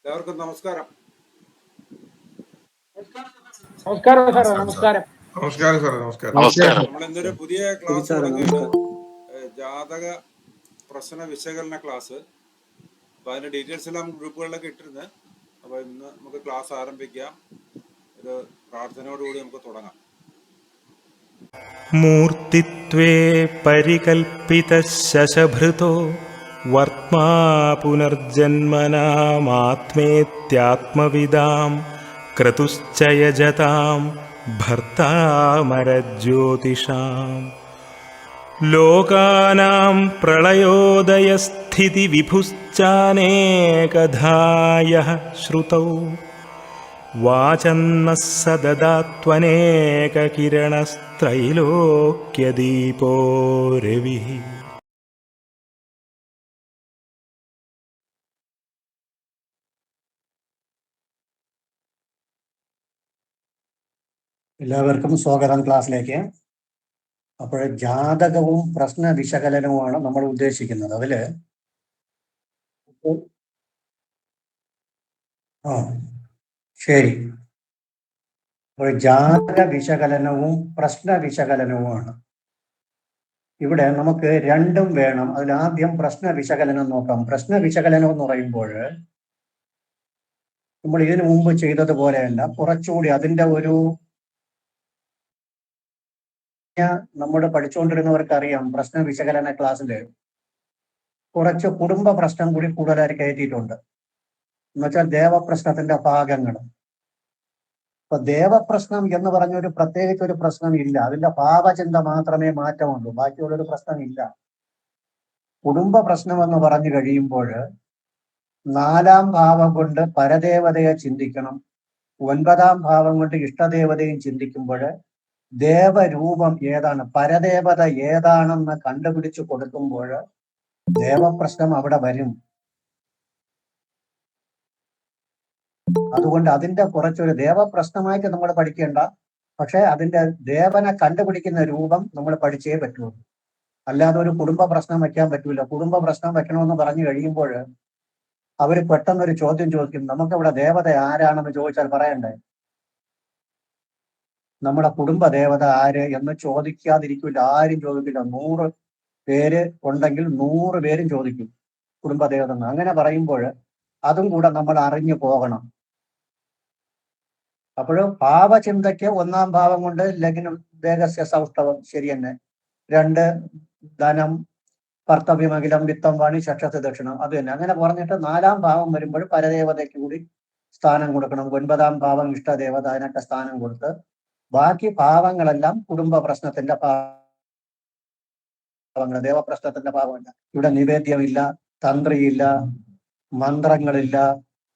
എല്ലാവർക്കും നമസ്കാരം. നമസ്കാരം സാറേ. നമസ്കാരം. നമസ്കാരം സാറേ. നമസ്കാരം. നമ്മൾ ഇന്നൊരു പുതിയ ക്ലാസ് തുടങ്ങിയിട്ട് ജാതക പ്രശ്ന വിശകലന ക്ലാസ്. അപ്പൊ അതിന്റെ ഡീറ്റെയിൽസ് എല്ലാം ഗ്രൂപ്പുകളിലൊക്കെ ഇട്ടിരുന്നത്. അപ്പൊ ഇന്ന് നമുക്ക് ക്ലാസ് ആരംഭിക്കാം. ഒരു പ്രാർത്ഥനയോടുകൂടി നമുക്ക് തുടങ്ങാം. മൂർത്തിത്വേ പരികൽപ്പിത ശശഭൃതോ വർത്മാ പുനർജന്മനാമാത്മേത്യാത്മവിദാം ക്രതുശ്ചയജതാം ഭർത്താമരജ്യോതിഷാം ലോകാനാം പ്രളയോദയസ്ഥിതി വിഭുശ്ചാനേകധായഃ ശ്രുതൗ വാചന്നഃ സദദാത്വനേകകിരണസ്ത്രൈലോക്യദീപോ രവിഃ. എല്ലാവർക്കും സ്വാഗതം ക്ലാസ്സിലേക്ക്. അപ്പോൾ ജാതകവും പ്രശ്ന വിശകലനവുമാണ് നമ്മൾ ഉദ്ദേശിക്കുന്നത്. അതില് ശരി, അപ്പോൾ ജാതക വിശകലനവും പ്രശ്ന വിശകലനവുമാണ്. ഇവിടെ നമുക്ക് രണ്ടും വേണം. അതിലാദ്യം പ്രശ്ന വിശകലനം നോക്കാം. പ്രശ്ന വിശകലനം എന്ന് പറയുമ്പോൾ നമ്മൾ ഇതിനു മുമ്പ് ചെയ്തതുപോലെയല്ല, കുറച്ചുകൂടി അതിൻ്റെ ഒരു നമ്മൾ പഠിച്ചുകൊണ്ടിരുന്നവർക്ക് അറിയാം. പ്രശ്ന വിശകലന ക്ലാസ്സിൽ കുറച്ച് കുടുംബ പ്രശ്നം കൂടി കൂടുതലായി കയറ്റിയിട്ടുണ്ട്. എന്നുവെച്ചാൽ ദേവപ്രശ്നത്തിന്റെ ഭാഗങ്ങൾ. ഇപ്പൊ ദേവപ്രശ്നം എന്ന് പറഞ്ഞൊരു പ്രത്യേകിച്ച് ഒരു പ്രശ്നം ഇല്ല. അതിന്റെ ഭാവചിന്ത മാത്രമേ മാറ്റമുള്ളൂ, ബാക്കിയുള്ളൊരു പ്രശ്നം ഇല്ല. കുടുംബ പ്രശ്നം എന്ന് പറഞ്ഞു കഴിയുമ്പോൾ 4-ാം ഭാവം കൊണ്ട് പരദേവതയെ ചിന്തിക്കണം, 9-ാം ഭാവം കൊണ്ട് ഇഷ്ടദേവതയും ചിന്തിക്കുമ്പോൾ ദേവരൂപം ഏതാണ്, പരദേവത ഏതാണെന്ന് കണ്ടുപിടിച്ചു കൊടുക്കുമ്പോൾ ദേവപ്രശ്നം അവിടെ വരും. അതുകൊണ്ട് അതിന്റെ കുറച്ചൊരു ദേവപ്രശ്നമായിട്ട് നമ്മൾ പഠിക്കേണ്ട, പക്ഷെ അതിന്റെ ദേവനെ കണ്ടുപിടിക്കുന്ന രൂപം നമ്മൾ പഠിച്ചേ പറ്റുള്ളൂ. അല്ലാതെ ഒരു കുടുംബ പ്രശ്നം വയ്ക്കാൻ പറ്റൂല. കുടുംബ പ്രശ്നം വെക്കണമെന്ന് പറഞ്ഞു കഴിയുമ്പോൾ അവർ പെട്ടെന്നൊരു ചോദ്യം ചോദിക്കും, നമുക്കിവിടെ ദേവത ആരാണെന്ന് ചോദിച്ചാൽ പറയണ്ടേ നമ്മുടെ കുടുംബ ദേവത ആര് എന്ന് ചോദിക്കാതിരിക്കില്ല. ആരും ചോദിക്കില്ല. 100 പേര് ഉണ്ടെങ്കിൽ 100 പേരും ചോദിക്കും കുടുംബദേവത എന്ന്. അങ്ങനെ പറയുമ്പോൾ അതും കൂടെ നമ്മൾ അറിഞ്ഞു പോകണം. അപ്പോൾ ഭാവചിന്തയ്ക്ക് 1-ാം ഭാവം കൊണ്ട് ലഗ്നം ദേഹസ്യ സൗഷ്ഠവം ശരി തന്നെ. 2 ധനം കർത്തവ്യമഖിലം വിത്തം വാണി ചക്ഷസ് ദക്ഷിണം അത് തന്നെ. അങ്ങനെ പറഞ്ഞിട്ട് 4-ാം ഭാവം വരുമ്പോൾ പരദേവതയ്ക്ക് കൂടി സ്ഥാനം കൊടുക്കണം. 9-ാം ഭാവം ഇഷ്ടദേവത, അതിനൊക്കെ സ്ഥാനം കൊടുത്ത് ബാക്കി ഭാവങ്ങളെല്ലാം കുടുംബ പ്രശ്നത്തിന്റെ ഭാവങ്ങൾ, ദേവപ്രശ്നത്തിന്റെ ഭാവമല്ല. ഇവിടെ നിവേദ്യമില്ല, തന്ത്രിയില്ല, മന്ത്രങ്ങളില്ല.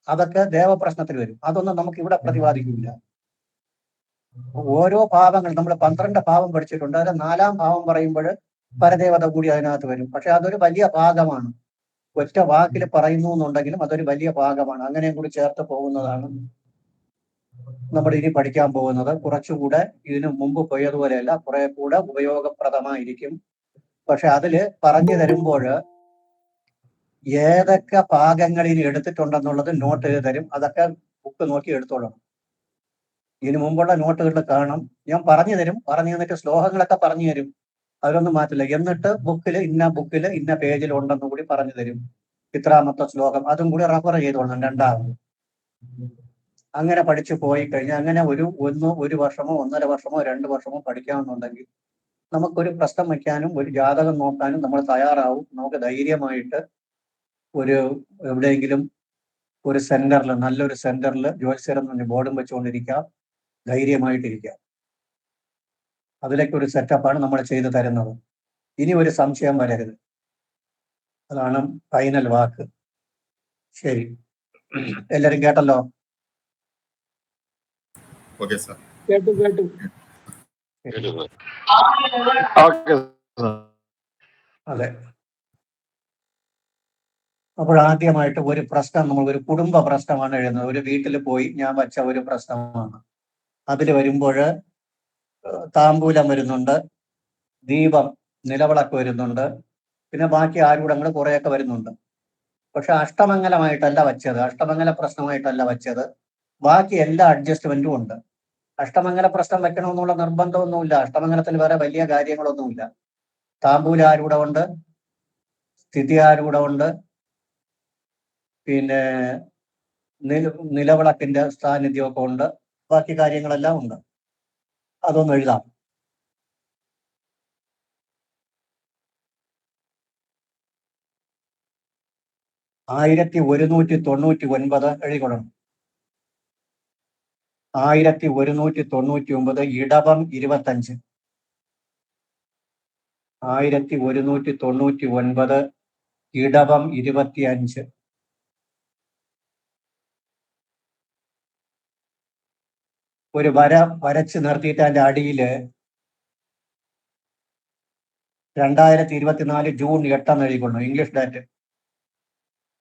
അതൊക്കെ ദേവപ്രശ്നത്തിൽ വരും. അതൊന്നും നമുക്ക് ഇവിടെ പ്രതിപാദിക്കില്ല. ഓരോ ഭാവങ്ങൾ നമ്മൾ 12 ഭാവം പഠിച്ചിട്ടുണ്ട്. അതിൽ 4-ാം ഭാവം പറയുമ്പോൾ പരദേവത കൂടി അതിനകത്ത് വരും. പക്ഷെ അതൊരു വലിയ ഭാഗമാണ്. ഒറ്റ വാക്കിൽ പറയുന്നു എന്നുണ്ടെങ്കിലും അതൊരു വലിയ ഭാഗമാണ്. അങ്ങനെയും കൂടി ചേർത്ത് പോകുന്നതാണ് നമ്മൾ ഇനി പഠിക്കാൻ പോകുന്നത്. കുറച്ചുകൂടെ ഇതിനു മുമ്പ് പോയതുപോലെയല്ല, കുറെ കൂടെ ഉപയോഗപ്രദമായിരിക്കും. പക്ഷെ അതില് പറഞ്ഞു തരുമ്പോൾ ഏതൊക്കെ ഭാഗങ്ങളിൽ എടുത്തിട്ടുണ്ടെന്നുള്ളത് നോട്ട് ചെയ്ത് തരും. അതൊക്കെ ബുക്ക് നോക്കി എടുത്തോളണം. ഇതിനു മുമ്പുള്ള നോട്ടുകളിൽ കാണും. ഞാൻ പറഞ്ഞു തരും. പറഞ്ഞു തന്നിട്ട് ശ്ലോകങ്ങളൊക്കെ പറഞ്ഞു തരും. അതിലൊന്നും മാറ്റില്ല. എന്നിട്ട് ബുക്കിൽ ഇന്ന പേജിൽ ഉണ്ടെന്ന് കൂടി പറഞ്ഞു തരും. ഇത്രാമത്തെ ശ്ലോകം അതും കൂടി റെഫർ ചെയ്തോളണം. 2ാമത് അങ്ങനെ പഠിച്ചു പോയി കഴിഞ്ഞാൽ അങ്ങനെ ഒരു വർഷമോ 1.5 വർഷമോ 2 വർഷമോ പഠിക്കാമെന്നുണ്ടെങ്കിൽ നമുക്കൊരു പ്രശ്നം വയ്ക്കാനും ഒരു ജാതകം നോക്കാനും നമ്മൾ തയ്യാറാവും. നമുക്ക് ധൈര്യമായിട്ട് എവിടെയെങ്കിലും ഒരു സെന്ററിൽ, നല്ലൊരു സെന്ററിൽ ജ്യോത്സ്യരം എന്ന് ബോർഡും വെച്ചുകൊണ്ടിരിക്കാം, ധൈര്യമായിട്ടിരിക്കാം. അതിലേക്ക് ഒരു സെറ്റപ്പാണ് നമ്മൾ ചെയ്തു തരുന്നത്. ഇനി ഒരു സംശയം വരരുത്. അതാണ് ഫൈനൽ വാക്ക്. ശരി, എല്ലാരും കേട്ടല്ലോ? കേട്ടു. അതെ. അപ്പോൾ ആദ്യമായിട്ട് ഒരു പ്രശ്നം, നമ്മൾ ഒരു കുടുംബ പ്രശ്നമാണ് എഴുതുന്നത്. ഒരു വീട്ടിൽ പോയി ഞാൻ വച്ച ഒരു പ്രശ്നമാണ്. അതിൽ വരുമ്പോൾ താമ്പൂലം വരുന്നുണ്ട്, ദീപം നിലവിളക്ക് വരുന്നുണ്ട്, പിന്നെ ബാക്കി ആരൂഢങ്ങൾ കുറേയൊക്കെ വരുന്നുണ്ട്. പക്ഷെ അഷ്ടമംഗലമായിട്ടല്ല വച്ചത്, അഷ്ടമംഗല പ്രശ്നമായിട്ടല്ല വച്ചത്. ബാക്കി എല്ലാ അഡ്ജസ്റ്റ്മെന്റും ഉണ്ട്. അഷ്ടമംഗല പ്രശ്നം വെക്കണമെന്നുള്ള നിർബന്ധമൊന്നുമില്ല. അഷ്ടമംഗലത്തിൽ വേറെ വലിയ കാര്യങ്ങളൊന്നുമില്ല. താമ്പൂല ആരൂടെ ഉണ്ട്, സ്ഥിതി ആരൂടെ ഉണ്ട്, പിന്നെ നിലവിളക്കിന്റെ സാന്നിധ്യമൊക്കെ ഉണ്ട്. ബാക്കി കാര്യങ്ങളെല്ലാം ഉണ്ട്. അതൊന്നും എഴുതാം. ആയിരത്തി 1199 എഴുതിക്കൊള്ളണം. 1199 ഇടവം 25. 1199 ഇടവം 25. ഒരു വര വരച്ച് നിർത്തിയിട്ട് അതിന്റെ അടിയില് 2024 ജൂൺ 8 എന്ന് എഴുതിക്കൊള്ളണം. English date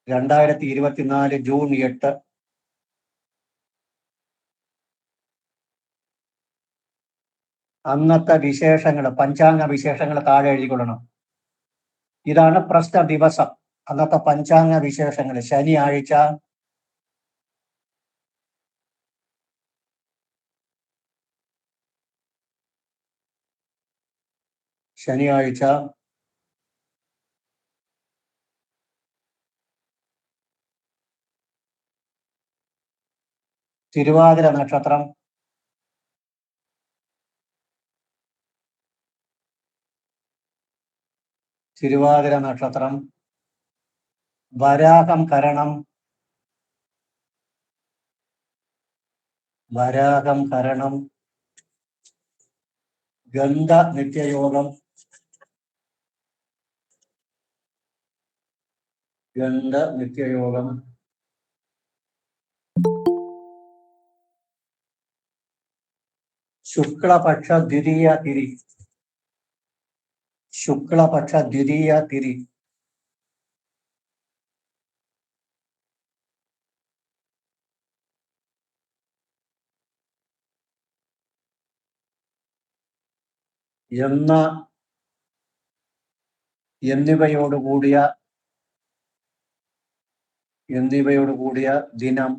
2024 June 8. അന്നത്തെ വിശേഷങ്ങൾ, പഞ്ചാംഗ വിശേഷങ്ങൾ താഴെ എഴുതിക്കൊള്ളണം. ഇതാണ് പ്രശ്ന ദിവസം. അന്നത്തെ പഞ്ചാംഗ വിശേഷങ്ങൾ ശനിയാഴ്ച, തിരുവാതിര നക്ഷത്രം, വരാഹം കരണം, ഗന്ധ നിത്യയോഗം, ശുക്ലപക്ഷ ദ്വിതീയ തിരി, എന്നിവയോടുകൂടിയ ദിനം,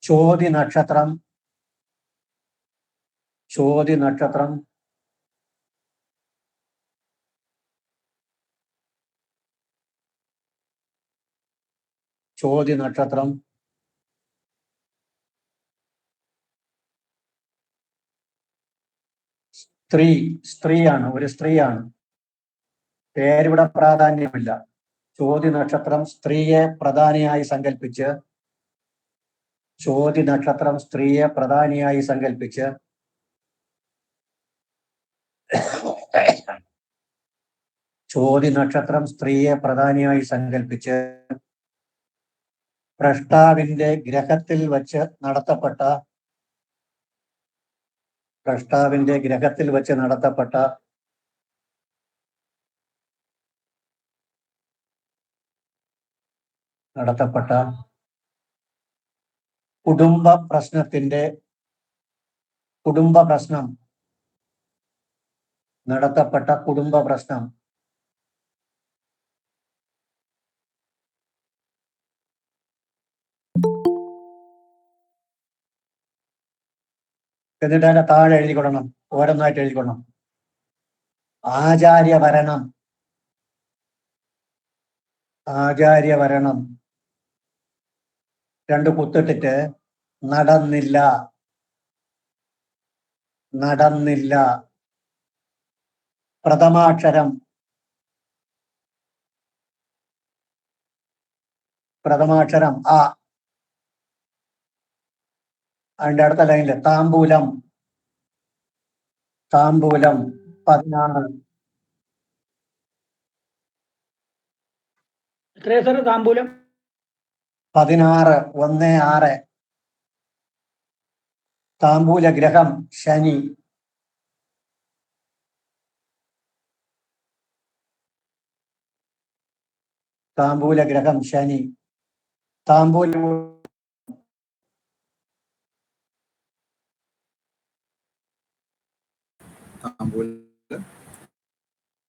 ചോതി നക്ഷത്രം, സ്ത്രീയാണ്, ഒരു സ്ത്രീയാണ്. പേരിവിടെ പ്രാധാന്യമില്ല. ചോതി നക്ഷത്രം സ്ത്രീയെ പ്രധാനിയായി സങ്കല്പിച്ച്, ചോതി നക്ഷത്രം സ്ത്രീയെ പ്രധാനിയായി സങ്കല്പിച്ച് പ്രഷ്ടാവിന്റെ ഗ്രഹത്തിൽ വച്ച് നടത്തപ്പെട്ട കുടുംബ പ്രശ്നം എന്നിട്ട് അതിന്റെ താഴെ എഴുതിക്കൊള്ളണം, ഓരോന്നായിട്ട് എഴുതിക്കൊള്ളണം. ആചാര്യവരണം, രണ്ട് കുത്തിട്ടിട്ട് നടന്നില്ല. പ്രഥമാക്ഷരം ആ. അതിന്റെ അടുത്ത ലൈനില് താമ്പൂലം 16. എത്രയാ സാർ താമ്പൂലം? 16, 1-6. താമ്പൂല ഗ്രഹം ശനി.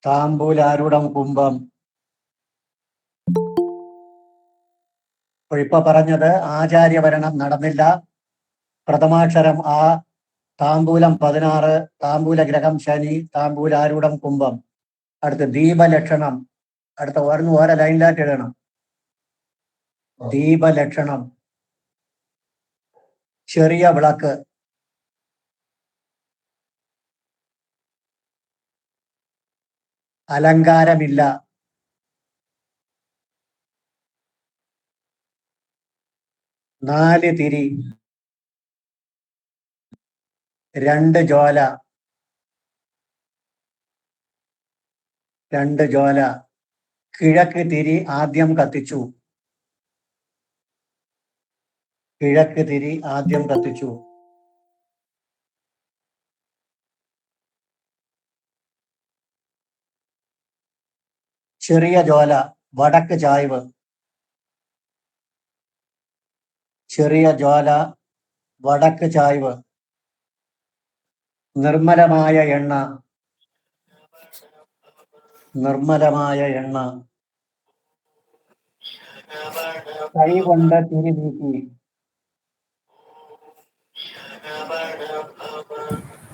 താമ്പൂലാരൂഢം കുംഭം. ഇപ്പൊ പറഞ്ഞത് ആചാര്യഭരണം നടന്നില്ല. പ്രഥമാക്ഷരം ആ, താമ്പൂലം 16, താമ്പൂല ഗ്രഹം ശനി, താമ്പൂലാരൂഢം കുംഭം. അടുത്ത് ദീപലക്ഷണം. അടുത്ത ഓരോ ലൈനിലായിട്ട് എഴുതണം. ദീപലക്ഷണം. ചെറിയ വിളക്ക്. അലങ്കാരമില്ല. നാല് തിരി. രണ്ട് ജ്വാല. രണ്ട് ജ്വാല. കിഴക്ക് തിരി ആദ്യം കത്തിച്ചു. കിഴക്ക് തിരി ആദ്യം കത്തിച്ചു. ചെറിയ ജ്വാല. വടക്ക് ചായ്വ്. ചെറിയ ജ്വാല, വടക്ക് ചായ്വ്. നിർമ്മലമായ എണ്ണ. നിർമ്മലമായ എണ്ണ. കൈ കൊണ്ട് തിരി നീക്കി.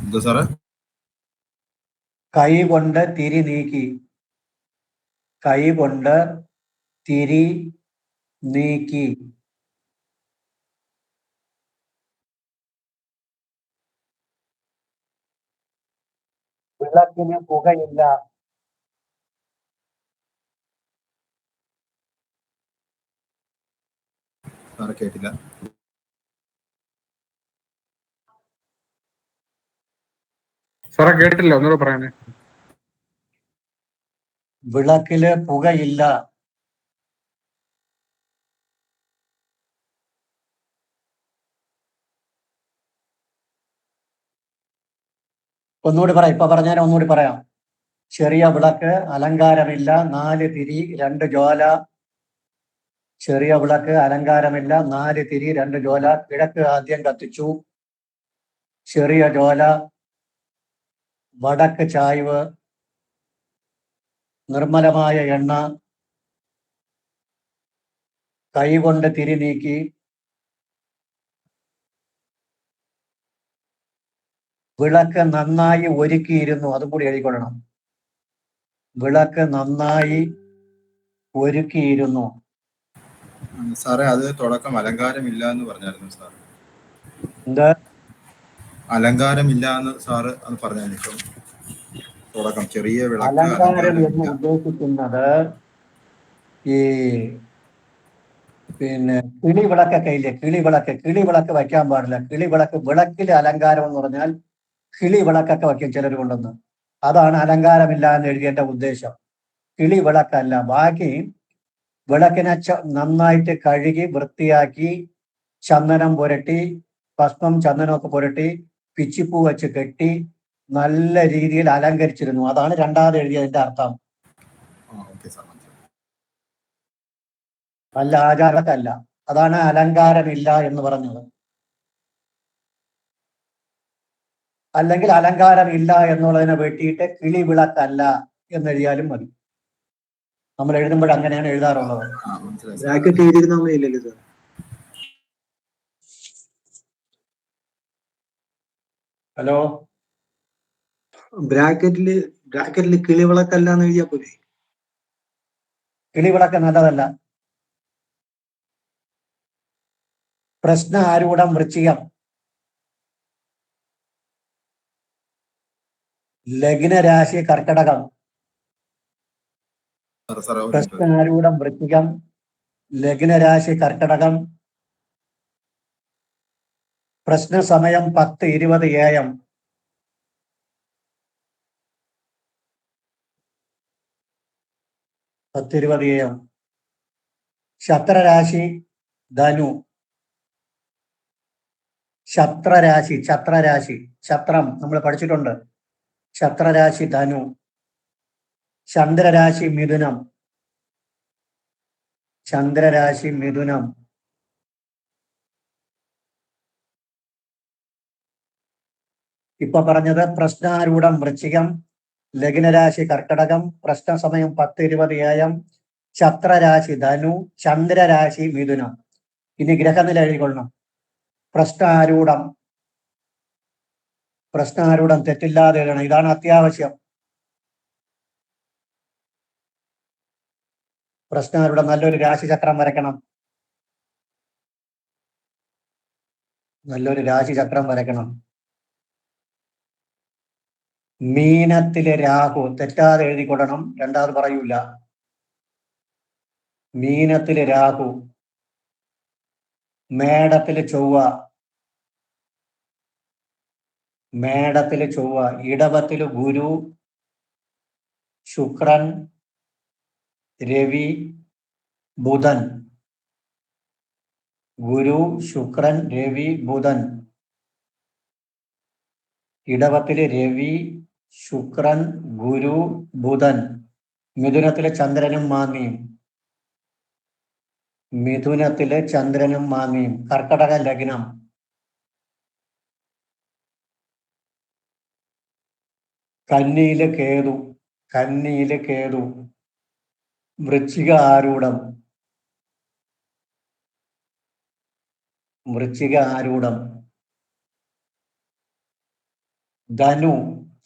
എന്താ സാറേ? കൈ കൊണ്ട് തിരി നീക്കി. കൈ കൊണ്ട് തിരി നീക്കി. വിളക്കിന് പുകയില്ല. സാറെ കേട്ടില്ല. സാറേ കേട്ടില്ല, ഒന്നുകൂടെ പറയണേ. വിളക്കില് പുകയില്ല. ഒന്നുകൂടി പറയാം. ഇപ്പൊ പറഞ്ഞാൽ ഒന്നുകൂടി പറയാം. ചെറിയ വിളക്ക്, അലങ്കാരമില്ല, 4 തിരി, 2 ജ്വാല. ചെറിയ വിളക്ക്, അലങ്കാരമില്ല, 4 തിരി, 2 ജ്വാല. കിഴക്ക് ആദ്യം കത്തിച്ചു. ചെറിയ ജ്വാല, വടക്ക് ചായ്വ്. നിർമ്മലമായ എണ്ണ. കൈ കൊണ്ട് തിരി നീക്കി. വിളക്ക് നന്നായി ഒരുക്കിയിരുന്നു. അതും കൂടി എഴുതിക്കൊള്ളണം. വിളക്ക് നന്നായി ഒരുക്കിയിരുന്നു. സാറേ, അത് തുടക്കം അലങ്കാരമില്ല എന്ന് പറഞ്ഞായിരുന്നു സാർ. എന്ത്? അലങ്കാരമില്ല എന്ന് സാറ് അത് പറഞ്ഞായിരുന്നു. തുടക്കം ചെറിയ വിളക്ക് അലങ്കാരം എന്ന് അലങ്കാരമില്ല. ഉദ്ദേശിക്കുന്നത് ഈ കിളി വിളക്കൊക്കെ ഇല്ലേ? കിളി വിളക്ക് വയ്ക്കാൻ പാടില്ല. വിളക്കിലെ അലങ്കാരം എന്ന് പറഞ്ഞാൽ കിളി വിളക്കൊക്കെ വയ്ക്കും ചിലർ കൊണ്ടുവന്ന്. അതാണ് അലങ്കാരമില്ല എന്ന് എഴുതിയതിന്റെ ഉദ്ദേശം. കിളി വിളക്കല്ല. ബാക്കി വിളക്കിനെ നന്നായിട്ട് കഴുകി വൃത്തിയാക്കി ചന്ദനം പുരട്ടി, ഭസ്മം ചന്ദനമൊക്കെ പുരട്ടി, പിച്ചിപ്പൂ വെച്ച് കെട്ടി നല്ല രീതിയിൽ അലങ്കരിച്ചിരുന്നു. അതാണ് രണ്ടാമത് എഴുതിയതിന്റെ അർത്ഥം. അല്ല, ആചാരത്തല്ല. അതാണ് അലങ്കാരമില്ല എന്ന് പറഞ്ഞത്. അല്ലെങ്കിൽ അലങ്കാരമില്ല എന്നുള്ളതിനെ വെട്ടിയിട്ട് കിളി വിളക്കല്ല എന്നെഴുതിയാലും മതി. നമ്മൾ എഴുതുമ്പോൾ അങ്ങനെയാണ് എഴുതാറുള്ളത്. ബ്രാക്കറ്റ് എഴുതിയിരുന്ന ഇല്ലല്ലോ സാർ. ഹലോ, ബ്രാക്കറ്റില് കിളിവിളക്കല്ല എന്ന് എഴുതിയാ പോലെ. കിളി വിളക്ക് നല്ലതല്ല. പ്രശ്ന ആരൂഢം വൃശ്ചികം. ലഗ്നരാശി കർക്കടകം. പ്രശ്ന ആരൂഢം വൃശ്ചികം, ലഗ്നരാശി കർക്കടകം. പ്രശ്ന സമയം 10:20 AM. ശത്രരാശി ധനു. ശത്രം നമ്മൾ പഠിച്ചിട്ടുണ്ട്. ശത്രരാശി ധനു. ചന്ദ്രരാശി മിഥുനം. ഇപ്പൊ പറഞ്ഞത് പ്രശ്നാരൂഢം വൃശ്ചികം, ലഗ്നരാശി കർക്കടകം, പ്രശ്ന സമയം 10:20 AM, ഛത്രരാശി ധനു, ചന്ദ്രരാശി മിഥുനം. ഇനി ഗ്രഹനില എഴുതിക്കൊള്ളണം. പ്രശ്നാരൂഢം തെറ്റില്ലാതെ എഴുതണം. ഇതാണ് അത്യാവശ്യം. പ്രശ്നാരൂഢം നല്ലൊരു രാശിചക്രം വരയ്ക്കണം. നല്ലൊരു രാശിചക്രം വരയ്ക്കണം. മീനത്തിലെ രാഹു തെറ്റാതെ എഴുതിക്കൊള്ളണം. രണ്ടാമത് പറയൂല. മീനത്തിലെ രാഹു, മേടത്തിലെ ചൊവ്വ, ഇടവത്തില് ഗുരു, ശുക്രൻ, രവി, ബുധൻ. ഗുരു, ശുക്രൻ, രവി, ബുധൻ. ഇടവത്തില് രവി, ശുക്രൻ, ഗുരു, ബുധൻ. മിഥുനത്തിലെ ചന്ദ്രനും മാന്നിയും. കർക്കടക ലഗ്നം. കന്നിയിലെ കേതു. വൃശ്ചിക ആരൂഢം. ധനു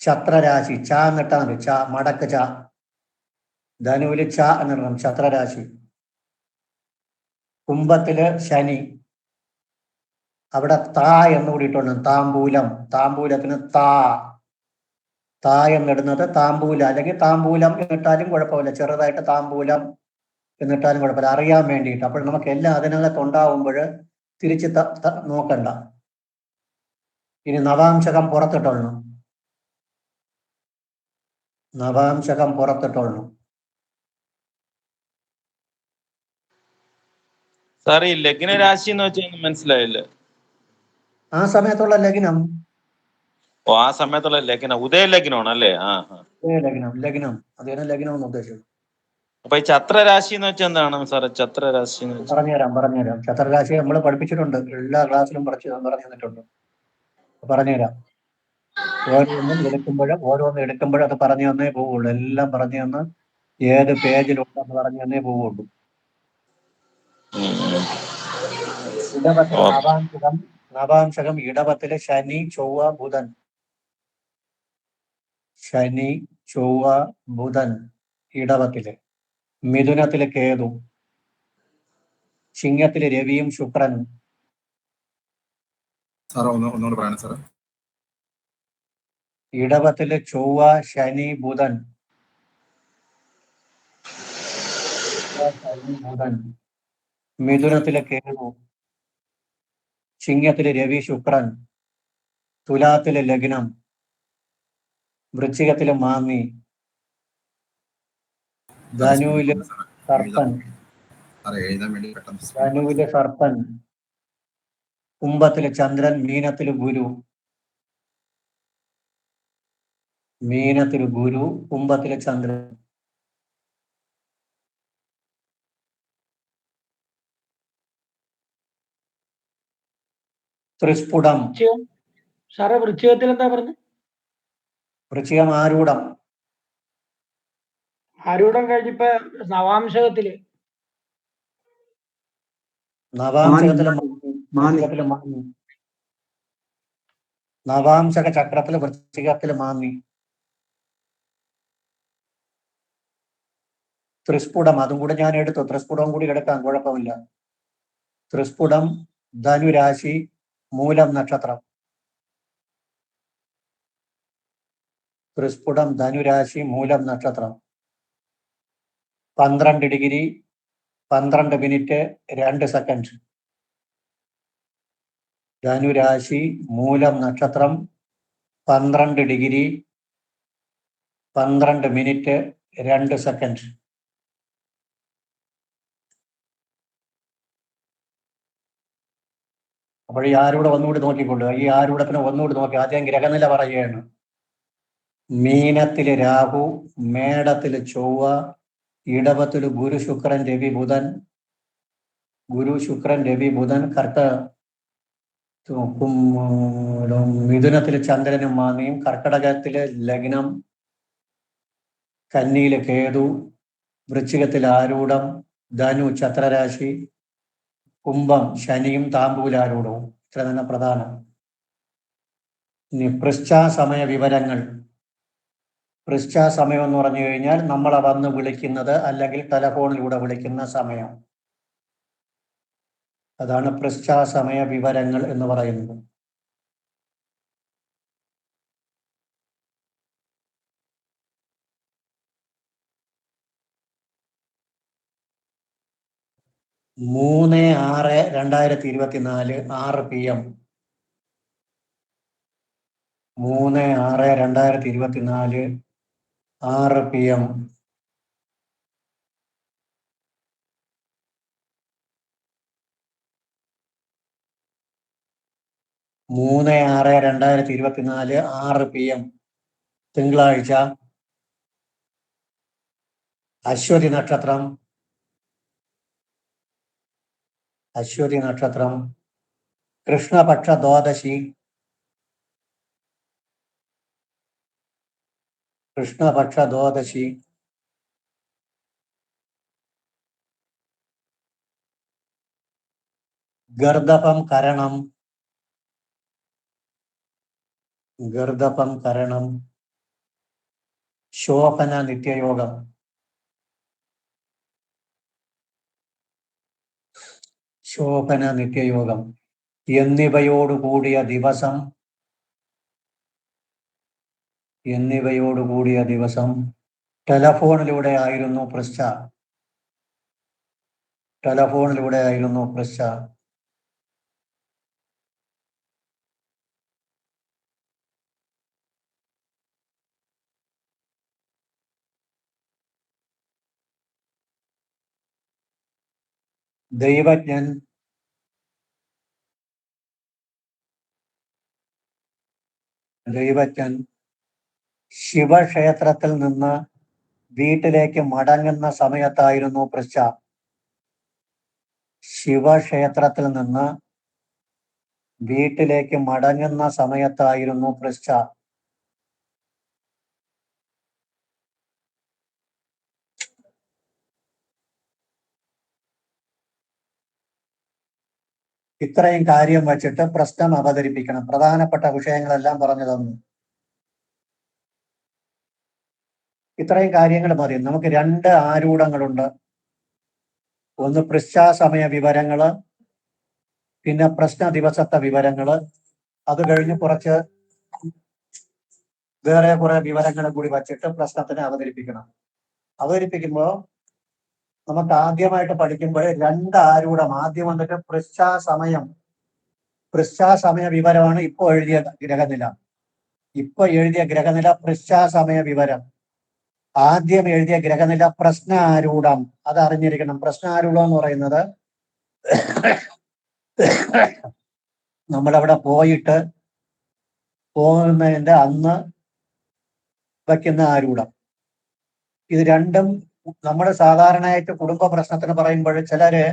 ഛത്രരാശി. ച എന്നിട്ടാൽ മതി. ച മടക്ക് ച. ധനുവില് ച എന്നിടണം. ഛത്രരാശി. കുംഭത്തില് ശനി. അവിടെ താ എന്നുകൂടി ഇട്ടുണ്ട്. താമ്പൂലത്തിന് താ എന്നിടുന്നത് താമ്പൂല, അല്ലെങ്കിൽ താമ്പൂലം എന്നിട്ടാലും കുഴപ്പമില്ല. ചെറുതായിട്ട് താമ്പൂലം എന്നിട്ടാലും കുഴപ്പമില്ല, അറിയാൻ വേണ്ടിയിട്ട്. അപ്പോൾ നമുക്ക് എല്ലാം അതിനകത്ത് ഉണ്ടാവുമ്പോൾ തിരിച്ച് നോക്കണ്ട. ഇനി നവാംശകം പുറത്തിട്ടോളണം. സാർ ഈ ലഗ്നരാശി എന്ന് വെച്ചാൽ മനസ്സിലായില്ല. ആ സമയത്തുള്ള ലഗ്നം. ഓ, ആ സമയത്തുള്ള ലഗ്നം ഉദയലഗ്നമാണ് അല്ലേ? ലഗ്നം അദ്ദേഹം ലഗ്നം എന്ന് ഉദ്ദേശിച്ചത്. അപ്പൊ ഈ ഛത്രരാശി എന്ന് വെച്ചാൽ എന്താണ് സാറേ? ഛത്രരാശി എന്ന് വെച്ചാൽ പറഞ്ഞുതരാം. ഛത്രരാശി നമ്മൾ പഠിപ്പിച്ചിട്ടുണ്ട്, എല്ലാ ക്ലാസ്സിലും പറഞ്ഞു തന്നിട്ടുണ്ട്. പറഞ്ഞുതരാം. ഓരോന്നും എടുക്കുമ്പോഴും അത് പറഞ്ഞു തന്നേ പോവുള്ളൂ. എല്ലാം പറഞ്ഞു തന്ന് ഏത് പേജിലുണ്ടെന്ന് പറഞ്ഞു തന്നേ പോവുള്ളൂ. ഇടവത്തിലെ നവാംശകം ഇടവത്തിലെ ശനി, ചൊവ്വ, ബുധൻ. ഇടവത്തില്. മിഥുനത്തിലെ കേതു. ചിങ്ങത്തിലെ രവിയും ശുക്രനും. ഒന്നുകൂടെ പറയണം സാറേ. ഇടവത്തിലെ ചൊവ്വ, ശനി, ബുധൻ. മിഥുനത്തിലെ കേതു. ചിങ്ങത്തിലെ രവി, ശുക്രൻ. തുലാത്തിലെ ലഗ്നം. വൃശ്ചികത്തിലെ മാന്നി. ധനുവിലെ സർപ്പൻ. കുംഭത്തിലെ ചന്ദ്രൻ. മീനത്തിലെ ഗുരു. കുംഭത്തിലെ ചന്ദ്രൻ. ത്രിസ്ഫുടം. സാറേ വൃശ്ചികത്തിൽ എന്താ പറഞ്ഞു? വൃശ്ചികം ആരൂഢം കഴിഞ്ഞിപ്പോ നവാംശകത്തില് നവാംശക ചക്രത്തില് വൃശ്ചികത്തില് മാന്നി. ത്രിസ്ഫുടം അതും കൂടെ ഞാൻ എടുത്തു. ത്രിസ്ഫുടം കൂടി എടുക്കാം, കുഴപ്പമില്ല. ത്രിസ്ഫുടം ധനുരാശി, മൂലം നക്ഷത്രം. 12 ഡിഗ്രി 12 മിനിറ്റ് 2 സെക്കൻഡ്. ധനുരാശി, മൂലം നക്ഷത്രം, 12 ഡിഗ്രി 12 മിനിറ്റ് 2 സെക്കൻഡ്. അപ്പോൾ ഈ ആരൂടെ ഒന്നുകൂടി നോക്കിക്കൊണ്ട്, ഈ ആരൂടത്തിന് ഒന്നുകൂടി നോക്കി. ആദ്യം ഗ്രഹനില പറയുകയാണ്. മീനത്തില് രാഹു, മേടത്തില് ചൊവ്വ, ഇടവത്തില് ഗുരു, ശുക്രൻ, രവി, ബുധൻ. മിഥുനത്തില് ചന്ദ്രനും മാന്നിയും. കർക്കടകത്തില് ലഗ്നം, കന്നിയിലെ കേതു, വൃശ്ചികത്തിൽ ആരൂഢം, ധനു ചത്രരാശി, കുംഭം ശനിയും താമ്പൂലാരൂഢവും. ഇത്ര തന്നെ പ്രധാനം. ഇനി പൃശ്ചാസമയ വിവരങ്ങൾ. പൃശ്ചാസമയം എന്ന് പറഞ്ഞു കഴിഞ്ഞാൽ നമ്മളെ വന്ന് വിളിക്കുന്നത് അല്ലെങ്കിൽ ടെലഫോണിലൂടെ വിളിക്കുന്ന സമയം. അതാണ് പൃശ്ചാസമയ വിവരങ്ങൾ എന്ന് പറയുന്നത്. മൂന്ന് 6/2024 6 PM. 3/6/2024 6 PM. മൂന്ന് 6/2024 6 PM തിങ്കളാഴ്ച. അശ്വതി നക്ഷത്രം. അശ്വതി നക്ഷത്രം. കൃഷ്ണപക്ഷ ദ്വാദശി. കൃഷ്ണപക്ഷ ദ്വാദശി. ഗർദപം കരണം. ഗർദപം കരണം. ശോഭന നിത്യയോഗം. ശോഭന നിത്യയോഗം എന്നിവയോടുകൂടിയ ദിവസം. എന്നിവയോടുകൂടിയ ദിവസം ടെലഫോണിലൂടെ ആയിരുന്നു പൃശ്ച. ടെലഫോണിലൂടെ ആയിരുന്നു പൃശ്ച. ദൈവജ്ഞൻ. ദൈവജ്ഞൻ ശിവക്ഷേത്രത്തിൽ നിന്ന് വീട്ടിലേക്ക് മടങ്ങുന്ന സമയത്തായിരുന്നു പൃശ്ച. ശിവക്ഷേത്രത്തിൽ നിന്ന് വീട്ടിലേക്ക് മടങ്ങുന്ന സമയത്തായിരുന്നു പൃശ്ച. ഇത്രയും കാര്യം വച്ചിട്ട് പ്രശ്നം അവതരിപ്പിക്കണം. പ്രധാനപ്പെട്ട വിഷയങ്ങളെല്ലാം പറഞ്ഞു തന്നു. ഇത്രയും കാര്യങ്ങൾ മതി. നമുക്ക് 2 ആരൂഢങ്ങളുണ്ട്. ഒന്ന് പൃശ്ചാസമയ വിവരങ്ങള്, പിന്നെ പ്രശ്ന ദിവസത്തെ വിവരങ്ങള്. അത് കഴിഞ്ഞ് കുറച്ച് വേറെ കുറെ വിവരങ്ങൾ കൂടി വച്ചിട്ട് പ്രശ്നത്തിനെ അവതരിപ്പിക്കണം. അവതരിപ്പിക്കുമ്പോൾ നമുക്ക് ആദ്യമായിട്ട് പഠിക്കുമ്പോൾ 2 ആരൂഢം. ആദ്യം വന്നിട്ട് പൃശ്ചാസമയം. പൃശ്ചാസമയ വിവരമാണ് ഇപ്പൊ എഴുതിയ ഗ്രഹനില. ഇപ്പൊ എഴുതിയ ഗ്രഹനില പൃശ്ചാസമയ വിവരം. ആദ്യം എഴുതിയ ഗ്രഹനില പ്രശ്നാരൂഢം. അത് അറിഞ്ഞിരിക്കണം. പ്രശ്നാരൂഢം എന്ന് പറയുന്നത് നമ്മളവിടെ പോയിട്ട് പോകുന്നതിന്റെ അന്ന് വയ്ക്കുന്ന ആരൂഢം. ഇത് രണ്ടും നമ്മൾ സാധാരണയായിട്ട് കുടുംബ പ്രശ്നത്തിന് പറയുമ്പോൾ ചിലര്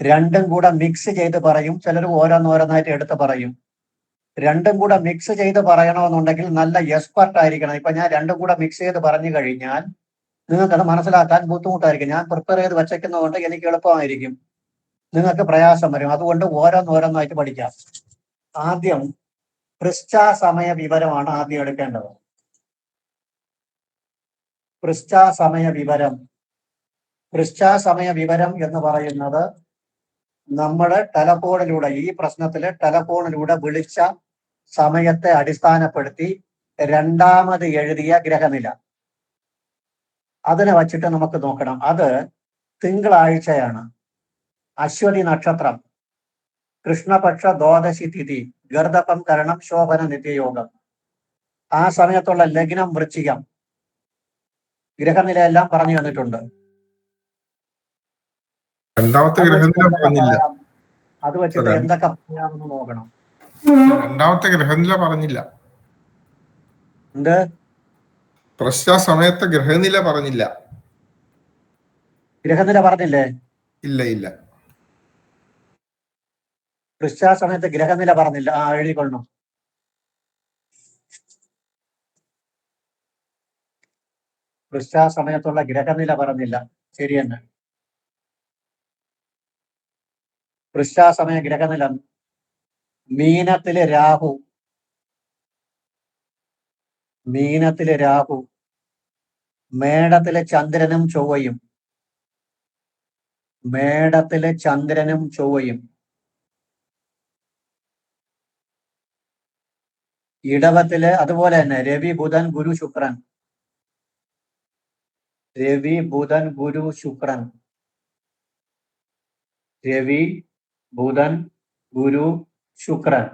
രണ്ടും കൂടെ മിക്സ് ചെയ്ത് പറയും, ചിലർ ഓരോന്നോരോന്നായിട്ട് എടുത്ത് പറയും. രണ്ടും കൂടെ മിക്സ് ചെയ്ത് പറയണമെന്നുണ്ടെങ്കിൽ നല്ല എക്സ്പെർട്ട് ആയിരിക്കണം. ഇപ്പൊ ഞാൻ രണ്ടും കൂടെ മിക്സ് ചെയ്ത് പറഞ്ഞു കഴിഞ്ഞാൽ നിങ്ങൾക്കത് മനസ്സിലാക്കാൻ ബുദ്ധിമുട്ടായിരിക്കും. ഞാൻ പ്രിപ്പയർ ചെയ്ത് വെച്ചേക്കുന്നതുകൊണ്ട് എനിക്ക് എളുപ്പമായിരിക്കും, നിങ്ങൾക്ക് പ്രയാസം വരും. അതുകൊണ്ട് ഓരോന്നോരോന്നായിട്ട് പഠിക്കാം. ആദ്യം പൃശ്ചാസമയ വിവരമാണ് ആദ്യം എടുക്കേണ്ടത്. പൃശ്ചാസമയ വിവരം. പൃശ്ചാസമയ വിവരം എന്ന് പറയുന്നത് നമ്മള് ടെലഫോണിലൂടെ, ഈ പ്രശ്നത്തില് ടെലഫോണിലൂടെ വിളിച്ച സമയത്തെ അടിസ്ഥാനപ്പെടുത്തി രണ്ടാമത് എഴുതിയ ഗ്രഹനില. അതിനെ വച്ചിട്ട് നമുക്ക് നോക്കണം. അത് തിങ്കളാഴ്ചയാണ്. അശ്വതി നക്ഷത്രം, കൃഷ്ണപക്ഷ ദ്വാദശി തിഥി, ഗർദപം കരണം, ശോഭന നിത്യയോഗം. ആ സമയത്തുള്ള ലഗ്നം വൃശ്ചികം. ഗ്രഹനിലയെല്ലാം പറഞ്ഞു തന്നിട്ടുണ്ട്. രണ്ടാമത്തെ ഗ്രഹനില പറഞ്ഞില്ല. അത് വെച്ചിട്ട് എന്തൊക്കെ പറയാമെന്ന് നോക്കണം. രണ്ടാമത്തെ ഗ്രഹനില പറഞ്ഞില്ല. എന്ത്? സമയത്തെ ഗ്രഹനില പറഞ്ഞില്ല. ഗ്രഹനില പറഞ്ഞില്ലേ? ഇല്ല ഇല്ല. സമയത്ത് ഗ്രഹനില പറഞ്ഞില്ല. എഴുതിക്കൊള്ളണം. വൃശ്ചാസമയത്തുള്ള ഗ്രഹനില പറഞ്ഞില്ല. ശരി തന്നെ. വൃശ്ചാസമയ ഗ്രഹനില മീനത്തിലെ രാഹു, മീനത്തിലെ രാഹു, മേടത്തിലെ ചന്ദ്രനും ചൊവ്വയും, മേടത്തിലെ ചന്ദ്രനും ചൊവ്വയും, ഇടവത്തില് അതുപോലെ തന്നെ രവി ബുധൻ ഗുരു ശുക്രൻ, രവി ബുധൻ ഗുരു ശുക്രൻ, രവി ബുധൻ ഗുരു ശുക്രൻ,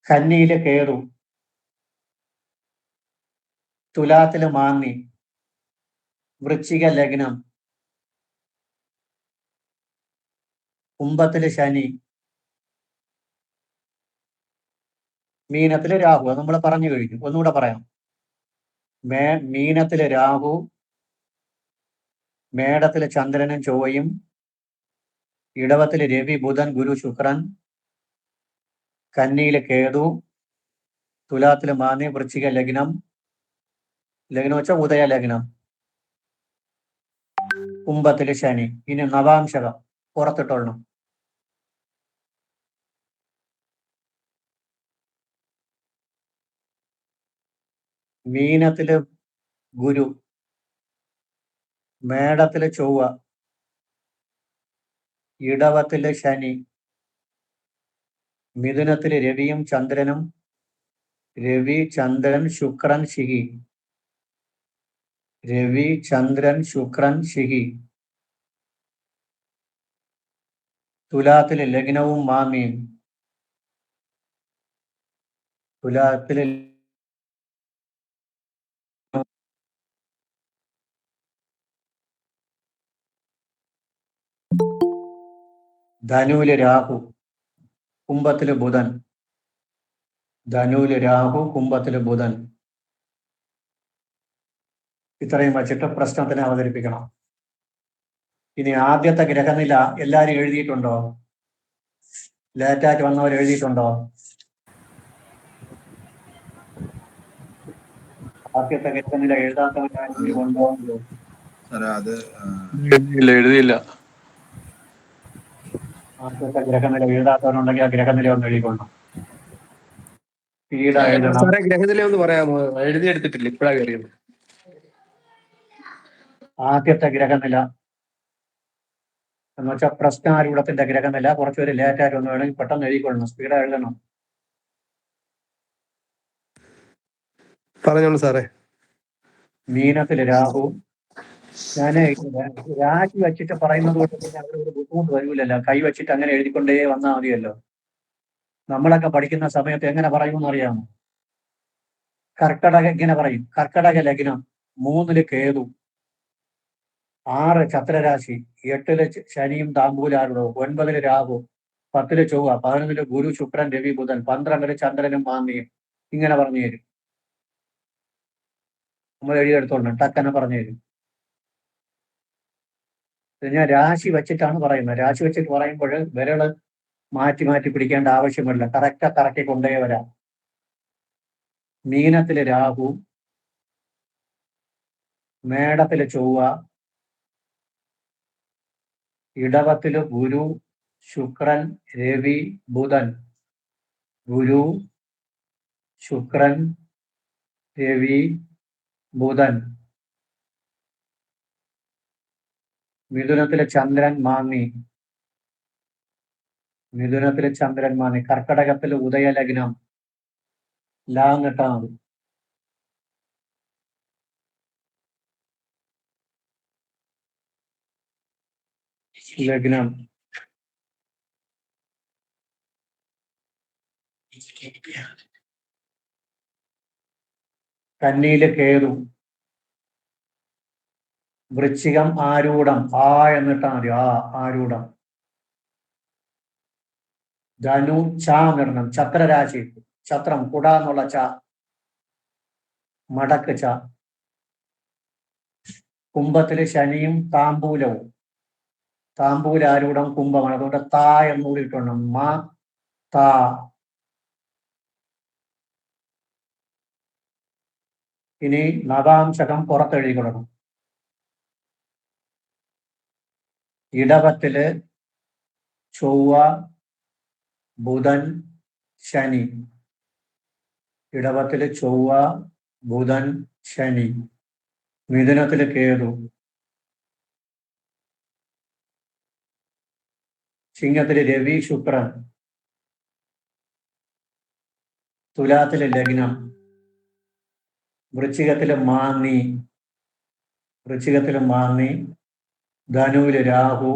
കന്നിയില് കേതു, തുലാത്തില് മാന്നി, വൃശ്ചിക ലഗ്നം, കുംഭത്തില് ശനി, മീനത്തില് രാഹു. അത് നമ്മൾ പറഞ്ഞു കഴിഞ്ഞു. ഒന്നുകൂടെ പറയാം. മീനത്തില് രാഹു, മേടത്തില് ചന്ദ്രനും ചൊവ്വയും, ഇടവത്തില് രവി ബുധൻ ഗുരു ശുക്രൻ, കന്നിയില് കേതു, തുലാത്തില് മാന്നി, വൃശ്ചിക ലഗ്നം, ലഗ്നം വെച്ചാൽ ഉദയ ലഗ്നം, കുംഭത്തില് ശനി. ഇനി നവാംശകം പുറത്തിട്ടോളണം. മീനത്തില് ഗുരു, മേടത്തില് ചൊവ്വ, ഇടവത്തില് ശനി, മിഥുനത്തില് രവിയും ചന്ദ്രനും, രവി ചന്ദ്രൻ ശുക്രൻ ശിഖി, രവി ചന്ദ്രൻ ശുക്രൻ ശിഖി, തുലാത്തില് ലഗ്നവും മാമിയും, തുലാത്തില് ധനുവില് രാഹു, കുംഭത്തില് ബുധൻ, ധനുവില് രാഹു, കുംഭത്തില് ബുധൻ. ഇത്രയും വച്ചിട്ട് പ്രശ്നത്തിനെ അവതരിപ്പിക്കണം. ഇനി ആദ്യത്തെ ഗ്രഹനില എല്ലാരും എഴുതിയിട്ടുണ്ടോ? ലേറ്റായിട്ട് വന്നവർ എഴുതിയിട്ടുണ്ടോ? ആദ്യത്തെ ഗ്രഹനില എഴുതാത്തവരാരെങ്കിലും ഉണ്ടോ? സാറേ അത് എഴുതിയില്ല. ആദ്യത്തെ ഗ്രഹനില എഴുതാത്തവരുണ്ടെങ്കിൽ ആ ഗ്രഹനില ഒന്ന് എഴുതിക്കൊള്ളണം. പീഡ എഴുതണം. സാറേ ഗ്രഹനില ഒന്ന് പറയാമോ? എഴുതിയെടുത്തിട്ടില്ല, ഇപ്പഴാ കയറിയത്. ആദ്യത്തെ ഗ്രഹനില എന്ന് വെച്ചാൽ പ്രശ്നാരൂഢത്തിന്റെ ഗ്രഹനില കുറച്ചുപേര് ലേറ്റായിട്ട് ഒന്ന് വേണമെങ്കിൽ പെട്ടെന്ന് എഴുതിക്കൊള്ളണം. സ്പീഡാ എഴുതണം. പറഞ്ഞോളൂ സാറേ. മീനത്തില് രാഹു. ഞാന് രാശി വെച്ചിട്ട് പറയുന്നത് കൊണ്ട് പിന്നെ അവിടെ ഒരു ബുദ്ധിമുട്ട് വരൂലല്ലോ. കൈ വെച്ചിട്ട് അങ്ങനെ എഴുതിക്കൊണ്ടേ വന്നാൽ മതിയല്ലോ. നമ്മളൊക്കെ പഠിക്കുന്ന സമയത്ത് എങ്ങനെ പറയുമെന്ന് അറിയാമോ? കർക്കടക ഇങ്ങനെ പറയും. കർക്കടക ലഗ്നം, 3 കേതു, 6 ചന്ദ്രരാശി, 8 ശനിയും താമ്പൂലാരുടവും, 9 രാഹു, 10 ചൊവ്വ, 11 ഗുരു ശുക്രൻ രവി ബുധൻ, 12 ചന്ദ്രനും മാന്തിയും. ഇങ്ങനെ പറഞ്ഞു തരും. നമ്മൾ എഴുതിയെടുത്തോണ്ട് ടക്കനെ പറഞ്ഞു തരും. ഞാൻ രാശി വെച്ചിട്ടാണ് പറയുന്നത്. രാശി വെച്ചിട്ട് പറയുമ്പോൾ വിരള് മാറ്റി മാറ്റി പിടിക്കേണ്ട ആവശ്യമില്ല. കറക്റ്റ് കൊണ്ടേ വരാം. മീനത്തില് രാഹു, മേടത്തില് ചൊവ്വ, ഇടവത്തില് ഗുരു ശുക്രൻ രവി ബുധൻ, ഗുരു ശുക്രൻ രവി ബുധൻ. മിഥുനത്തിലെ ചന്ദ്രൻ മാന്നി, മിഥുനത്തിലെ ചന്ദ്രൻ മാന്നി. കർക്കടകത്തില് ഉദയലഗ്നം, ലാന്നിട്ടാ മതി. ലഗ്നം കന്നിയില് കേതു, വൃശ്ചികം ആരൂഢം, ആ എന്നിട്ടാ മതി. ആരൂഢം. ധനു ച എന്നിടണം. ചക്രരാശി, ചത്രം കുട എന്നുള്ള ച, മടക്ക് ച. കുംഭത്തില് ശനിയും താമ്പൂലവും, താമ്പൂലാരൂഢം കുംഭമാണ്. അതുകൊണ്ട് താ എന്നുകൂടി ഇട്ടോണം. മ താ. ഇനി നവാംശകം പുറത്തെഴുതിക്കൊള്ളണം. ഇടവത്തില് ചൊവ്വ, ബുധൻ, ശനി. ഇടവത്തില് ചൊവ്വ, ബുധൻ, ശനി. മിഥുനത്തില് കേതു. ചിങ്ങത്തില് രവി, ശുക്രൻ. തുലാത്തില് ലഗ്നം. വൃശ്ചികത്തില് മാന്നി. ധനുവില് രാഹു.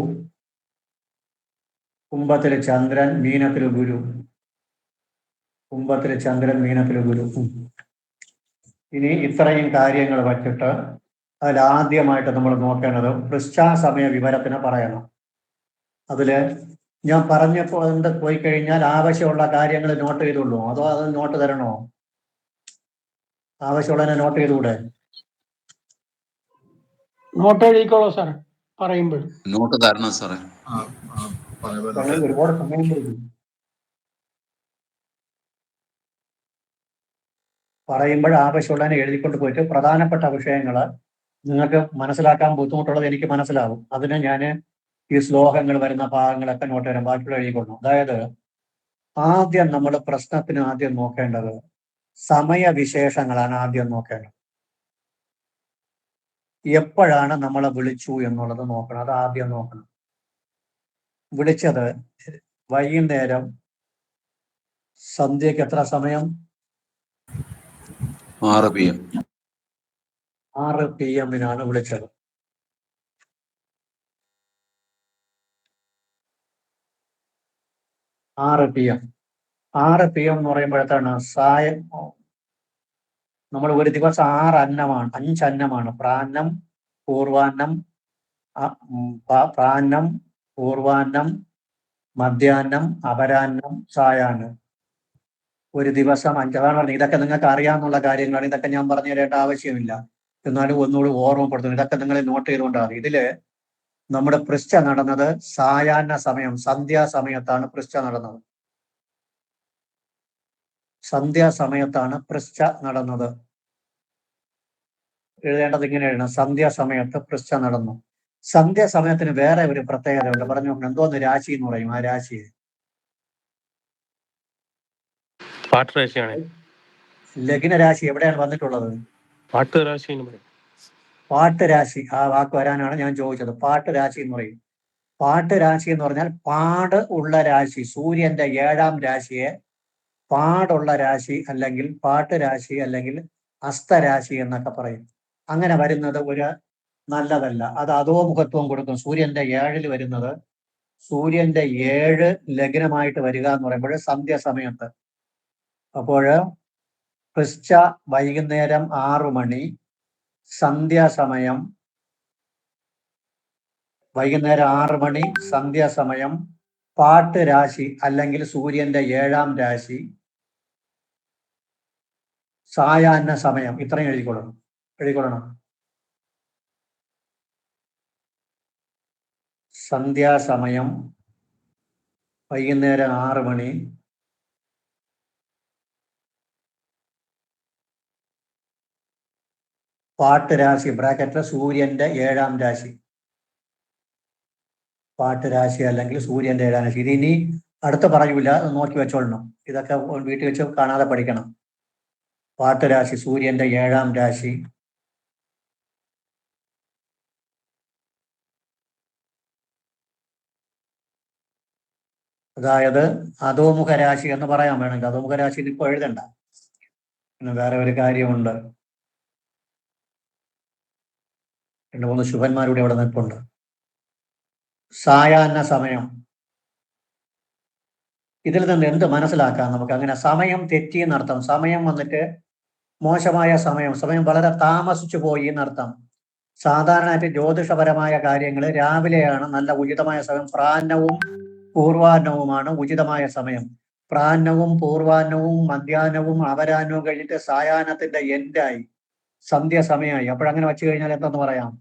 കുംഭത്തില് ചന്ദ്രൻ, മീനത്തില് ഗുരു. ഇനി ഇത്രയും കാര്യങ്ങൾ വച്ചിട്ട് അതിലാദ്യമായിട്ട് നമ്മൾ നോക്കേണ്ടത് വൃശ്ചാസമയ വിവരത്തിന് പറയണം. അതില് ഞാൻ പറഞ്ഞപ്പോൾ എന്ത് പോയി കഴിഞ്ഞാൽ ആവശ്യമുള്ള കാര്യങ്ങൾ നോട്ട് ചെയ്തുള്ളൂ, അതോ അത് നോട്ട് തരണോ? ആവശ്യമുള്ളതിനെ നോട്ട് ചെയ്തുകൂടെ? നോട്ട് എഴുതിക്കോളൂ സാർ പറയുമ്പോൾ. നോട്ട് തരണം സാറേ. ഒരുപാട് സമയം പോകും. പറയുമ്പോൾ ആവശ്യമുള്ളതിനെ എഴുതിക്കൊണ്ട് പോയിട്ട് പ്രധാനപ്പെട്ട വിഷയങ്ങൾ നിങ്ങൾക്ക് മനസ്സിലാക്കാൻ ബുദ്ധിമുട്ടുള്ളത് എനിക്ക് മനസ്സിലാവും. അതിന് ഞാൻ ഈ ശ്ലോകങ്ങൾ വരുന്ന ഭാഗങ്ങളൊക്കെ നോട്ട് തരാം, ബാക്കിയുള്ള എഴുതിക്കൊള്ളണം. അതായത് ആദ്യം നമ്മൾ പ്രശ്നത്തിന് ആദ്യം നോക്കേണ്ടത് സമയവിശേഷങ്ങളാണ് ആദ്യം നോക്കേണ്ടത്. എപ്പോഴാണ് നമ്മളെ വിളിച്ചു എന്നുള്ളത് നോക്കണം, അത് ആദ്യം നോക്കണം. വിളിച്ചത് വൈകുന്നേരം സന്ധ്യക്ക് എത്ര സമയം? 6 PM. 6 PM വിളിച്ചത്. ആറ് PM എന്ന് പറയുമ്പോഴത്താണ് സായം. നമ്മൾ ഒരു ദിവസം 5 അന്നമാണ്. പ്രാന്നം, പൂർവാന്നം, മധ്യാഹ്നം, അപരാഹ്നം, സായാഹ്നം. ഒരു ദിവസം 5. അതാണ് പറഞ്ഞത്. ഇതൊക്കെ നിങ്ങൾക്ക് അറിയാവുന്ന കാര്യങ്ങളാണ്, ഇതൊക്കെ ഞാൻ പറഞ്ഞു തരേണ്ട ആവശ്യമില്ല. എന്നാലും ഒന്നുകൂടി ഓർമ്മപ്പെടുത്തുന്നു, ഇതൊക്കെ നിങ്ങൾ നോട്ട് ചെയ്തുകൊണ്ടാണ്. ഇതില് നമ്മുടെ പൃച്ഛ നടന്നത് സായാഹ്ന സമയം, സന്ധ്യാസമയത്താണ് പൃച്ഛ നടന്നത്. സന്ധ്യാസമയത്താണ് പൃച്ഛ നടന്നത്. എഴുതേണ്ടത് ഇങ്ങനെ എഴുതണം: സന്ധ്യാസമയത്ത് പൃച്ഛ നടന്നു. സന്ധ്യാസമയത്തിന് വേറെ ഒരു പ്രത്യേകത ഉണ്ട്, പറഞ്ഞു നോക്കണം. എന്തോന്ന് രാശി എന്ന് പറയും? ആ രാശി ലഗ്നരാശി എവിടെയാണ് വന്നിട്ടുള്ളത്? പാട്ടുരാശി. ആ വാക്ക് വരാനാണ് ഞാൻ ചോദിച്ചത്. പാട്ടുരാശി എന്ന് പറയും. പാട്ടുരാശി എന്ന് പറഞ്ഞാൽ പാട് ഉള്ള രാശി. സൂര്യന്റെ 7ാം രാശിയെ പാടുള്ള രാശി അല്ലെങ്കിൽ പാട്ടുരാശി അല്ലെങ്കിൽ അസ്തരാശി എന്നൊക്കെ പറയും. അങ്ങനെ വരുന്നത് ഒരു നല്ലതല്ല, അത് അധോമുഖത്വം കൊടുക്കും. സൂര്യന്റെ 7ൽ വരുന്നത്, സൂര്യന്റെ 7 ലഗ്നമായിട്ട് വരിക എന്ന് പറയുമ്പോൾ സന്ധ്യാസമയത്ത്. അപ്പോൾ പൃച്ഛ വൈകുന്നേരം 6 മണി, സന്ധ്യാസമയം വൈകുന്നേരം 6 മണി, സന്ധ്യാസമയം, പാട്ട് രാശി അല്ലെങ്കിൽ സൂര്യന്റെ 7ാം രാശി, സായാഹ്ന സമയം. ഇത്രയും എഴുതിക്കൊള്ളണം. സന്ധ്യാസമയം വൈകുന്നേരം 6 മണി, പാട്ടുരാശി ബ്രാക്കറ്റിൽ സൂര്യന്റെ 7ാം രാശി. പാട്ടുരാശി അല്ലെങ്കിൽ സൂര്യന്റെ 7ാം രാശി. ഇതിനി അടുത്ത് പറയൂല, നോക്കി വെച്ചോളണം. ഇതൊക്കെ വീട്ടിൽ വെച്ച് കാണാതെ പഠിക്കണം. പാട്ടുരാശി, സൂര്യന്റെ 7ാം രാശി. അതായത് അധോമുഖ രാശി എന്ന് പറയാൻ വേണമെങ്കിൽ. അധോമുഖ രാശി ഇപ്പോൾ എഴുതണ്ട. പിന്നെ വേറെ ഒരു കാര്യമുണ്ട്. 2-3 ശുഭന്മാരുടെ അവിടെ നിൽപ്പുണ്ട്. സായാഹ്ന സമയം. ഇതിൽ നിന്ന് എന്ത് മനസ്സിലാക്കാം നമുക്ക്? അങ്ങനെ സമയം തെറ്റി എന്നർത്ഥം. സമയം വന്നിട്ട് മോശമായ സമയം, സമയം വളരെ താമസിച്ചു പോയി എന്നർത്ഥം. സാധാരണയായിട്ട് ജ്യോതിഷപരമായ കാര്യങ്ങൾ രാവിലെയാണ് നല്ല ഉചിതമായ സമയം. പ്രാന്നവും പൂർവാഹ്നവുമാണ് ഉചിതമായ സമയം. പ്രാന്നവും പൂർവാഹ്നവും മധ്യാഹ്നവും അപരാഹ്നവും കഴിഞ്ഞിട്ട് സായാഹ്നത്തിന്റെ എൻഡായി, സന്ധ്യാസമയമായി. അപ്പോഴങ്ങനെ വെച്ച് കഴിഞ്ഞാൽ എന്തെന്ന് പറയാം?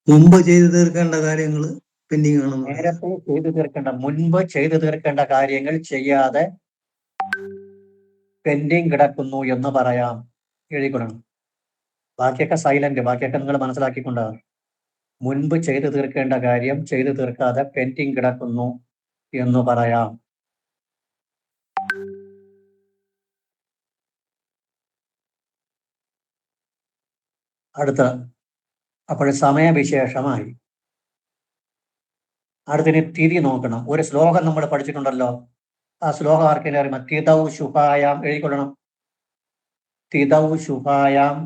മുമ്പ് ചെയ്തു തീർക്കേണ്ട കാര്യങ്ങൾ പെൻഡിങ് ആണെന്ന്. നേരത്തെ ചെയ്തു തീർക്കേണ്ട, മുൻപ് ചെയ്തു തീർക്കേണ്ട കാര്യങ്ങൾ ചെയ്യാതെ പെൻഡിങ് കിടക്കുന്നു എന്ന് പറയാം. എഴുതിക്കൊള്ളണം. ബാക്കിയൊക്കെ സൈലന്റ്, ബാക്കിയൊക്കെ നിങ്ങൾ മനസ്സിലാക്കിക്കൊണ്ടാണ്. മുൻപ് ചെയ്തു തീർക്കേണ്ട കാര്യം ചെയ്തു തീർക്കാതെ പെൻഡിങ് കിടക്കുന്നു എന്ന് പറയാം. അടുത്ത അപ്പോൾ സമയവിശേഷമായി. അടുത്തിന് തിരി നോക്കണം. ഒരു ശ്ലോകം നമ്മൾ പഠിച്ചിട്ടുണ്ടല്ലോ, ആ ശ്ലോകം ആർക്കെങ്കിലും അറിയാം? തിതൗ ശുഭായാം, എഴുതിക്കൊള്ളണം. തിതൗ ശുഭായാം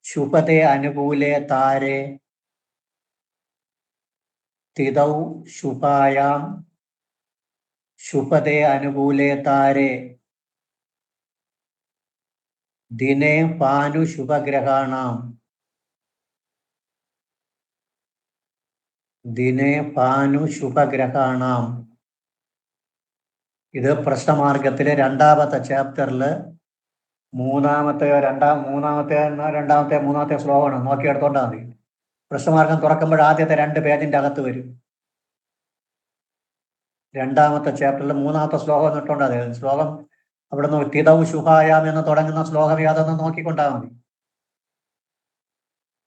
ശുഭതേ അനുകൂലേ താരേ. തിതൗ ശുഭായാം ശുഭതേ അനുകൂലേ താരേ ദിനേ പാനു ശുഭഗ്രഹാണാം. ദിനേ പാനു ശുഭഗ്രഹാണാം. ഇത് പ്രശ്നമാർഗത്തിലെ രണ്ടാമത്തെ ചാപ്റ്ററിൽ മൂന്നാമത്തെ ശ്ലോകമാണ്. നോക്കിയെടുത്തോണ്ടാ മതി. പ്രശ്നമാർഗം തുറക്കുമ്പോൾ ആദ്യത്തെ 2 പേജിന്റെ അകത്ത് വരും. രണ്ടാമത്തെ ചാപ്റ്ററിൽ 3ാമത്തെ ശ്ലോകം എന്നിട്ടുണ്ടാ മതി. ശ്ലോകം അവിടെ നിന്ന് തിതൗ ശുഭായാം എന്ന് തുടങ്ങുന്ന ശ്ലോകം യാതൊന്ന് നോക്കിക്കൊണ്ടാ മതി.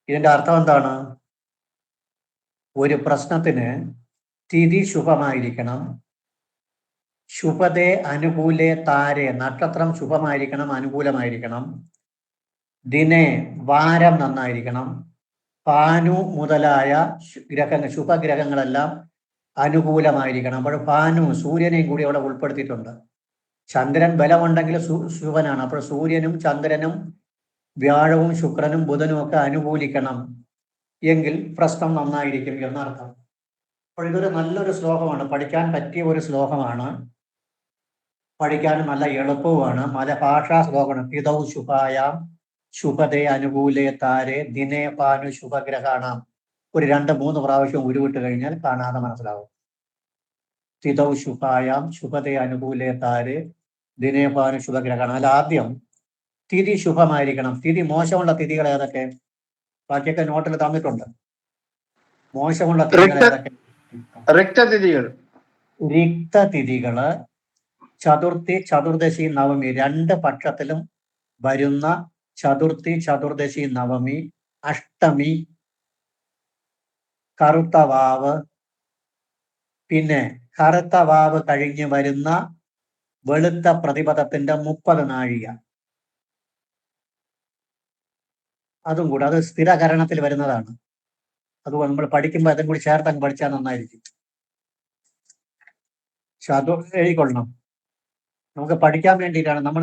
ഇതിന്റെ അർത്ഥം എന്താണ്? ഒരു പ്രശ്നത്തിന് തിഥി ശുഭമായിരിക്കണം, ശുഭതേ അനുകൂലേ താരെ നക്ഷത്രം ശുഭമായിരിക്കണം, അനുകൂലമായിരിക്കണം, ദിനെ വാരം നന്നായിരിക്കണം, പാനു മുതലായ ശുഭഗ്രഹങ്ങളെല്ലാം അനുകൂലമായിരിക്കണം. അപ്പോൾ പാനു സൂര്യനെയും കൂടി അവിടെ ഉൾപ്പെടുത്തിയിട്ടുണ്ട്. ചന്ദ്രൻ ബലമുണ്ടെങ്കിൽ ശുഭനാണ്. അപ്പോൾ സൂര്യനും ചന്ദ്രനും വ്യാഴവും ശുക്രനും ബുധനും ഒക്കെ അനുകൂലിക്കണം എങ്കിൽ പ്രശ്നം നന്നായിരിക്കും എന്നർത്ഥം. അപ്പോൾ ഇതൊരു നല്ലൊരു ശ്ലോകമാണ്, പഠിക്കാൻ പറ്റിയ ഒരു ശ്ലോകമാണ്, പഠിക്കാൻ നല്ല എളുപ്പവുമാണ്. ഭാഷാ ശ്ലോകമാണ്. തിതൗ ശുഭായാം ശുഭതേ അനുകൂലേ താരെ ദിനേ പാനു ശുഭഗ്രഹാണാം. ഒരു 2-3 പ്രാവശ്യം ഉരുവിട്ട് കഴിഞ്ഞാൽ കാണാതെ മനസ്സിലാവും. തിതൗ ശുഭായാം ശുഭതേ അനുകൂലേ താരെ ദിനേ പാനു ശുഭഗ്രഹാണാം. അല്ല, ആദ്യം തിഥി ശുഭമായിരിക്കണം. തിഥി മോശമുള്ള തിഥികൾ ഏതൊക്കെ? ബാക്കിയൊക്കെ നോട്ടിൽ തന്നിട്ടുണ്ട്. മോശമുള്ള തിഥികൾ ഏതൊക്കെ? റിക്തതിഥികള് ചതുർത്ഥി, ചതുർദശി, നവമി 2 പക്ഷത്തിലും വരുന്ന ചതുർത്ഥി, ചതുർദശി, നവമി, അഷ്ടമി, കറുത്ത വാവ്, പിന്നെ കറുത്ത വാവ് കഴിഞ്ഞ് വരുന്ന വെളുത്ത പ്രതിപദത്തിന്റെ 30 നാഴിക. അതും കൂടെ അത് സ്ഥിരകരണത്തിൽ വരുന്നതാണ്. അതുകൊണ്ട് നമ്മൾ പഠിക്കുമ്പോൾ അതും കൂടി ചേർത്തങ്ങ് പഠിച്ചാൽ നന്നായിരിക്കും. എഴുതിക്കൊള്ളണം. നമുക്ക് പഠിക്കാൻ വേണ്ടിയിട്ടാണ് നമ്മൾ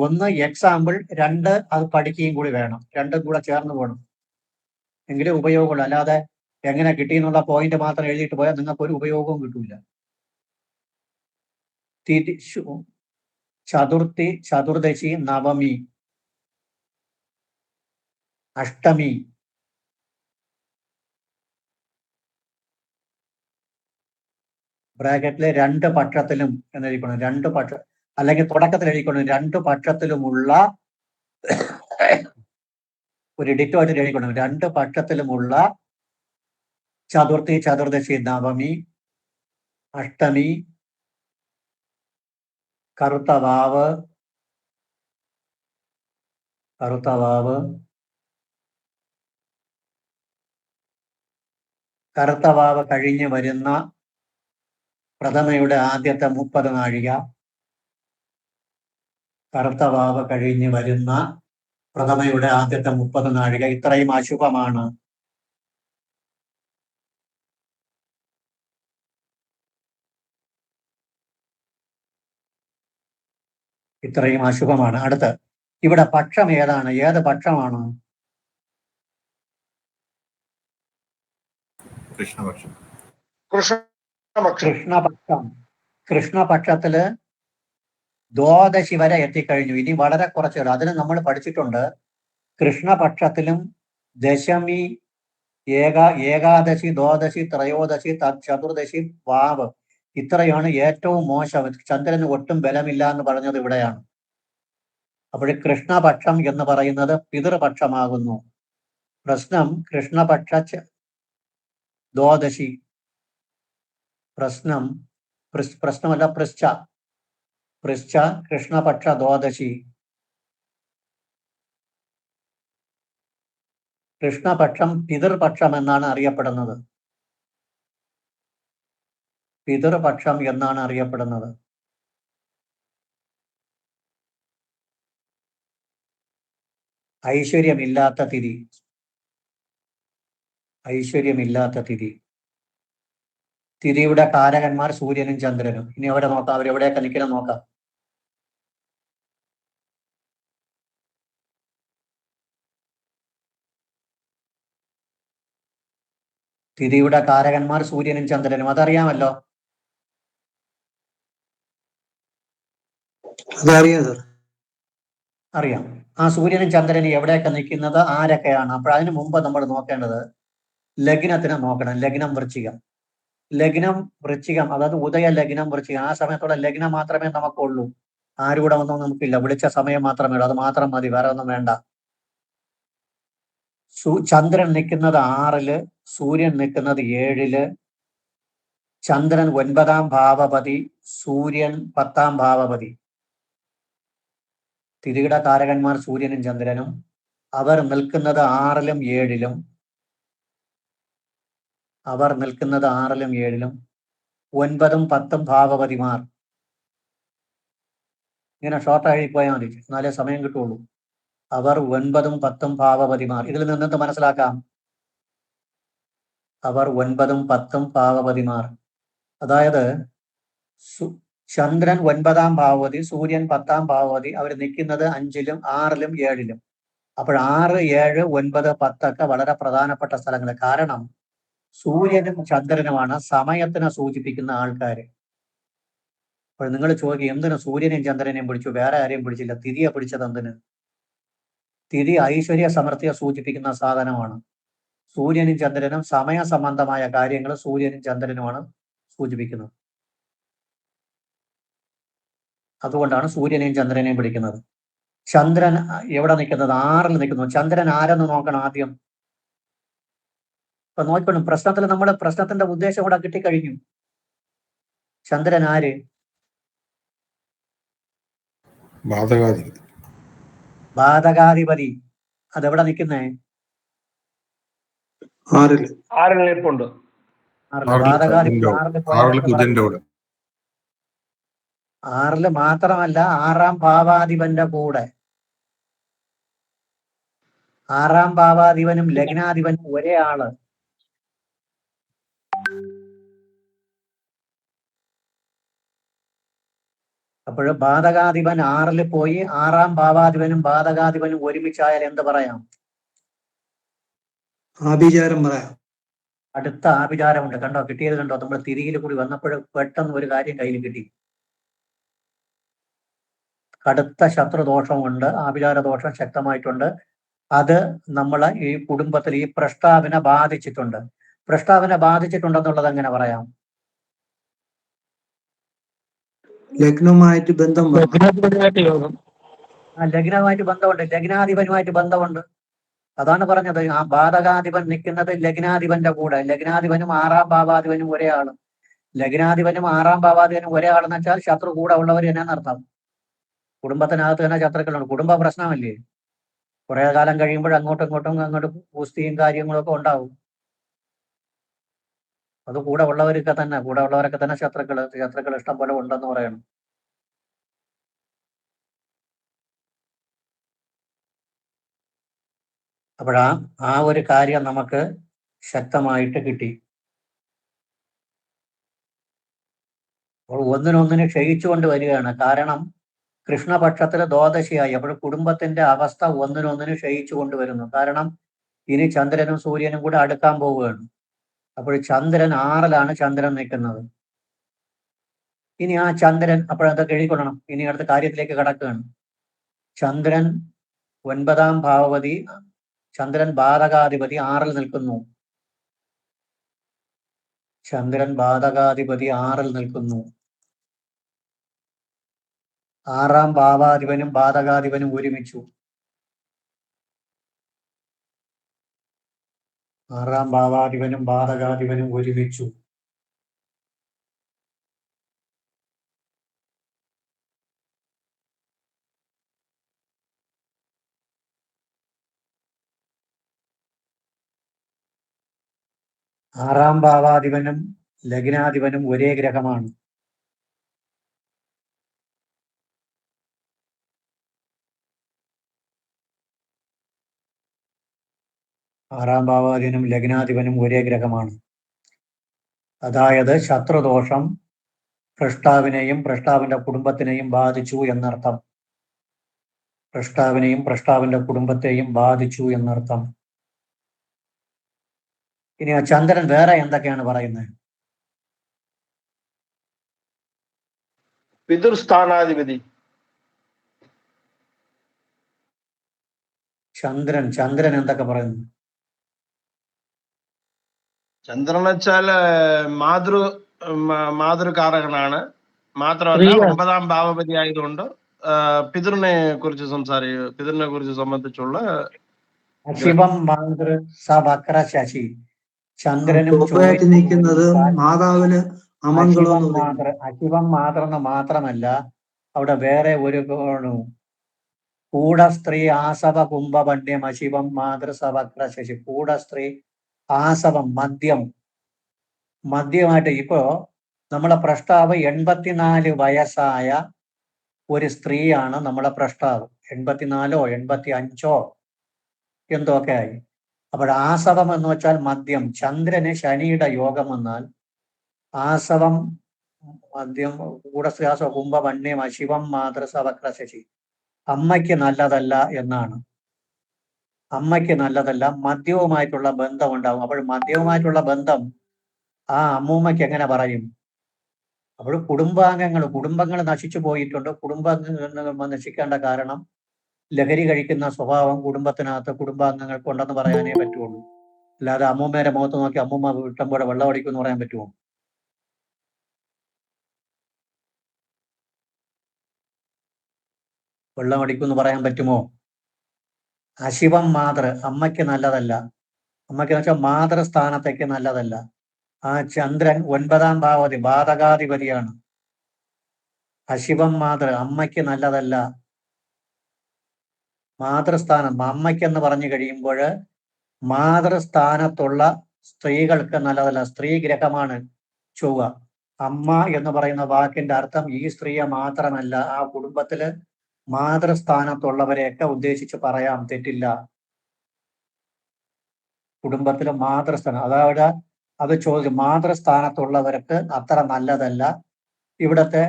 ഒന്ന് എക്സാമ്പിൾ, 2 അത് പഠിക്കുകയും കൂടി വേണം. 2 കൂടെ ചേർന്ന് പോകണം, എങ്കിലേ ഉപയോഗമുള്ളൂ. അല്ലാതെ എങ്ങനെ കിട്ടിയെന്നുള്ള പോയിന്റ് മാത്രം എഴുതിയിട്ട് പോയാൽ നിങ്ങൾക്ക് ഒരു ഉപയോഗവും കിട്ടൂല. ചതുർത്ഥി, ചതുർദശി, നവമി, അഷ്ടമി, ബ്രാക്കറ്റിലെ 2 പക്ഷത്തിലും എന്നെഴുതിക്കണം. 2 പക്ഷ അല്ലെങ്കിൽ തുടക്കത്തിൽ എഴുതിക്കണം. 2 പക്ഷത്തിലുമുള്ള ഒരു ഡിറ്റോയിട്ട് എഴുതിക്കണം. 2 പക്ഷത്തിലുമുള്ള ചതുർത്ഥി, ചതുർദശി, നവമി, അഷ്ടമി, കറുത്ത വാവ്, കറുത്ത വാവ് കഴിഞ്ഞ് വരുന്ന പ്രഥമയുടെ ആദ്യത്തെ 30 നാഴിക, കറുത്ത വാവ് കഴിഞ്ഞ് വരുന്ന പ്രഥമയുടെ ആദ്യത്തെ 30 നാഴിക. ഇത്രയും അശുഭമാണ്. ഇത്രയും അശുഭമാണ്. അടുത്ത് ഇവിടെ പക്ഷം ഏതാണ്? ഏത് പക്ഷമാണ്? കൃഷ്ണപക്ഷം. കൃഷ്ണപക്ഷം. കൃഷ്ണപക്ഷത്തില് ദ്വാദശി വരെ എത്തിക്കഴിഞ്ഞു. ഇനി വളരെ കുറച്ച്. അതിന് നമ്മൾ പഠിച്ചിട്ടുണ്ട്. കൃഷ്ണപക്ഷത്തിലും ദശമി, ഏകാദശി, ദ്വാദശി, ത്രയോദശി, ചതുർദശി, വാവ്, ഇത്രയാണ് ഏറ്റവും മോശം. ചന്ദ്രന് ഒട്ടും ബലമില്ല എന്ന് പറഞ്ഞത് ഇവിടെയാണ്. അപ്പോൾ കൃഷ്ണപക്ഷം എന്ന് പറയുന്നത് പിതൃപക്ഷമാകുന്നു. പ്രശ്നം കൃഷ്ണപക്ഷ ദ്വാദശി. പ്രശ്നമല്ല, പൃച്ഛ. വൃശ്ച കൃഷ്ണപക്ഷ ദ്വാദശി. കൃഷ്ണപക്ഷം പിതൃപക്ഷം എന്നാണ് അറിയപ്പെടുന്നത്. പിതൃപക്ഷം എന്നാണ് അറിയപ്പെടുന്നത്. ഐശ്വര്യമില്ലാത്ത തിഥി. ഐശ്വര്യമില്ലാത്ത തിഥി. തിഥിയുടെ കാരകന്മാർ സൂര്യനും ചന്ദ്രനും. ഇനി അവിടെ നോക്കാം, അവരെവിടെയൊക്കെ നിൽക്കണം നോക്കാം. തിഥിയുടെ കാരകന്മാർ സൂര്യനും ചന്ദ്രനും, അതറിയാമല്ലോ. അതറിയാം സർ. അറിയാം. ആ സൂര്യനും ചന്ദ്രനും എവിടെയൊക്കെ നിൽക്കുന്നത്, ആരൊക്കെയാണ്? അപ്പോൾ അതിനു മുമ്പ് നമ്മൾ നോക്കേണ്ടത് ലഗ്നത്തിനെ നോക്കണം. ലഗ്നം വൃശ്ചികം. ലഗ്നം വൃശ്ചികം, അതായത് ഉദയ ലഗ്നം വൃശ്ചികം. ആ സമയത്തുള്ള ലഗ്നം മാത്രമേ നമുക്കുള്ളൂ. ആരൂടെ ഒന്നും നമുക്കില്ല. വിളിച്ച സമയം മാത്രമേ ഉള്ളൂ. അത് മാത്രം മതി, വേറെ ഒന്നും വേണ്ട. ചന്ദ്രൻ നിൽക്കുന്നത് 6-ല്, സൂര്യൻ നിൽക്കുന്നത് 7-ല്. ചന്ദ്രൻ 9-ാം ഭാവപതി, സൂര്യൻ 10-ാം ഭാവപതി. തിഥിയുടെ കാരകന്മാർ സൂര്യനും ചന്ദ്രനും. അവർ നിൽക്കുന്നത് 6-ലും 7-ലും. അവർ നിൽക്കുന്നത് 6-ലും 7-ലും. 9-ഉം 10-ഉം ഭാവപതിമാർ. ഇങ്ങനെ ഷോർട്ട് ആയി പോയാൽ മതി, എന്നാലേ സമയം കിട്ടുള്ളൂ. അവർ 9-ഉം 10-ഉം ഭാവപതിമാർ. ഇതിൽ നിന്നെന്ത് മനസ്സിലാക്കാം? അവർ 9-ഉം 10-ഉം ഭാവപതിമാർ. അതായത് ചന്ദ്രൻ 9-ാം ഭാവപതി, സൂര്യൻ 10-ാം ഭാവപതി. അവർ നിൽക്കുന്നത് 5-ലും 6-ലും 7-ലും. അപ്പോൾ 6, 7, 9, 10 ഒക്കെ വളരെ പ്രധാനപ്പെട്ട സ്ഥലങ്ങൾ. കാരണം സൂര്യനും ചന്ദ്രനുമാണ് സമയത്തിനെ സൂചിപ്പിക്കുന്ന ആൾക്കാർ. അപ്പോൾ നിങ്ങൾ ചോദിക്കും, എന്തിനു സൂര്യനെയും ചന്ദ്രനെയും പിടിച്ചു, വേറെ ആരെയും പിടിച്ചില്ല? തിഥിയെ പിടിച്ചത് എന്തിന്? തിഥി ഐശ്വര്യ സമൃദ്ധിയെ സൂചിപ്പിക്കുന്ന സാധനമാണ്. സൂര്യനും ചന്ദ്രനും സമയ സംബന്ധമായ കാര്യങ്ങൾ സൂര്യനും ചന്ദ്രനുമാണ് സൂചിപ്പിക്കുന്നത്. അതുകൊണ്ടാണ് സൂര്യനെയും ചന്ദ്രനെയും പിടിക്കുന്നത്. ചന്ദ്രൻ എവിടെ നിൽക്കുന്നത്? 6-ൽ നിൽക്കുന്നു. ചന്ദ്രൻ ആരെന്ന് നോക്കണം ആദ്യം. ഇപ്പൊ നോക്കണം, പ്രശ്നത്തിൽ നമ്മൾ പ്രശ്നത്തിന്റെ ഉദ്ദേശം കൂടെ കിട്ടിക്കഴിഞ്ഞു. ചന്ദ്രൻ ആര്? ബാധകാധിപതി. ബാധകാധിപതി. അതെവിടെ നിൽക്കുന്നേ? 6-ല്. 6-ൽ നിൽപ്പുണ്ട്. ബാധകാധിപതി 6-ല് ബുധന്റെ കൂടെ. 6-ല് മാത്രമല്ല, 6-ാം ഭാവാധിപന്റെ കൂടെ. 6-ാം ഭാവാധിപനും ലഗ്നാധിപനും ഒരേ ആള്. അപ്പോൾ ബാധകാധിപൻ 6-ല് പോയി 6-ാം ഭാവാധിപനും ബാധകാധിപനും ഒരുമിച്ചായാൽ എന്ത് പറയാം? ആഭിചാരം പറയാം. അടുത്ത ആഭിചാരമുണ്ട്. കണ്ടോ, കിട്ടിയത് കണ്ടോ? നമ്മൾ തിരിയിൽ കൂടി വന്നപ്പോൾ പെട്ടെന്ന് ഒരു കാര്യം കയ്യിൽ കിട്ടി. കടുത്ത ശത്രുദോഷമുണ്ട്, ആഭിചാര ദോഷം ശക്തമായിട്ടുണ്ട്. അത് നമ്മളെ ഈ കുടുംബത്തിൽ ഈ പ്രസ്താവന ബാധിച്ചിട്ടുണ്ട്. പ്രസ്താവന ബാധിച്ചിട്ടുണ്ടെന്നുള്ളത് എങ്ങനെ പറയാം? ലഗ്നവുമായിട്ട് ബന്ധം വേണം. ലഗ്നവുമായിട്ട് ബന്ധമുണ്ട്, ലഗ്നാധിപനുമായിട്ട് ബന്ധമുണ്ട്. അതാണ് പറഞ്ഞത്, ആ ബാധകാധിപൻ നിൽക്കുന്നത് ലഗ്നാധിപന്റെ കൂടെ. ലഗ്നാധിപനും 6-ാം ഭാവാധിപനും ഒരേ ആള്. ലഗ്നാധിപനും 6-ാം ഭാവാധിപനും ഒരേ ആളെന്ന് വെച്ചാൽ ശത്രു കൂടെ ഉള്ളവർ എന്നാന്നർത്ഥം. കുടുംബത്തിനകത്ത് തന്നെ ശത്രുക്കളുണ്ട്. കുടുംബ പ്രശ്നമല്ലേ? കുറെ കാലം കഴിയുമ്പോൾ അങ്ങോട്ടും കുസ്തിയും കാര്യങ്ങളൊക്കെ ഉണ്ടാവും. അത് കൂടെ ഉള്ളവരൊക്കെ തന്നെ ശത്രുക്കൾ ഇഷ്ടം പോലെ ഉണ്ടെന്ന് പറയണം. അപ്പോഴാ ആ ഒരു കാര്യം നമുക്ക് ശക്തമായിട്ട് കിട്ടി. അപ്പോൾ ഒന്നിനൊന്നിന് ക്ഷയിച്ചുകൊണ്ട് വരികയാണ്. കാരണം കൃഷ്ണപക്ഷത്തിൽ ദ്വാദശിയായി. അപ്പോൾ കുടുംബത്തിന്റെ അവസ്ഥ ഒന്നിനൊന്നിന് ക്ഷയിച്ചു കൊണ്ടുവരുന്നു. കാരണം ഇനി ചന്ദ്രനും സൂര്യനും കൂടെ അടുക്കാൻ പോവുകയാണ്. അപ്പോൾ ചന്ദ്രൻ 6-ലാണ് ചന്ദ്രൻ നിൽക്കുന്നത്. ഇനി ആ ചന്ദ്രൻ അപ്പോഴതൊക്കെ എഴുതിക്കൊള്ളണം. ഇനി അടുത്ത കാര്യത്തിലേക്ക് കടക്കുകയാണ്. ചന്ദ്രൻ 9-ാം ഭാവപതി, ചന്ദ്രൻ ബാധകാധിപതി 6-ൽ നിൽക്കുന്നു. ചന്ദ്രൻ ബാധകാധിപതി 6-ൽ നിൽക്കുന്നു. 6-ാം ഭാവാധിപനും ബാധകാധിപനും ഒരുമിച്ചു. 6-ാം ഭാവാധിപനും ബാധകാധിപനും ഒരുമിച്ചു. ആറാം ഭാവാധിപനും ലഗ്നാധിപനും ഒരേ ഗ്രഹമാണ്. ആറാം ഭാവാധിപനും ലഗ്നാധിപനും ഒരേ ഗ്രഹമാണ്. അതായത് ശത്രുദോഷം ഭ്രഷ്ടാവിനെയും ഭ്രഷ്ടാവിന്റെ കുടുംബത്തിനെയും ബാധിച്ചു എന്നർത്ഥം. ഭ്രഷ്ടാവിനെയും ഭ്രഷ്ടാവിന്റെ കുടുംബത്തെയും ബാധിച്ചു എന്നർത്ഥം. ഇനി ആ ചന്ദ്രൻ വേറെ എന്തൊക്കെയാണ് പറയുന്നത്? പിതൃസ്ഥാനാധിപതി. ചന്ദ്രൻ എന്തൊക്കെ പറയുന്നു? ചന്ദ്രൻ വെച്ചാല് മാതൃകാരകനാണ്. മാത്രമല്ല 9ാം ഭാവപതി ആയതുകൊണ്ട് പിതൃനെ കുറിച്ച് പിതൃനെ കുറിച്ച് സംബന്ധിച്ചുള്ള അശിവം മാതൃ സവക്ര ശശി. ചന്ദ്രനും ചൊവ്വയായിട്ട് നിൽക്കുന്നത് മാതാവിന് അമംഗളം എന്ന് പറയുന്നു. അശിവം മാത്രം മാത്രമല്ല, അവിടെ വേറെ ഒരു കൂട സ്ത്രീ ആസവ കുംഭപണ്യം അശിവം മാതൃസവക്ര ശശി. കൂട സ്ത്രീ ആസവം മദ്യമായിട്ട് ഇപ്പോ നമ്മളെ പ്രഷ്ടാവ് 84 വയസ്സായ ഒരു സ്ത്രീയാണ് നമ്മളെ പ്രഷ്ടാവ്. 84 85 എന്തൊക്കെ ആയി. അപ്പോൾ ആസവം എന്ന് വെച്ചാൽ മദ്യം. ചന്ദ്രന് ശനിയുടെ യോഗം വന്നാൽ ആസവം മദ്യം കൂടശ്രീയാസ കുംഭപണ്യം അശിവം മാതൃസവക്ര ശശി. അമ്മയ്ക്ക് നല്ലതല്ല എന്നാണ്. അമ്മയ്ക്ക് നല്ലതല്ല, മദ്യവുമായിട്ടുള്ള ബന്ധം ഉണ്ടാവും. അപ്പോൾ മദ്യവുമായിട്ടുള്ള ബന്ധം ആ അമ്മൂമ്മയ്ക്ക് എങ്ങനെ പറയും? അപ്പോൾ കുടുംബങ്ങൾ നശിച്ചു പോയിട്ടുണ്ട്. കുടുംബാംഗങ്ങൾ നശിക്കേണ്ട കാരണം ലഹരി കഴിക്കുന്ന സ്വഭാവം കുടുംബാംഗങ്ങൾക്ക് ഉണ്ടെന്ന് പറയാനേ പറ്റുള്ളൂ. അല്ലാതെ അമ്മൂമ്മേരെ മുഖത്ത് നോക്കി അമ്മൂമ്മ ഇഷ്ടം പോലെ വെള്ളം അടിക്കുമെന്ന് പറയാൻ പറ്റുമോ? വെള്ളം അടിക്കുമെന്ന് പറയാൻ പറ്റുമോ? അശിവം അമ്മയ്ക്ക് നല്ലതല്ല. അമ്മയ്ക്ക് വെച്ചാൽ മാതൃസ്ഥാനത്തേക്ക് നല്ലതല്ല. ആ ചന്ദ്രൻ 9ാം ഭാവതി ബാധകാധിപതിയാണ്. അശിവം അമ്മയ്ക്ക് നല്ലതല്ല. മാതൃസ്ഥാനം അമ്മയ്ക്കെന്ന് പറഞ്ഞു കഴിയുമ്പോൾ മാതൃസ്ഥാനത്തുള്ള സ്ത്രീകൾക്ക് നല്ലതല്ല. സ്ത്രീ ഗ്രഹമാണ് ചൊവ്വ. അമ്മ എന്ന് പറയുന്ന വാക്കിന്റെ അർത്ഥം ഈ സ്ത്രീയെ മാത്രമല്ല, ആ കുടുംബത്തില് മാതൃസ്ഥാനത്തുള്ളവരെയൊക്കെ ഉദ്ദേശിച്ച് പറയാം, തെറ്റില്ല. കുടുംബത്തില് മാതൃസ്ഥാനം, അതായത് അത് ചോദ്യം, മാതൃസ്ഥാനത്തുള്ളവർക്ക് അത്ര നല്ലതല്ല. ഇവിടത്തെ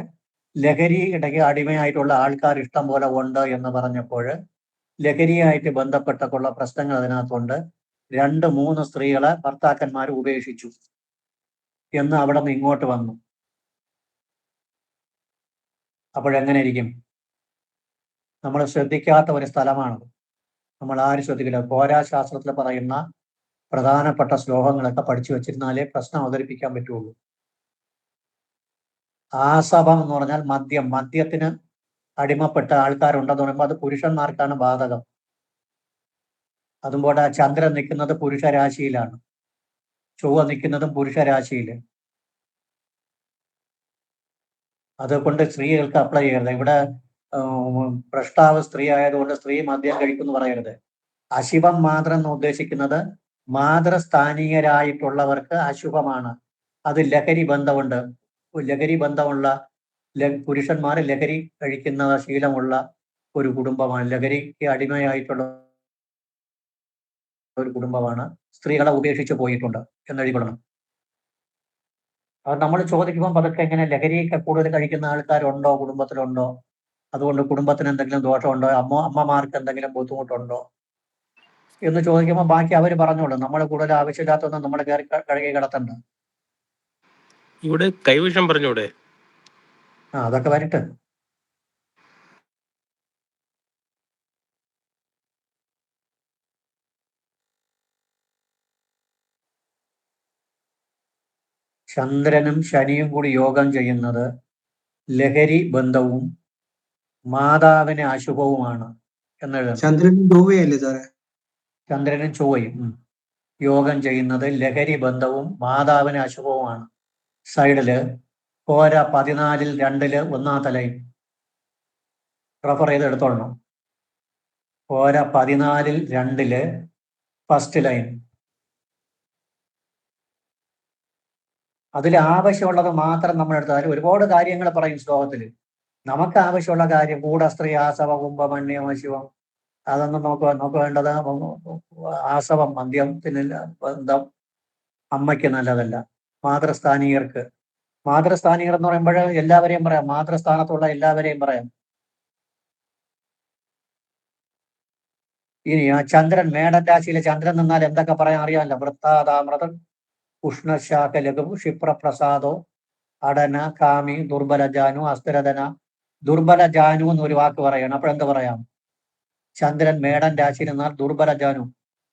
ലഹരിയുടെ അടിമയായിട്ടുള്ള ആൾക്കാർ ഇഷ്ടം പോലെ ഉണ്ട് എന്ന് പറഞ്ഞപ്പോൾ ലഹരിയായിട്ട് ബന്ധപ്പെട്ടൊക്കെയുള്ള പ്രശ്നങ്ങൾ അതിനകത്തുണ്ട്. 2-3 സ്ത്രീകളെ ഭർത്താക്കന്മാർ ഉപേക്ഷിച്ചു എന്ന് അവിടെ നിന്ന് ഇങ്ങോട്ട് വന്നു. അപ്പോഴെങ്ങനെ ഇരിക്കും? നമ്മൾ ശ്രദ്ധിക്കാത്ത ഒരു സ്ഥലമാണത്. നമ്മൾ ആരും ശ്രദ്ധിക്കില്ല. പോരാശാസ്ത്രത്തിൽ പറയുന്ന പ്രധാനപ്പെട്ട ശ്ലോകങ്ങളൊക്കെ പഠിച്ചു വെച്ചിരുന്നാലേ പ്രശ്നം അവതരിപ്പിക്കാൻ പറ്റുള്ളൂ. ആസവം എന്ന് പറഞ്ഞാൽ മദ്യത്തിന് അടിമപ്പെട്ട ആൾക്കാരുണ്ടെന്ന് പറയുമ്പോൾ അത് പുരുഷന്മാർക്കാണ് ബാധകം. അതുപോലെ ചന്ദ്രൻ നിൽക്കുന്നത് പുരുഷരാശിയിലാണ്, ചൊവ്വ നിൽക്കുന്നതും പുരുഷരാശിയിൽ. അതുകൊണ്ട് സ്ത്രീകൾക്ക് അപ്ലൈ ചെയ്യരുത്. ഇവിടെ പ്രഷ്ടാവ് സ്ത്രീ ആയതുകൊണ്ട് സ്ത്രീ മദ്യം കഴിക്കുമെന്ന് പറയരുത്. അശിവം എന്ന് ഉദ്ദേശിക്കുന്നത് മാതൃസ്ഥാനീയരായിട്ടുള്ളവർക്ക് അശുഭമാണ്. അത് ലഹരി ബന്ധമുണ്ട്. ലഹരി ബന്ധമുള്ള പുരുഷന്മാർ ലഹരി കഴിക്കുന്ന ശീലമുള്ള ഒരു കുടുംബമാണ്. ലഹരിക്ക് അടിമയായിട്ടുള്ള ഒരു കുടുംബമാണ്. സ്ത്രീകളെ ഉപേക്ഷിച്ച് പോയിട്ടുണ്ട് എന്നെഴുതിക്കൊള്ളണം. അത് നമ്മൾ ചോദിക്കുമ്പോൾ പതുക്കെ എങ്ങനെ ലഹരിയൊക്കെ കൂടുതൽ കഴിക്കുന്ന ആൾക്കാരുണ്ടോ, കുടുംബത്തിലുണ്ടോ, അതുകൊണ്ട് കുടുംബത്തിന് എന്തെങ്കിലും ദോഷമുണ്ടോ, അമ്മമാർക്ക് എന്തെങ്കിലും ബുദ്ധിമുട്ടുണ്ടോ എന്ന് ചോദിക്കുമ്പോൾ ബാക്കി അവർ പറഞ്ഞോളൂ. നമ്മൾ കൂടുതൽ ആവശ്യമില്ലാത്തൊന്നും നമ്മൾ കഴുകി കിടത്തണ്ട. ഇവിടെ കൈവശം പറഞ്ഞൂടെ? അതൊക്കെ വരട്ടെ. ചന്ദ്രനും ശനിയും കൂടി യോഗം ചെയ്യുന്നത് ലഹരി ബന്ധവും മാതാവിന് അശുഭവുമാണ് എന്നെഴുതുന്നു. ചന്ദ്രനും ചൊവ്വയല്ലേ സാറേ? ചന്ദ്രനും ചൊവ്വയും യോഗം ചെയ്യുന്നത് ലഹരി ബന്ധവും മാതാവിന് അശുഭവുമാണ്. സൈഡില് പോര 14-ൽ 2-ല് 1-ാമത്തെ ലൈൻ റെഫർ ചെയ്ത് എടുത്തോളണം. പോര 14-ൽ 2-ല് ഫസ്റ്റ് ലൈൻ. അതിൽ ആവശ്യമുള്ളത് മാത്രം നമ്മൾ എടുത്താൽ ഒരുപാട് കാര്യങ്ങൾ പറയും ശ്ലോകത്തിൽ. നമുക്ക് ആവശ്യമുള്ള കാര്യം കൂടസ്ത്രീ ആസവ കുംഭമണ്യം ശിവം അതൊന്നും നമുക്ക് വേണ്ടത് ആസവം മദ്യത്തിന് ബന്ധം അമ്മയ്ക്ക് നല്ലതല്ല. മാതൃസ്ഥാനീയർക്ക് മാതൃസ്ഥാനീയർ എന്ന് പറയുമ്പോൾ എല്ലാവരെയും പറയാം, മാതൃസ്ഥാനത്തുള്ള എല്ലാവരെയും പറയാം. ഇനി ആ ചന്ദ്രൻ, മേടൻ രാശിയിലെ ചന്ദ്രൻ നിന്നാൽ എന്തൊക്കെ പറയാൻ അറിയാമല്ലോ. വൃത്താതാമൃതം ഉഷ്ണശാഖ ലഘു ക്ഷിപ്രപ്രസാദോ അടന കാമി ദുർബല ജാനു അസ്ഥിരധന. ദുർബല ജാനു എന്നൊരു വാക്ക് പറയണം. അപ്പോഴെന്ത് പറയാം? ചന്ദ്രൻ മേടൻ രാശിയിൽ നിന്നാൽ ദുർബല ജാനു.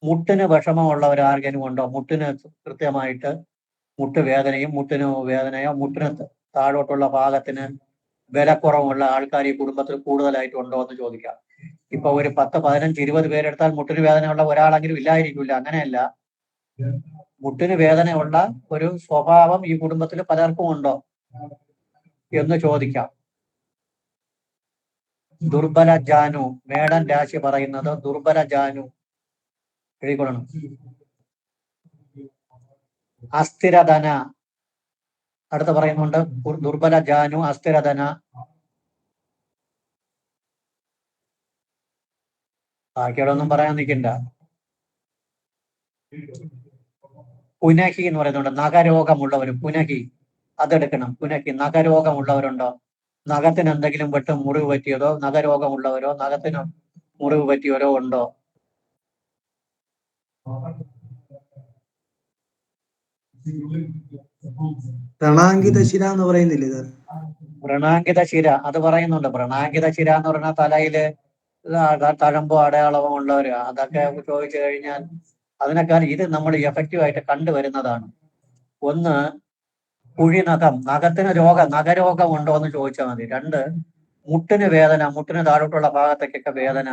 മുട്ടിന് വിഷമമുള്ളവർ ആർക്കെങ്കിലും ഉണ്ടോ? മുട്ടിന് കൃത്യമായിട്ട് മുട്ടുവേദനയോ മുട്ടിന് താഴോട്ടുള്ള ഭാഗത്തിന് ബലക്കുറവുള്ള ആൾക്കാർ ഈ കുടുംബത്തിൽ കൂടുതലായിട്ട് ഉണ്ടോ എന്ന് ചോദിക്കാം. ഇപ്പൊ ഒരു 10, 15, 20 പേരെടുത്താൽ മുട്ടിന് വേദനയുള്ള ഒരാളെങ്കിലും ഇല്ലായിരിക്കില്ല. അങ്ങനെയല്ല, മുട്ടിന് വേദനയുള്ള ഒരു സ്വഭാവം ഈ കുടുംബത്തിൽ പലർക്കും ഉണ്ടോ എന്ന് ചോദിക്കാം. ദുർബല ജാനു, മേടൻ രാശി പറയുന്നത് ദുർബല ജാനു എഴുതിക്കൊള്ളണം. അസ്ഥിരധന അടുത്ത് പറയുന്നുണ്ട്, ദുർബല ജാനു അസ്ഥിരധന. ബാക്കിയോടൊന്നും പറയാൻ നിൽക്കണ്ട. പുനഹി എന്ന് പറയുന്നുണ്ട്, നഖരോഗമുള്ളവരും. പുനഹി അതെടുക്കണം. പുനഹി നഖരോഗമുള്ളവരുണ്ടോ? നഖത്തിന് എന്തെങ്കിലും വെട്ടും മുറിവ് പറ്റിയതോ, നഖരോഗമുള്ളവരോ നഖത്തിന് മുറിവ് പറ്റിയവരോ ഉണ്ടോ? പ്രണാങ്കിത ശിര എന്ന് പറയുന്നില്ലേ ഇത്? വ്രണാങ്കിത ശിര അത് പറയുന്നുണ്ട്. വ്രണാങ്കിത ശിര എന്ന് പറഞ്ഞാൽ തലയില് തഴമ്പോ അടയാളമോ ഉള്ളവര്, അതൊക്കെ ചോദിച്ചു കഴിഞ്ഞാൽ അതിനേക്കാൾ ഇത് നമ്മൾ എഫക്റ്റീവായിട്ട് കണ്ടുവരുന്നതാണ്. ഒന്ന്, കുഴിനഖം, നഖത്തിന് നഖരോഗം ഉണ്ടോ എന്ന് ചോദിച്ചാൽ മതി. 2, മുട്ടിന് വേദന, മുട്ടിന് താഴോട്ടുള്ള ഭാഗത്തേക്കൊക്കെ വേദന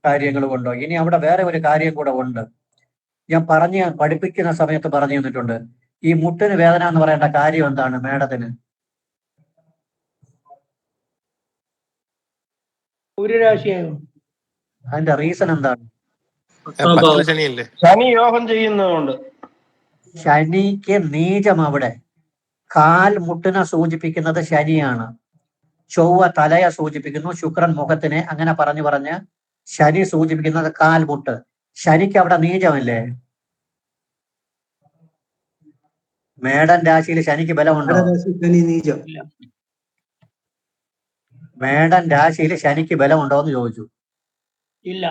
കാര്യങ്ങൾ ഉണ്ടോ? ഇനി അവിടെ വേറെ ഒരു കാര്യം കൂടെ ഉണ്ട്, ഞാൻ പഠിപ്പിക്കുന്ന സമയത്ത് പറഞ്ഞു തന്നിട്ടുണ്ട്. ഈ മുട്ടിന് വേദന എന്ന് പറയേണ്ട കാര്യം എന്താണ് മേഡത്തിന്? സൂര്യരാശിയായോ? അതിന്റെ റീസൺ എന്താണ്? ശനി യോഗം ചെയ്യുന്നതുകൊണ്ട്. ശനിക്ക് നീചം അവിടെ. കാൽ മുട്ടിനെ സൂചിപ്പിക്കുന്നത് ശനിയാണ്, ചൊവ്വ തലയെ സൂചിപ്പിക്കുന്നു, ശുക്രൻ മുഖത്തിനെ, അങ്ങനെ പറഞ്ഞ് ശനി സൂചിപ്പിക്കുന്നത് കാൽമുട്ട്. ശനിക്ക് അവിടെ നീചമല്ലേ? മേടൻ രാശിയിൽ ശനിക്ക് ബലമുണ്ടോ? നീചം. മേടൻ രാശിയിൽ ശനിക്ക് ബലമുണ്ടോ എന്ന് ചോദിച്ചു. ഇല്ല.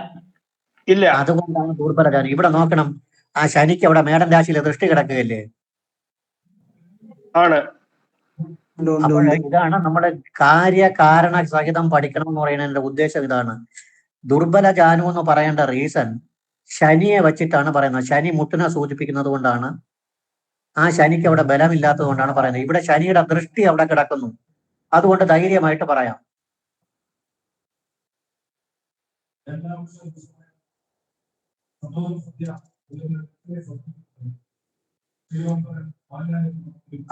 ഇല്ല. അതുകൊണ്ടാണ് ദുർബലജാനം. ഇവിടെ നോക്കണം, ആ ശനിക്ക് അവിടെ മേടൻ രാശിയിൽ ദൃഷ്ടി കിടക്കുകയല്ലേ? ആണ്. അപ്പോൾ ഇതാണ് നമ്മുടെ കാര്യകാരണ സഹിതം പഠിക്കണം എന്ന് പറയുന്നതിന്റെ ഉദ്ദേശം. ഇതാണ് ദുർബല ജാനു എന്ന് പറയേണ്ട റീസൺ. ശനിയെ വെച്ചിട്ടാണ് പറയുന്നത്. ശനി മുട്ടിനെ സൂചിപ്പിക്കുന്നത് കൊണ്ടാണ്, ആ ശനിക്ക് അവിടെ ബലമില്ലാത്തത് കൊണ്ടാണ് പറയുന്നത്. ഇവിടെ ശനിയുടെ ദൃഷ്ടി അവിടെ കിടക്കുന്നു, അതുകൊണ്ട് ധൈര്യമായിട്ട് പറയാം.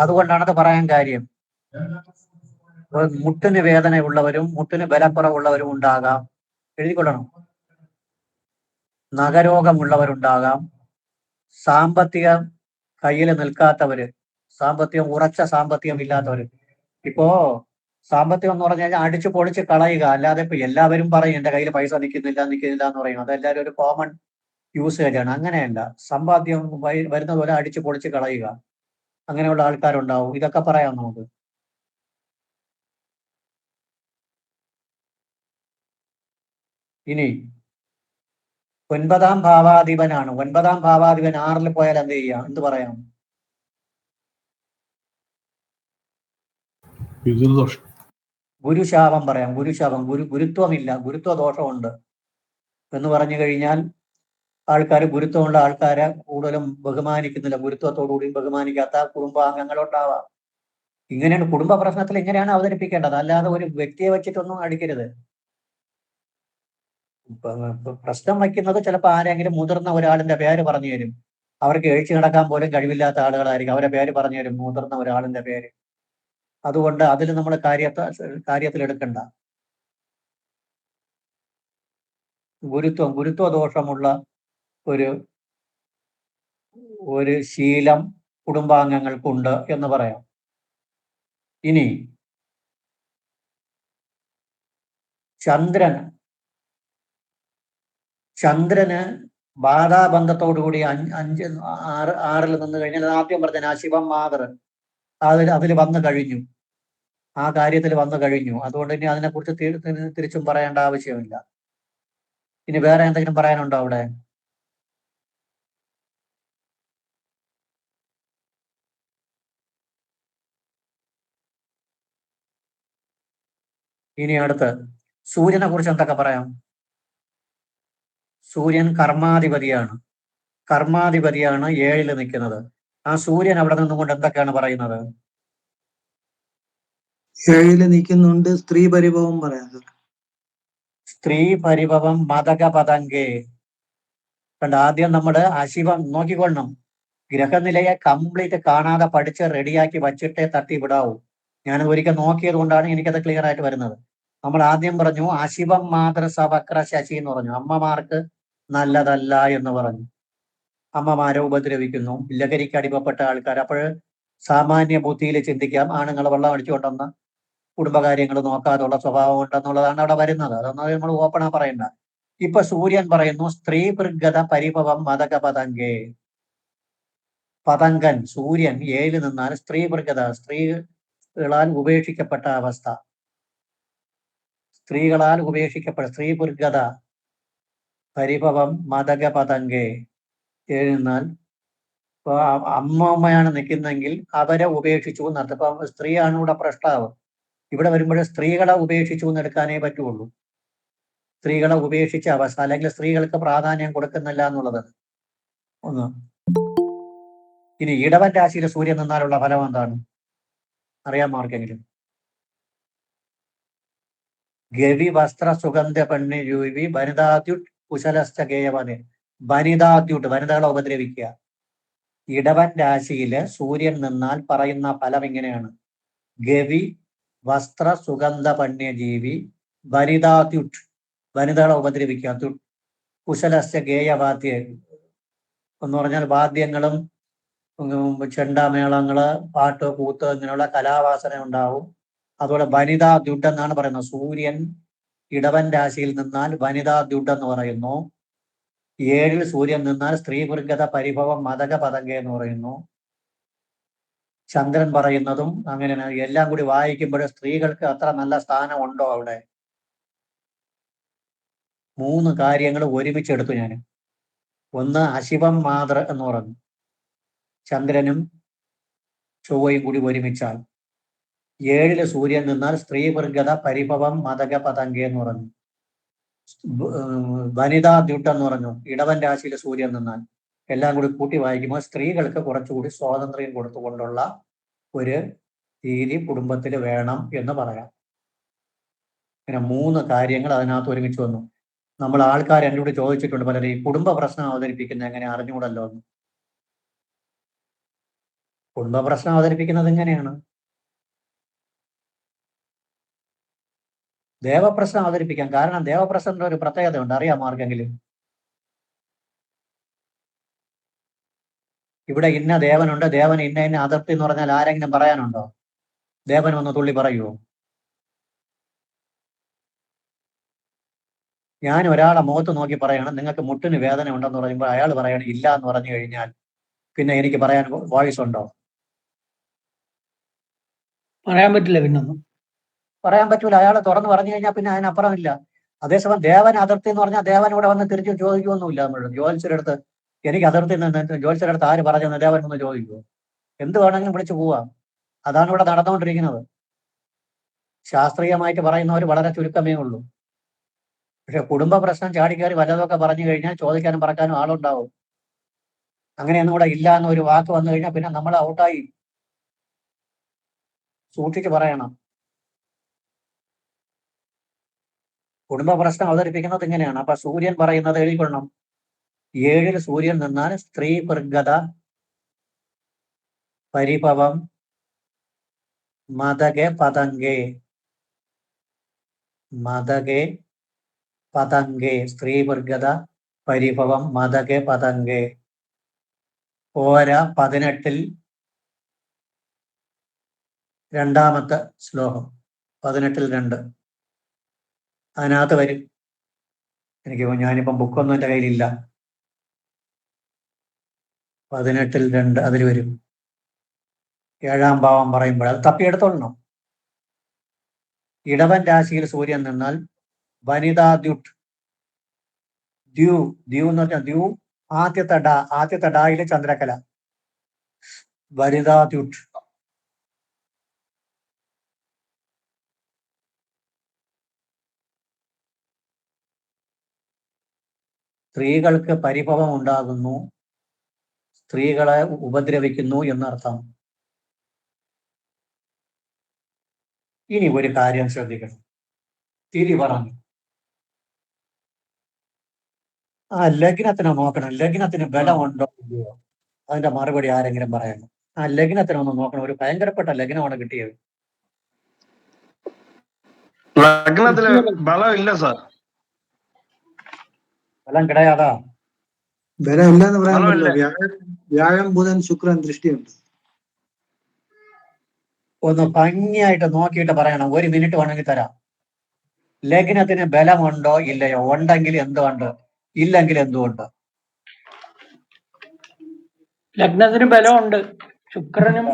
അതുകൊണ്ടാണത് പറയാൻ കാര്യം. മുട്ടിന് വേദനയുള്ളവരും മുട്ടിന് ബലക്കുറവുള്ളവരും ഉണ്ടാകാം, എഴുതിക്കൊള്ളണം. നഖരോഗമുള്ളവരുണ്ടാകാം, സാമ്പത്തികം കയ്യിൽ നിൽക്കാത്തവര്, ഉറച്ച സാമ്പത്തികം ഇല്ലാത്തവര്. ഇപ്പോ സാമ്പത്തികം എന്ന് പറഞ്ഞു കഴിഞ്ഞാൽ അടിച്ചു പൊളിച്ച് കളയുക, അല്ലാതെ ഇപ്പൊ എല്ലാവരും പറയും എന്റെ കയ്യിൽ പൈസ നിൽക്കുന്നില്ല എന്ന് പറയും. അതെല്ലാവരും ഒരു കോമൺ യൂസേജ് ആണ്. അങ്ങനെയല്ല, സമ്പാദ്യം വരുന്ന പോലെ അടിച്ചു പൊളിച്ച് കളയുക, അങ്ങനെയുള്ള ആൾക്കാരുണ്ടാവും. ഇതൊക്കെ പറയാം നമുക്ക്. ഇനി 9ാം ഭാവാധിപനാണ്. 9ാം ഭാവാധിപൻ 6ൽ പോയാൽ എന്ത് ചെയ്യാം? എന്ത് പറയാം? ഗുരുശാപം പറയാം. ഗുരുശാപം, ഗുരുത്വമില്ല, ഗുരുത്വ ദോഷമുണ്ട് എന്ന് പറഞ്ഞു കഴിഞ്ഞാൽ ആൾക്കാർ, ഗുരുത്വമുള്ള ആൾക്കാരെ കൂടുതലും ബഹുമാനിക്കുന്നില്ല, ഗുരുത്വത്തോടുകൂടി ബഹുമാനിക്കാത്ത കുടുംബാംഗങ്ങളുണ്ടാവാം. ഇങ്ങനെയാണ് കുടുംബ പ്രശ്നത്തിൽ ഇങ്ങനെയാണ് അവതരിപ്പിക്കേണ്ടത്, അല്ലാതെ ഒരു വ്യക്തിയെ വെച്ചിട്ടൊന്നും അടിക്കരുത്. പ്രശ്നം വയ്ക്കുന്നത് ചിലപ്പോൾ ആരെങ്കിലും മുതിർന്ന ഒരാളിന്റെ പേര് പറഞ്ഞു തരും. അവർക്ക് എഴുച്ചു നടക്കാൻ പോലും കഴിവില്ലാത്ത ആളുകളായിരിക്കും, അവരെ പേര് പറഞ്ഞു തരും, മുതിർന്ന ഒരാളിന്റെ പേര്. അതുകൊണ്ട് അതിൽ നമ്മൾ കാര്യത്തിലെടുക്കണ്ട. ഗുരുത്വ ദോഷമുള്ള ഒരു ശീലം കുടുംബാംഗങ്ങൾക്കുണ്ട് എന്ന് പറയാം. ഇനി ചന്ദ്രന് ബാധാബന്ധത്തോടുകൂടി 6 നിന്ന് കഴിഞ്ഞാൽ ആദ്യം പറഞ്ഞ ശിവം മാതൃ അതിൽ വന്നു കഴിഞ്ഞു, ആ കാര്യത്തിൽ വന്നു കഴിഞ്ഞു. അതുകൊണ്ട് ഇനി അതിനെക്കുറിച്ച് തിരിച്ചും പറയേണ്ട ആവശ്യമില്ല. ഇനി വേറെ എന്തെങ്കിലും പറയാനുണ്ടോ അവിടെ? ഇനി അടുത്ത് സൂര്യനെ കുറിച്ച് എന്തൊക്കെ പറയാം? സൂര്യൻ കർമാധിപതിയാണ്. 7 നിൽക്കുന്നത്. ആ സൂര്യൻ അവിടെ നിന്നുകൊണ്ട് എന്തൊക്കെയാണ് പറയുന്നത്? 7 നിൽക്കുന്നുണ്ട്. സ്ത്രീ പരിഭവം പറയാം. സ്ത്രീ പരിഭവം മതക പതങ്കേ. കണ്ട, ആദ്യം നമ്മള് അശിവം നോക്കിക്കൊള്ളണം. ഗ്രഹനിലയെ കംപ്ലീറ്റ് കാണാതെ പഠിച്ച് റെഡിയാക്കി വച്ചിട്ടേ തട്ടി വിടാവൂ. ഞാനത് ഒരിക്കൽ നോക്കിയത് കൊണ്ടാണ് എനിക്കത് ക്ലിയർ ആയിട്ട് വരുന്നത്. നമ്മൾ ആദ്യം പറഞ്ഞു അശിവം മാതൃസവക്ര ശശി എന്ന് പറഞ്ഞു. അമ്മമാർക്ക് നല്ലതല്ല എന്ന് പറഞ്ഞു. അമ്മമാരെ ഉപദ്രവിക്കുന്നു, ലഹരിക്ക് അടിമപ്പെട്ട ആൾക്കാർ. അപ്പോൾ സാമാന്യ ബുദ്ധിയിൽ ചിന്തിക്കാം, ആണുങ്ങൾ വെള്ളം അടിച്ചുകൊണ്ടെന്ന് കുടുംബകാര്യങ്ങൾ നോക്കാതുള്ള സ്വഭാവം ഉണ്ടെന്നുള്ളതാണ് അവിടെ വരുന്നത്. അതൊന്നും നമ്മൾ ഓപ്പണാ പറയണ്ട. ഇപ്പൊ സൂര്യൻ പറയുന്നു സ്ത്രീ ഭൃഗത പരിഭവം മതക പതങ്കേ. പതങ്കൻ സൂര്യൻ 7 നിന്നാൽ സ്ത്രീ ഭൃഗത, സ്ത്രീകളാൽ ഉപേക്ഷിക്കപ്പെട്ട അവസ്ഥ. സ്ത്രീ ഭൃഗത പരിഭവം മതക പതങ്കേ. 7 നിന്നാൽ ഇപ്പൊ അമ്മയാണ് നിൽക്കുന്നെങ്കിൽ അവരെ ഉപേക്ഷിച്ചു എന്നർത്ഥം. ഇപ്പൊ സ്ത്രീയാണ് ഇവിടെ പ്രശ്നാവ്. ഇവിടെ വരുമ്പോൾ സ്ത്രീകളെ ഉപേക്ഷിച്ചു എന്ന് എടുക്കാനേ പറ്റുള്ളൂ. സ്ത്രീകളെ ഉപേക്ഷിച്ച അവസ്ഥ, അല്ലെങ്കിൽ സ്ത്രീകൾക്ക് പ്രാധാന്യം കൊടുക്കുന്നില്ല എന്നുള്ളത് ഒന്ന്. ഇനി ഇടവൻ രാശിയിൽ സൂര്യൻ നിന്നാലുള്ള ഫലം എന്താണ് അറിയാമോ ആർക്കെങ്കിലും? ഗവി വസ്ത്ര സുഗന്ധ പെണ്ണി രൂപി വനിതാദ്യുട്ട് കുശലസ്ഥ ഗേയവന്. വനിതാദ്യുട്ട് വനിതകളെ ഉപദ്രവിക്കുക. ഇടവൻ രാശിയില് സൂര്യൻ നിന്നാൽ പറയുന്ന ഫലം ഇങ്ങനെയാണ്: ഗവി വസ്ത്ര സുഗന്ധ പണ്യജീവി വനിതാദ്യുട്ട് വനിതകളെ ഉപദ്രവിക്കുക. കുശലസ്യ ഗേയവാദ്യ എന്ന് പറഞ്ഞാൽ വാദ്യങ്ങളും ചെണ്ടമേളങ്ങള്, പാട്ട്, കൂത്ത് ഇങ്ങനെയുള്ള കലാവാസന ഉണ്ടാവും. അതുപോലെ വനിതാ ദ്യുഡ് എന്നാണ് പറയുന്നത്. സൂര്യൻ ഇടവൻ രാശിയിൽ നിന്നാൽ വനിതാ ദ്യുഡ് എന്ന് പറയുന്നു. 7 സൂര്യൻ നിന്നാൽ സ്ത്രീ ഭൃഗത പരിഭവം മതക പതങ്ക എന്ന് പറയുന്നു. ചന്ദ്രൻ പറയുന്നതും അങ്ങനെയാണ്. എല്ലാം കൂടി വായിക്കുമ്പോൾ സ്ത്രീകൾക്ക് അത്ര നല്ല സ്ഥാനം ഉണ്ടോ അവിടെ? 3 കാര്യങ്ങൾ ഒരുമിച്ചെടുത്തു ഞാൻ. ഒന്ന് അശിവം മാതൃ എന്ന് പറഞ്ഞു, ചന്ദ്രനും ചൊവ്വയും കൂടി ഒരുമിച്ചാൽ. 7 സൂര്യൻ നിന്നാൽ സ്ത്രീ ഭൃഗത പരിഭവം മതക പതങ്ക എന്ന് പറഞ്ഞു. വനിതാ ദ്യുട്ട് എന്ന് പറഞ്ഞു, ഇടവൻ രാശിയിൽ സൂര്യൻ നിന്നാൽ. എല്ലാം കൂടി കൂട്ടി വായിക്കുമ്പോൾ സ്ത്രീകൾക്ക് കുറച്ചുകൂടി സ്വാതന്ത്ര്യം കൊടുത്തുകൊണ്ടുള്ള ഒരു രീതി കുടുംബത്തിൽ വേണം എന്ന് പറയാം. ഇങ്ങനെ 3 കാര്യങ്ങൾ അതിനകത്ത് ഒരുമിച്ച് വന്നു. നമ്മൾ ആൾക്കാർ എന്നോട് ചോദിച്ചിട്ടുണ്ട് പലരും, ഈ കുടുംബ പ്രശ്നം അവതരിപ്പിക്കുന്നത് എങ്ങനെ അറിഞ്ഞുകൂടല്ലോ എന്ന്. കുടുംബ പ്രശ്നം അവതരിപ്പിക്കുന്നത് എങ്ങനെയാണ്? ദേവപ്രശ്നം അവതരിപ്പിക്കാം. കാരണം ദേവപ്രശ്നത്തിന്റെ ഒരു പ്രത്യേകത ഉണ്ട്, അറിയാമോ ആർക്കെങ്കിലും? ഇവിടെ ഇന്ന ദേവനുണ്ട്, ദേവൻ ഇന്ന അതിർത്തി എന്ന് പറഞ്ഞാൽ ആരെങ്കിലും പറയാനുണ്ടോ? ദേവൻ ഒന്ന് തുള്ളി പറയുമോ? ഞാൻ ഒരാളെ മുഖത്ത് നോക്കി പറയണം നിങ്ങൾക്ക് മുട്ടിന് വേദന ഉണ്ടെന്ന് പറയുമ്പോൾ അയാൾ പറയണം ഇല്ല എന്ന് പറഞ്ഞു കഴിഞ്ഞാൽ പിന്നെ എനിക്ക് പറയാൻ വോയിസ് ഉണ്ടോ? പറയാൻ പറ്റില്ല. പിന്നൊന്നും പറയാൻ പറ്റൂല. അയാൾ തുറന്ന് പറഞ്ഞു കഴിഞ്ഞാൽ പിന്നെ അതിനപ്പുറം ഇല്ല. അതേസമയം ദേവൻ അതിർത്തി എന്ന് പറഞ്ഞാൽ ദേവൻ ഇവിടെ വന്ന് തിരിച്ചു ചോദിക്കുമൊന്നുമില്ല. നമ്മൾ ജ്യോത്സ്യരെടുത്ത് എനിക്ക് അതിർത്തി ജ്യോത്സ്യരെടുത്ത് ആര് പറഞ്ഞെന്ന് ദേവൻ ഒന്ന് ചോദിക്കുമോ? എന്ത് വേണമെങ്കിലും വിളിച്ചു പോവാം. അതാണ് ഇവിടെ നടന്നുകൊണ്ടിരിക്കുന്നത്. ശാസ്ത്രീയമായിട്ട് പറയുന്നവർ വളരെ ചുരുക്കമേ ഉള്ളൂ. പക്ഷെ കുടുംബ പ്രശ്നം ചാടിക്കയറി വല്ലതൊക്കെ പറഞ്ഞു കഴിഞ്ഞാൽ ചോദിക്കാനും പറക്കാനും ആളുണ്ടാവും. അങ്ങനെയൊന്നും കൂടെ ഇല്ല എന്നൊരു വാക്ക് വന്നു കഴിഞ്ഞാൽ പിന്നെ നമ്മൾ ഔട്ടായി. സൂക്ഷിച്ച് പറയണം. കുടുംബ പ്രശ്നം അവതരിപ്പിക്കുന്നത് ഇങ്ങനെയാണ്. അപ്പൊ സൂര്യൻ പറയുന്നത് എഴുതിക്കൊള്ളണം. 7 സൂര്യൻ നിന്നാൽ സ്ത്രീ ഭൃഗത പരിഭവം മതകെ പതങ്കേ. മതകെ പതങ്കേ. സ്ത്രീ ഭൃഗത പരിഭവം മതകെ പതങ്കേ. ഓര 18 രണ്ടാമത്തെ ശ്ലോകം 18-2. അതിനകത്ത് വരും. ഞാനിപ്പം ബുക്കൊന്നും എൻ്റെ കയ്യിലില്ല. 18-2 അതിൽ വരും. 7-ാം ഭാവം പറയുമ്പോൾ അത് തപ്പിയെടുത്തോളണം. ഇടവൻ രാശിയിൽ സൂര്യൻ നിന്നാൽ വനിതാ ദ്യുട്ട്, ദ്യൂ എന്ന് പറഞ്ഞാൽ ദ്യൂ ആദ്യത്തെ ഡായിലെ ചന്ദ്രകല, വനിതാ ദ്യുട്ട്. സ്ത്രീകൾക്ക് പരിഭവം ഉണ്ടാകുന്നു, സ്ത്രീകളെ ഉപദ്രവിക്കുന്നു എന്നർത്ഥം. ഇനി ഒരു കാര്യം ശ്രദ്ധിക്കണം. തിരി പറഞ്ഞു ആ ലഗ്നത്തിനെ നോക്കണം. ലഗ്നത്തിന് ബലമുണ്ടോ ഇല്ലയോ? അതിന്റെ മറുപടി ആരെങ്കിലും പറയണം. ആ ലഗ്നത്തിനൊന്ന് നോക്കണം. ഒരു ഭയങ്കരപ്പെട്ട ലഗ്നമാണ് കിട്ടിയത്. ലഗ്നത്തില് ബലമില്ല സാർ. ബലം കിടയാതാ. ബലം ഇല്ലെന്ന് പറയാൻ ബലമില്ല. പറ്റില്ല. വ്യാഴം ബുധൻ ശുക്രൻ ദൃഷ്ടിയുണ്ട്. ഒന്ന് ഭംഗിയായിട്ട് നോക്കിയിട്ട് പറയണം. 1 മിനിറ്റ് വേണമെങ്കിൽ തരാം. ലഗ്നത്തിന് ബലമുണ്ടോ ഇല്ലയോ? ഉണ്ടെങ്കിൽ എന്തുകൊണ്ട്, ഇല്ലെങ്കിൽ എന്തുകൊണ്ട്? ലഗ്നത്തിന് ബലമുണ്ട്. ശുക്രനും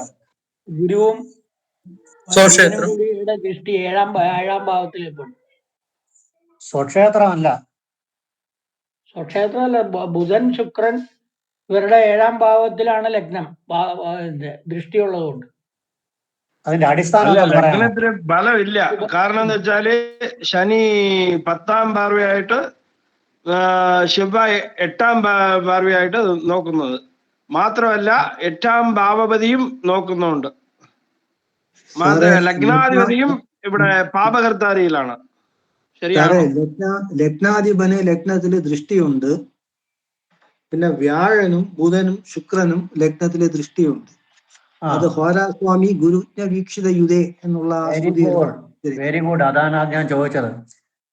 ഗുരുവും ബുധനും കൂടിയുടെ ദൃഷ്ടി ഏഴാം ഭാവത്തിലേക്കുണ്ട്. സ്വക്ഷേത്രമല്ല. സ്വക്ഷേത്രമല്ല. ബുധൻ ശുക്രൻ ഇവരുടെ 7-ാം ഭാവത്തിലാണ് ലഗ്നം. ദൃഷ്ടിയുള്ളതുകൊണ്ട് അതിന്റെ അടിസ്ഥാനം അല്ല, എന്താണെന്ന് പറയാമോ? ലഗ്നത്തിന് ബലമില്ല. കാരണം എന്ന് വെച്ചാല് ശനി 10-ാം ഭാവയായിട്ട്, ശിവായ് 8-ാം ഭാവയായിട്ട് നോക്കുന്നത്. മാത്രമല്ല 8-ാം ഭാവപതിയും നോക്കുന്നുണ്ട്. ലഗ്നാധിപതിയും ഇവിടെ പാപകർത്താരിയിലാണ്. ശരിയാണോ? ലഗ്നാധിപന് ലഗ്നത്തില് ദൃഷ്ടിയുണ്ട്. പിന്നെ വ്യാഴനും ബുധനും ശുക്രനും ലഗ്നത്തിലെ ദൃഷ്ടിയുണ്ട്. അത് ഹോരാസ്വാമി ഗുരുജ്ഞ വീക്ഷിത യുധേ എന്നുള്ള. Very good. അതാണ് ഞാൻ ചോദിച്ചത്.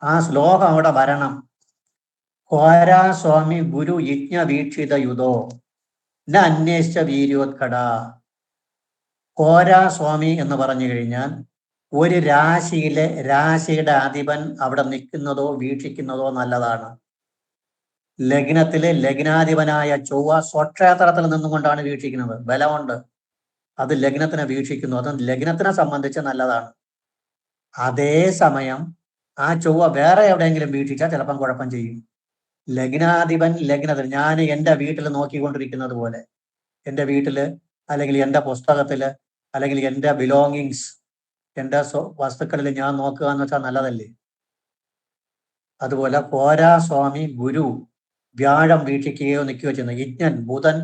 ആ ശ്ലോകം അവിടെ വരണം. ഹോരാസ്വാമി ഗുരു യജ്ഞ വീക്ഷിത യുധോ ന അന്വേഷിച്ച വീര്യോത്കട. ഹോരാസ്വാമി എന്ന് പറഞ്ഞു കഴിഞ്ഞാൽ ഒരു രാശിയുടെ അധിപൻ അവിടെ നിൽക്കുന്നതോ വീക്ഷിക്കുന്നതോ നല്ലതാണ്. ലഗ്നത്തിലെ ലഗ്നാധിപനായ ചൊവ്വ സ്വക്ഷേത്രത്തിൽ നിന്നുകൊണ്ടാണ് വീക്ഷിക്കുന്നത്. ബലമുണ്ട്. അത് ലഗ്നത്തിനെ വീക്ഷിക്കുന്നു. അത് ലഗ്നത്തിനെ സംബന്ധിച്ച് നല്ലതാണ്. അതേസമയം ആ ചൊവ്വ വേറെ എവിടെയെങ്കിലും വീക്ഷിച്ചാൽ ചിലപ്പം കുഴപ്പം ചെയ്യും. ലഗ്നാധിപൻ ലഗ്നത്തിൽ, ഞാൻ എൻ്റെ വീട്ടിൽ നോക്കിക്കൊണ്ടിരിക്കുന്നത് പോലെ, എൻ്റെ വീട്ടില് അല്ലെങ്കിൽ എൻ്റെ പുസ്തകത്തില് അല്ലെങ്കിൽ എൻ്റെ ബിലോങ്ങിങ്സ്, എൻ്റെ വസ്തുക്കളിൽ ഞാൻ നോക്കുക എന്ന് വെച്ചാൽ നല്ലതല്ലേ? അതുപോലെ ഹോരാസ്വാമി ഗുരു വ്യാഴം വീക്ഷിക്കുകയോ നിൽക്കുകയോ ചെയ്യുന്നത്, യജ്ഞൻ ബുധൻ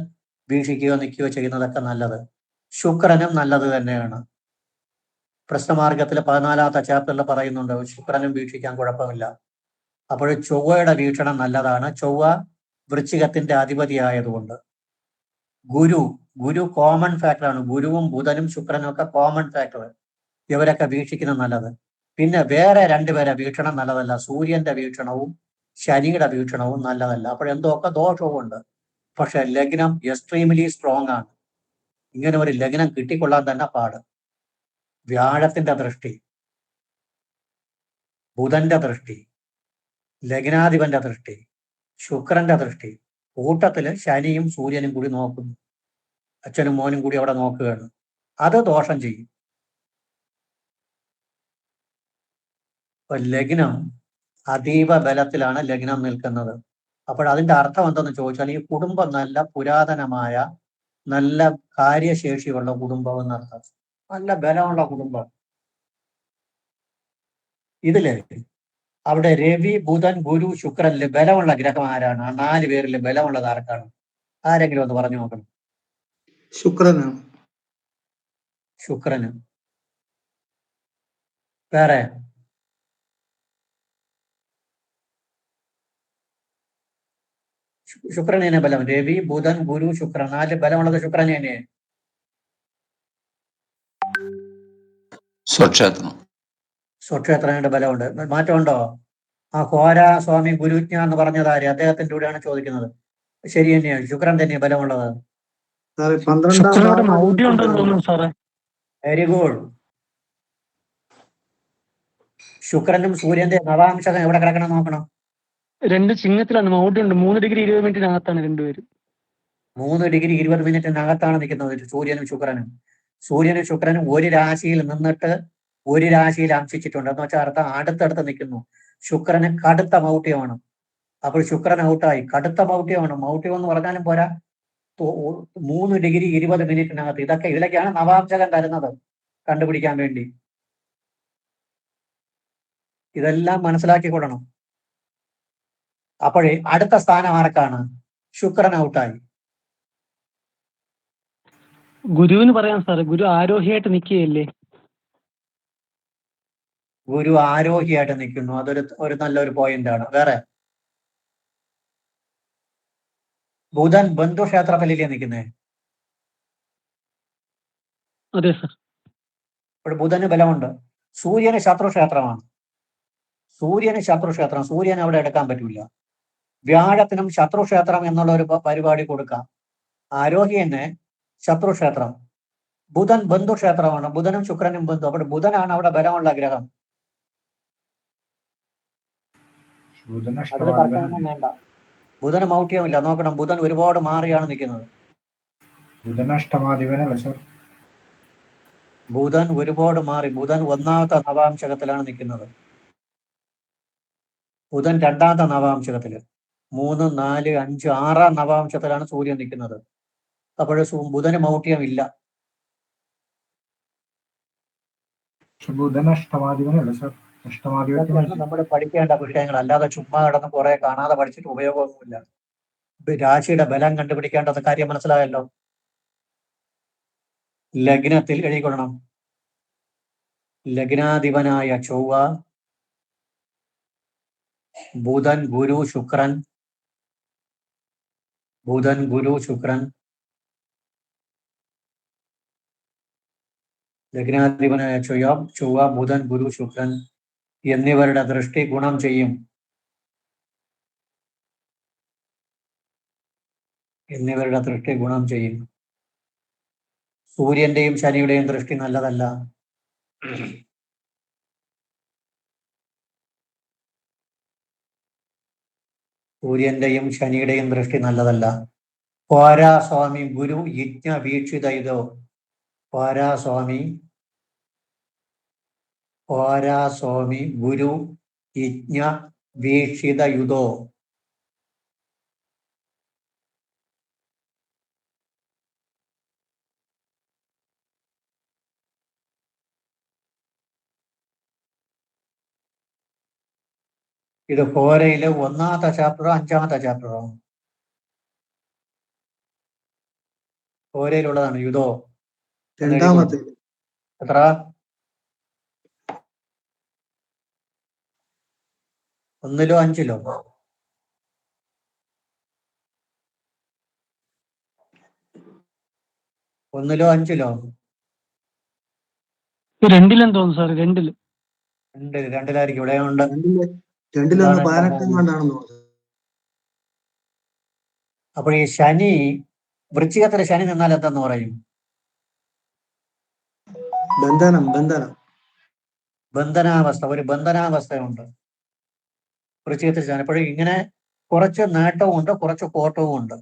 വീക്ഷിക്കുകയോ നിൽക്കുകയോ ചെയ്യുന്നതൊക്കെ നല്ലത്. ശുക്രനും നല്ലത് തന്നെയാണ്. പ്രശ്നമാർഗത്തിൽ 14-ാമത്തെ ചാപ്റ്ററിൽ പറയുന്നുണ്ട് ശുക്രനും വീക്ഷിക്കാൻ കുഴപ്പമില്ല. അപ്പോൾ ചൊവ്വയുടെ വീക്ഷണം നല്ലതാണ്. ചൊവ്വ വൃശ്ചികത്തിന്റെ അധിപതിയായതുകൊണ്ട്. ഗുരു കോമൺ ഫാക്ടറാണ്. ഗുരുവും ബുധനും ശുക്രനും ഒക്കെ കോമൺ ഫാക്ടർ. ഇവരൊക്കെ വീക്ഷിക്കുന്നത് നല്ലത്. പിന്നെ വേറെ 2 പേരെ വീക്ഷണം നല്ലതല്ല. സൂര്യന്റെ വീക്ഷണവും ശനിയുടെ വീക്ഷണവും നല്ലതല്ല. അപ്പോഴെന്തൊക്കെ ദോഷവും ഉണ്ട്. പക്ഷെ ലഗ്നം എക്സ്ട്രീംലി സ്ട്രോങ് ആണ്. ഇങ്ങനെ ഒരു ലഗ്നം കിട്ടിക്കൊള്ളാൻ തന്നെ പാട്. വ്യാഴത്തിന്റെ ദൃഷ്ടി, ബുധന്റെ ദൃഷ്ടി, ലഗ്നാധിപന്റെ ദൃഷ്ടി, ശുക്രന്റെ ദൃഷ്ടി, കൂട്ടത്തില് ശനിയും സൂര്യനും കൂടി നോക്കുന്നു. അച്ഛനും മോനും കൂടി അവിടെ നോക്കുകയാണ്. അത് ദോഷം ചെയ്യും. അപ്പൊ ലഗ്നം അതീവ ബലത്തിലാണ് ലഗ്നം നിൽക്കുന്നത്. അപ്പോൾ അതിന്റെ അർത്ഥം എന്തെന്ന് ചോദിച്ചാൽ ഈ കുടുംബം നല്ല പുരാതനമായ നല്ല കാര്യശേഷിയുള്ള കുടുംബം എന്നർത്ഥം. നല്ല ബലമുള്ള കുടുംബം. ഇതില് അവിടെ രവി ബുധൻ ഗുരു ശുക്രനില് ബലമുള്ള ഗ്രഹം ആരാണ്? ആ 4 പേരിൽ ബലമുള്ളത് ആർക്കാണ്? ആരെങ്കിലും ഒന്ന് പറഞ്ഞു നോക്കണം. ശുക്രനാണ്. ശുക്രന്. വേറെ? ശുക്രനെ ബലം. രവി ബുധൻ ഗുരു ശുക്രൻ 4 ബലമുള്ളത് ശുക്രനെ തന്നെ. സ്വക്ഷേത്രങ്ങളുടെ ബലമുണ്ട്. മാറ്റമുണ്ടോ? ആ ഹോരാസ്വാമി ഗുരുജ്ഞ എന്ന് പറഞ്ഞത് ആര്? അദ്ദേഹത്തിന്റെ കൂടെയാണ് ചോദിക്കുന്നത്. ശരി തന്നെയാണ്. ശുക്രൻ തന്നെയാണ് ബലമുള്ളത്. സാറേ 12-ാം ഭാവം. തോന്നുന്നു സാറേ. Very good. ശുക്രനും സൂര്യന്റെ നവാംശകം എവിടെ കിടക്കണം നോക്കണം. രണ്ട് ചിങ്ങത്തിലാണ്, മൗഢ്യമുണ്ട്. 3 ഡിഗ്രി 20 മിനിറ്റിനകത്താണ് രണ്ടുപേരും. 3 ഡിഗ്രി 20 മിനിറ്റിനകത്താണ് നിൽക്കുന്നത് സൂര്യനും ശുക്രനും. സൂര്യനും ശുക്രനും ഒരു രാശിയിൽ നിന്നിട്ട് ഒരു രാശിയിൽ അംശിച്ചിട്ടുണ്ട്. എന്ന് വെച്ചാൽ അർത്ഥം അടുത്തടുത്ത് നിൽക്കുന്നു. ശുക്രന് കടുത്ത മൗഢ്യമാണ്. അപ്പോൾ ശുക്രൻ ഔട്ടായി. കടുത്ത മൗഢ്യമാണ്. മൗഢ്യം എന്ന് പറഞ്ഞാലും പോരാ, 3 ഡിഗ്രി 20 മിനിറ്റിനകത്ത്. ഇതിലൊക്കെയാണ് നവാംശകം തരുന്നത് കണ്ടുപിടിക്കാൻ വേണ്ടി. ഇതെല്ലാം മനസ്സിലാക്കിക്കൊള്ളണം. അപ്പോഴേ അടുത്ത സ്ഥാനം ആർക്കാണ്? ശുക്രൻ ഔട്ടായി. ഗുരുവിന് പറയാം സാറേ, ഗുരു ആരോഹിയായിട്ട് നിൽക്കുകയല്ലേ? ഗുരു ആരോഹിയായിട്ട് നിൽക്കുന്നു. അതൊരു നല്ലൊരു പോയിന്റ് ആണ്. വേറെ ബുധൻ ബന്ധുക്ഷേത്രത്തിലല്ലേ നിൽക്കുന്നേ? അതെ സർ. ഇപ്പോൾ ബുധന് ബലമുണ്ട്. സൂര്യന് ശത്രുക്ഷേത്രമാണ്. സൂര്യന് ശത്രുക്ഷേത്രം. സൂര്യൻ അവിടെ എടുക്കാൻ പറ്റില്ല. വ്യാഴത്തിനും ശത്രുക്ഷേത്രം എന്നുള്ള ഒരു പരിപാടി കൊടുക്കാം. ആരോഗ്യന് ശത്രുക്ഷേത്രം. ബുധൻ ബന്ധുക്ഷേത്രമാണ്. ബുധനും ശുക്രനും ബന്ധു. അപ്പോൾ ബുധനാണ് അവിടെ ബലമുള്ള ഗ്രഹം. അതിൽ തർക്കമൊന്നും വേണ്ട. ബുധന് മൗഢ്യമില്ല. നോക്കണം, ബുധൻ ഒരുപാട് മാറിയാണ് നിൽക്കുന്നത്. ബുധൻ ഒരുപാട് മാറി. ബുധൻ 1ാമത്തെ നവാംശകത്തിലാണ് നിൽക്കുന്നത്. ബുധൻ 2ാമത്തെ നവാംശകത്തില്. 3, 4, 5, 6 നവാംശത്തിലാണ് സൂര്യൻ നിൽക്കുന്നത്. അപ്പോൾ ബുധന് മൗഢ്യമില്ല. നമ്മൾ പഠിക്കേണ്ട വിഷയങ്ങൾ, അല്ലാതെ ചുമ്മാ കിടന്ന് കുറെ കാണാതെ പഠിച്ചിട്ട് ഉപയോഗമൊന്നുമില്ല. രാശിയുടെ ബലം കണ്ടുപിടിക്കേണ്ടത് കാര്യം മനസ്സിലായല്ലോ. ലഗ്നത്തിൽ എഴുതിക്കൊള്ളണം. ലഗ്നാധിപനായ ചൊവ്വ, ബുധൻ ഗുരു ശുക്രൻ. ബുധൻ ഗുരു ശുക്രൻ. ലഗ്നാധിപനായ ചൊവ്വ, ബുധൻ ഗുരു ശുക്രൻ എന്നിവരുടെ ദൃഷ്ടി ഗുണം ചെയ്യും. എന്നിവരുടെ ദൃഷ്ടി ഗുണം ചെയ്യും. സൂര്യന്റെയും ശനിയുടെയും ദൃഷ്ടി നല്ലതല്ല. സൂര്യന്റെയും ശനിയുടെയും ദൃഷ്ടി നല്ലതല്ല. പാരാസ്വാമി ഗുരു യജ്ഞ വീക്ഷിത ഇതോ. പാരാസ്വാമി ഗുരു യജ്ഞ വീക്ഷിത യുധോ. ഇത് ഹോരയിലെ 1ാമത്തെ ചാപ്റ്ററോ 5ാമത്തെ ചാപ്റ്ററോ? ഹോരയിലുള്ളതാണ് യുധോ. 2ാമത്തെ. എത്ര? 1ലോ 5ലോ? 1ലോ 5ലോ? 2ലെന്ന് തോന്നുന്നു സാർ. 2ല്. 2ലായിരിക്കും. ഇവിടെ ഉണ്ട്. 2ലൊന്ന് 18 കൊണ്ടാണെന്ന് തോന്നുന്നത്. അപ്പോൾ ഈ ശനി, വൃശ്ചികത്തിലെ ശനി നിന്നാൽ എന്തെന്ന് പറയും? ബന്ധനാവസ്ഥ. ഒരു ബന്ധനാവസ്ഥയുണ്ട് വൃശ്ചികത്തിൽ ശനി. അപ്പോഴും ഇങ്ങനെ കുറച്ച് നേട്ടവും ഉണ്ട്, കുറച്ച് കോട്ടവും ഉണ്ട്.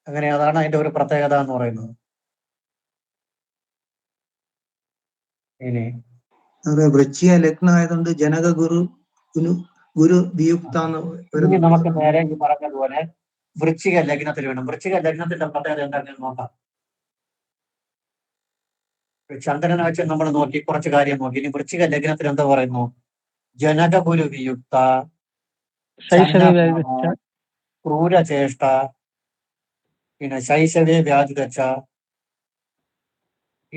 അങ്ങനെ അതാണ് അതിന്റെ ഒരു പ്രത്യേകത എന്ന് പറയുന്നത്. ഇനി വൃശ്ചിക ലഗ്നം ആയതുകൊണ്ട് ജനക ഗുരു വിയുക്ത. ഇനി നമുക്ക് നേരെ ഈ പറഞ്ഞതുപോലെ വൃശ്ചിക ലഗ്നത്തിൽ വേണം. വൃശ്ചിക ലഗ്നത്തിന്റെ പ്രത്യേകത എന്താണെന്ന് നോക്കാം. ചന്ദ്രനെ വെച്ച് നമ്മൾ നോക്കി കുറച്ച് കാര്യം നോക്കി. ഇനി വൃശ്ചിക ലഗ്നത്തിൽ എന്താ പറയുന്നു? ജനക ഗുരു വിയുക്ത, ക്രൂരചേഷ്ട, പിന്നെ ശൈശവേ വ്യാധികച്ച,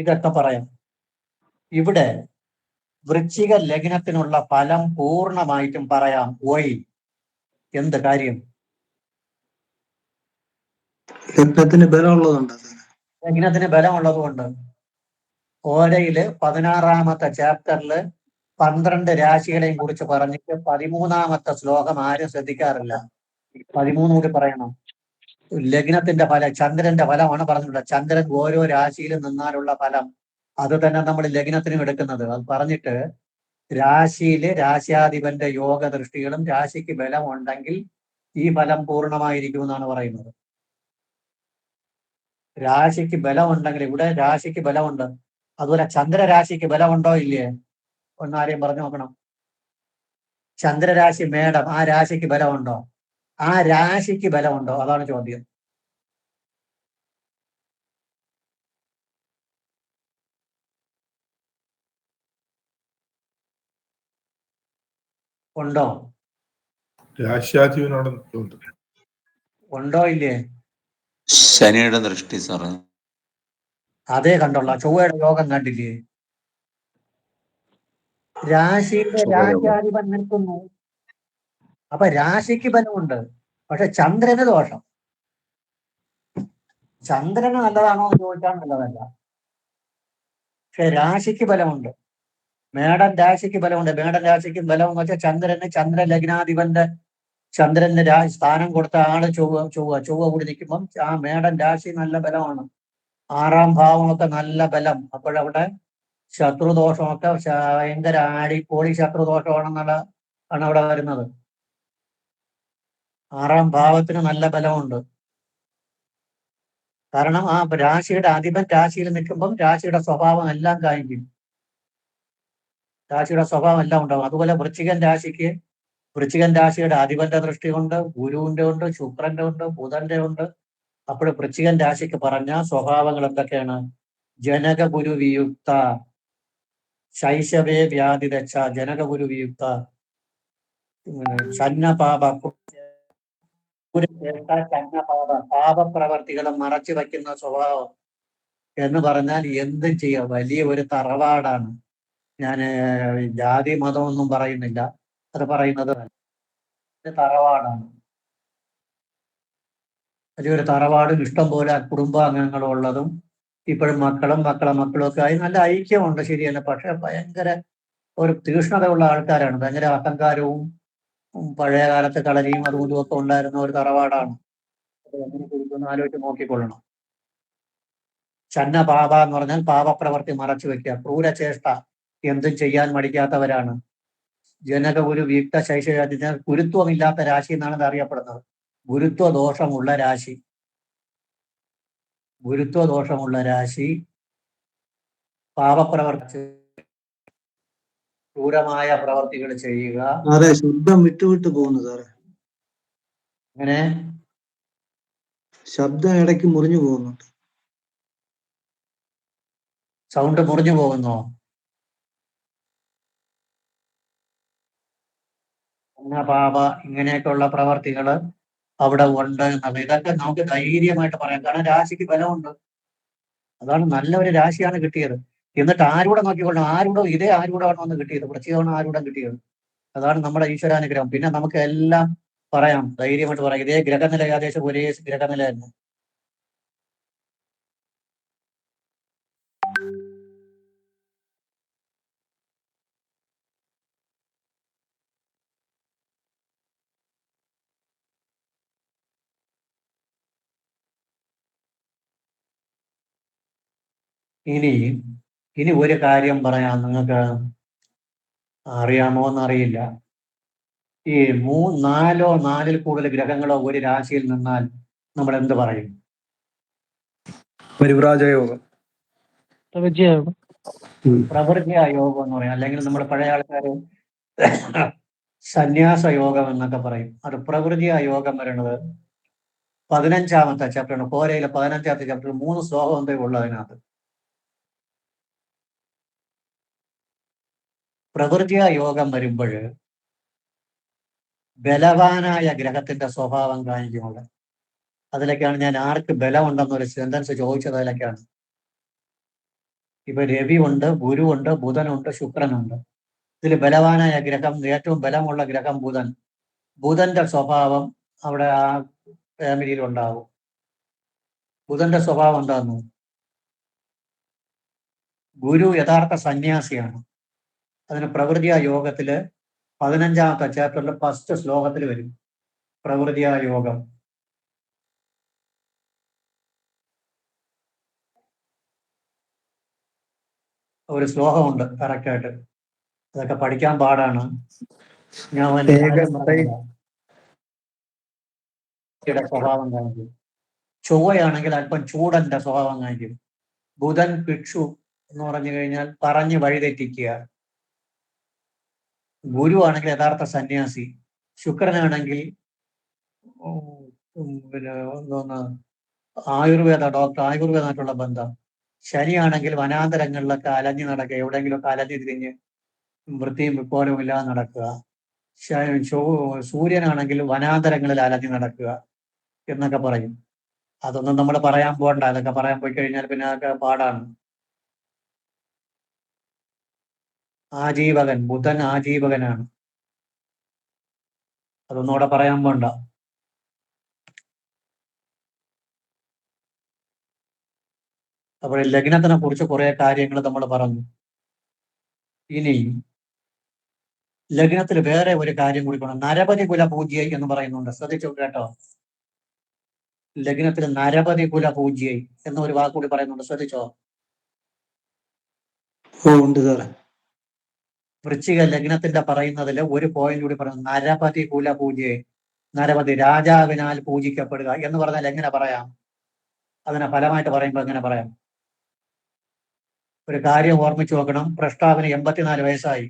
ഇതൊക്കെ പറയാം. ഇവിടെ വൃശ്ചിക ലഗ്നത്തിനുള്ള ഫലം പൂർണ്ണമായിട്ടും പറയാം. എന്ത് കാര്യം? ലഗ്നത്തിന് ബലമുള്ളതുകൊണ്ട്. ലഗ്നത്തിന് ബലമുള്ളതുകൊണ്ട്. ഓരയില് 16ാമത്തെ ചാപ്റ്ററില് 12 രാശികളെയും കുറിച്ച് പറഞ്ഞിട്ട് 13ാമത്തെ ശ്ലോകം ആരും ശ്രദ്ധിക്കാറില്ല. 13 കൂടി പറയണം. ലഗ്നത്തിന്റെ ഫലം, ചന്ദ്രന്റെ ഫലമാണ് പറഞ്ഞിട്ടുള്ളത്. ചന്ദ്രൻ ഓരോ രാശിയിലും നിന്നാലുള്ള ഫലം അത് തന്നെ നമ്മൾ ലഗ്നത്തിനും എടുക്കുന്നത്. അത് പറഞ്ഞിട്ട് രാശിയിലെ രാശ്യാധിപന്റെ യോഗ ദൃഷ്ടികളും രാശിക്ക് ബലം ഉണ്ടെങ്കിൽ ഈ ഫലം പൂർണ്ണമായിരിക്കും എന്നാണ് പറയുന്നത്. രാശിക്ക് ബലം ഉണ്ടെങ്കിൽ, ഇവിടെ രാശിക്ക് ബലമുണ്ട്. അതുപോലെ ചന്ദ്രരാശിക്ക് ബലമുണ്ടോ ഇല്ലേ? ഒന്നാരെയും പറഞ്ഞു നോക്കണം. ചന്ദ്രരാശി മേടം, ആ രാശിക്ക് ബലമുണ്ടോ? ആ രാശിക്ക് ബലമുണ്ടോ? അതാണ് ചോദ്യം. ഉണ്ടോ? രാശ്യാധിപനോട് ഉണ്ടോ ഇല്ലേ? ശനിയുടെ ദൃഷ്ടി സാറേ. അതേ കണ്ടുള്ള ചൊവ്വയുടെ യോഗം കണ്ടില്ലേ? രാശിയുടെ രാശ്യാധിപൻ നിൽക്കുന്നു. അപ്പൊ രാശിക്ക് ബലമുണ്ട്, പക്ഷെ ചന്ദ്രന് ദോഷം. ചന്ദ്രന് നല്ലതാണോ എന്ന് ചോദിച്ചാൽ നല്ലതല്ല. പക്ഷെ രാശിക്ക് ബലമുണ്ട്. മേടൻ രാശിക്ക് ബലമുണ്ട്. മേടൻ രാശിക്ക് ബലം എന്ന് വെച്ചാൽ ചന്ദ്ര ലഗ്നാധിപന്റെ ചന്ദ്രന്റെ സ്ഥാനം കൊടുത്ത ആള് ചൊവ്വ കൂടി നിൽക്കുമ്പം ആ മേടൻ രാശി നല്ല ബലമാണ്. 6ാം ഭാവമൊക്കെ നല്ല ബലം. അപ്പോഴവിടെ ശത്രുദോഷമൊക്കെ ഭയങ്കര ആടിപ്പോളി ശത്രുദോഷമാണെന്നുള്ള ആണ് അവിടെ വരുന്നത്. 6ാം ഭാവത്തിന് നല്ല ബലമുണ്ട്. കാരണം ആ രാശിയുടെ അധിപൻ രാശിയിൽ നിൽക്കുമ്പം രാശിയുടെ സ്വഭാവം എല്ലാം കാണിക്കും. രാശിയുടെ സ്വഭാവം എല്ലാം ഉണ്ടാവും. അതുപോലെ വൃശ്ചികൻ രാശിയുടെ അധിപന്റെ ദൃഷ്ടി കൊണ്ട്, ഗുരുവിന്റെ ഉണ്ട്, ശുക്രന്റെ ഉണ്ട്, ബുധന്റെ ഉണ്ട്. അപ്പോൾ വൃശ്ചികൻ രാശിക്ക് പറഞ്ഞ സ്വഭാവങ്ങൾ എന്തൊക്കെയാണ്? ജനക ഗുരു വിയുക്ത, ശൈശവേ വ്യാധി ദശ, ജനക ഗുരു വിയുക്ത, ഛന്നപാപ, പാപപ്രവർത്തികളെ മറച്ചു വയ്ക്കുന്ന സ്വഭാവം എന്ന് പറഞ്ഞാൽ എന്തും ചെയ്യുക. വലിയ ഒരു തറവാടാണ്. ഞാൻ ജാതി മതമൊന്നും പറയുന്നില്ല, അത് പറയുന്നത് തറവാടാണ്. വലിയൊരു തറവാടും ഇഷ്ടം പോലെ കുടുംബാംഗങ്ങളും ഉള്ളതും ഇപ്പോഴും മക്കളും ഒക്കെ ആയി നല്ല ഐക്യമുണ്ട്, ശരിയല്ല. പക്ഷെ ഭയങ്കര ഒരു തീഷ്ണതയുള്ള ആൾക്കാരാണ്. ഭയങ്കര അഹങ്കാരവും പഴയ കാലത്ത് കളരിയും അതും ഒക്കെ ഉണ്ടായിരുന്ന ഒരു തറവാടാണ്. എങ്ങനെ ആലോചിച്ച് നോക്കിക്കൊള്ളണം. ഛന്നപാപ എന്ന് പറഞ്ഞാൽ പാപപ്രവർത്തി മറച്ചു വെക്കുക, ക്രൂരചേഷ്ട, എന്തും ചെയ്യാൻ മടിക്കാത്തവരാണ്. ജനക ഒരു വീക്ത ശൈശവ, ഗുരുത്വമില്ലാത്ത രാശി എന്നാണ് ഇത് അറിയപ്പെടുന്നത്. ഗുരുത്വ ദോഷമുള്ള രാശി പാപപ്രവർത്തി, ക്രൂരമായ പ്രവർത്തികൾ ചെയ്യുക. സാറേ ശബ്ദം വിട്ടുവിട്ട് പോകുന്നു സാറേ. അങ്ങനെ ശബ്ദം ഇടയ്ക്ക് മുറിഞ്ഞു പോകുന്നുണ്ട്. സൗണ്ട് മുറിഞ്ഞു പോകുന്നോ? പാപ ഇങ്ങനെയൊക്കെയുള്ള പ്രവർത്തികൾ അവിടെ ഉണ്ട് എന്നത്. ഇതൊക്കെ നമുക്ക് ധൈര്യമായിട്ട് പറയാം. കാരണം രാശിക്ക് ബലമുണ്ട്. അതാണ് നല്ലൊരു രാശിയാണ് കിട്ടിയത്. എന്നിട്ട് ആരൂടെ നോക്കിക്കൊള്ളണം, ഇതേ ആരൂടാണ് വന്ന് കിട്ടിയത്, വൃശ്ചികമാണ് ആരൂടെ കിട്ടിയത്. അതാണ് നമ്മുടെ ഈശ്വരാനുഗ്രഹം. പിന്നെ നമുക്ക് എല്ലാം പറയാം, ധൈര്യമായിട്ട് പറയാം. ഇതേ ഗ്രഹനില ഏകദേശം ഒരേ ഗ്രഹനില തന്നെ. ഇനി ഒരു കാര്യം പറയാം, നിങ്ങൾക്ക് അറിയാമോ എന്നറിയില്ല. ഈ 4 കൂടുതൽ ഗ്രഹങ്ങളോ ഒരു രാശിയിൽ നിന്നാൽ നമ്മൾ എന്ത് പറയും? പരിവ്രാജയോഗം. പ്രവൃത്തിയ യോഗം എന്ന് പറയും. അല്ലെങ്കിൽ നമ്മൾ പഴയ ആൾക്കാര് സന്യാസ യോഗം എന്നൊക്കെ പറയും. അത് പ്രവൃത്തിയ യോഗം വരുന്നത് 15ാമത്തെ ചാപ്റ്ററാണ്. കോരയിലെ 15ാമത്തെ ചാപ്റ്ററിൽ 3 ശ്ലോകം എന്തേ ഉള്ളൂ അതിനകത്ത്. പ്രവൃത്തിയ യോഗം വരുമ്പോൾ ബലവാനായ ഗ്രഹത്തിന്റെ സ്വഭാവം കാണിക്കുന്നുണ്ട്. അതിലൊക്കെയാണ് ഞാൻ ആർക്ക് ബലമുണ്ടെന്നൊരു സെന്റൻസ് ചോദിച്ചത്. അതിലൊക്കെയാണ്. ഇപ്പൊ രവി ഉണ്ട്, ഗുരു ഉണ്ട്, ബുധനുണ്ട്, ശുക്രനുണ്ട്. ഇതിൽ ബലവാനായ ഗ്രഹം, ഏറ്റവും ബലമുള്ള ഗ്രഹം ബുധന്റെ സ്വഭാവം അവിടെ ആ ഫാമിലിയിൽ ഉണ്ടാവും. ബുധന്റെ സ്വഭാവം എന്താന്ന്? ഗുരു യഥാർത്ഥ സന്യാസിയാണ്. അതിന് പ്രവൃത്തിയ യോഗത്തില് 15ാമത്തെ ചാപ്റ്ററിൽ ഫസ്റ്റ് ശ്ലോകത്തിൽ വരും പ്രവൃത്തിയ യോഗം. ഒരു ശ്ലോകമുണ്ട് കറക്റ്റായിട്ട്. അതൊക്കെ പഠിക്കാൻ പാടാണ്. ഞാൻ വല്ല കാര്യം പറഞ്ഞില്ല. സ്വഭാവം കാണിക്കും. ചൊവ്വയാണെങ്കിൽ അല്പം ചൂടന്റെ സ്വഭാവം കാണിക്കും. ബുധൻ ഭിക്ഷു എന്ന് പറഞ്ഞു കഴിഞ്ഞാൽ പറഞ്ഞ് വഴിതെറ്റിക്കുക. ഗുരു ആണെങ്കിൽ യഥാർത്ഥ സന്യാസി. ശുക്രനാണെങ്കിൽ പിന്നെ എന്തോന്ന് ആയുർവേദ ഡോക്ടർ, ആയുർവേദമായിട്ടുള്ള ബന്ധം. ശനിയാണെങ്കിൽ വനാന്തരങ്ങളിലൊക്കെ അലഞ്ഞു നടക്കുക, എവിടെയെങ്കിലുമൊക്കെ അലഞ്ഞു തിരിഞ്ഞ് വൃത്തിയും വിപ്പോലവും ഇല്ലാതെ നടക്കുക. സൂര്യനാണെങ്കിൽ വനാന്തരങ്ങളിൽ അലഞ്ഞു നടക്കുക എന്നൊക്കെ പറയും. അതൊന്നും നമ്മൾ പറയാൻ പോകണ്ട. അതൊക്കെ പറയാൻ പോയി കഴിഞ്ഞാൽ പിന്നെ അതൊക്കെ പാടാണ്. ആജീവകൻ, ബുധൻ ആജീവകനാണ്. അതൊന്നും അവിടെ പറയാൻ പോണ്ട. അപ്പോൾ ലഗ്നത്തിനെ കുറിച്ച് കുറെ കാര്യങ്ങൾ നമ്മൾ പറഞ്ഞു. ഇനി ലഗ്നത്തിൽ വേറെ ഒരു കാര്യം കൂടി കൊണ്ട് നരപതി കുല പൂജ്യൈ എന്ന് പറയുന്നുണ്ട്. ശ്രദ്ധിച്ചു കേട്ടോ. ലഗ്നത്തിൽ നരപതി കുല പൂജ്യൈ എന്നൊരു വാക്കുകൂടി പറയുന്നുണ്ട്. ശ്രദ്ധിച്ചോ. ഉണ്ട് സാറേ. വൃശ്ചിക ലഗ്നത്തിന്റെ പറയുന്നതിൽ ഒരു പോയിന്റ് കൂടി പറയുന്നു. നരപതി കുല പൂജ്യൈ. നരപതി രാജാവിനാൽ പൂജിക്കപ്പെടുക എന്ന് പറഞ്ഞാൽ എങ്ങനെ പറയാം? അതിനെ ഫലമായിട്ട് പറയുമ്പോൾ എങ്ങനെ പറയാം? ഒരു കാര്യം ഓർമ്മിച്ചു നോക്കണം. പ്രഷ്ടാവിന് 84 വയസ്സായി.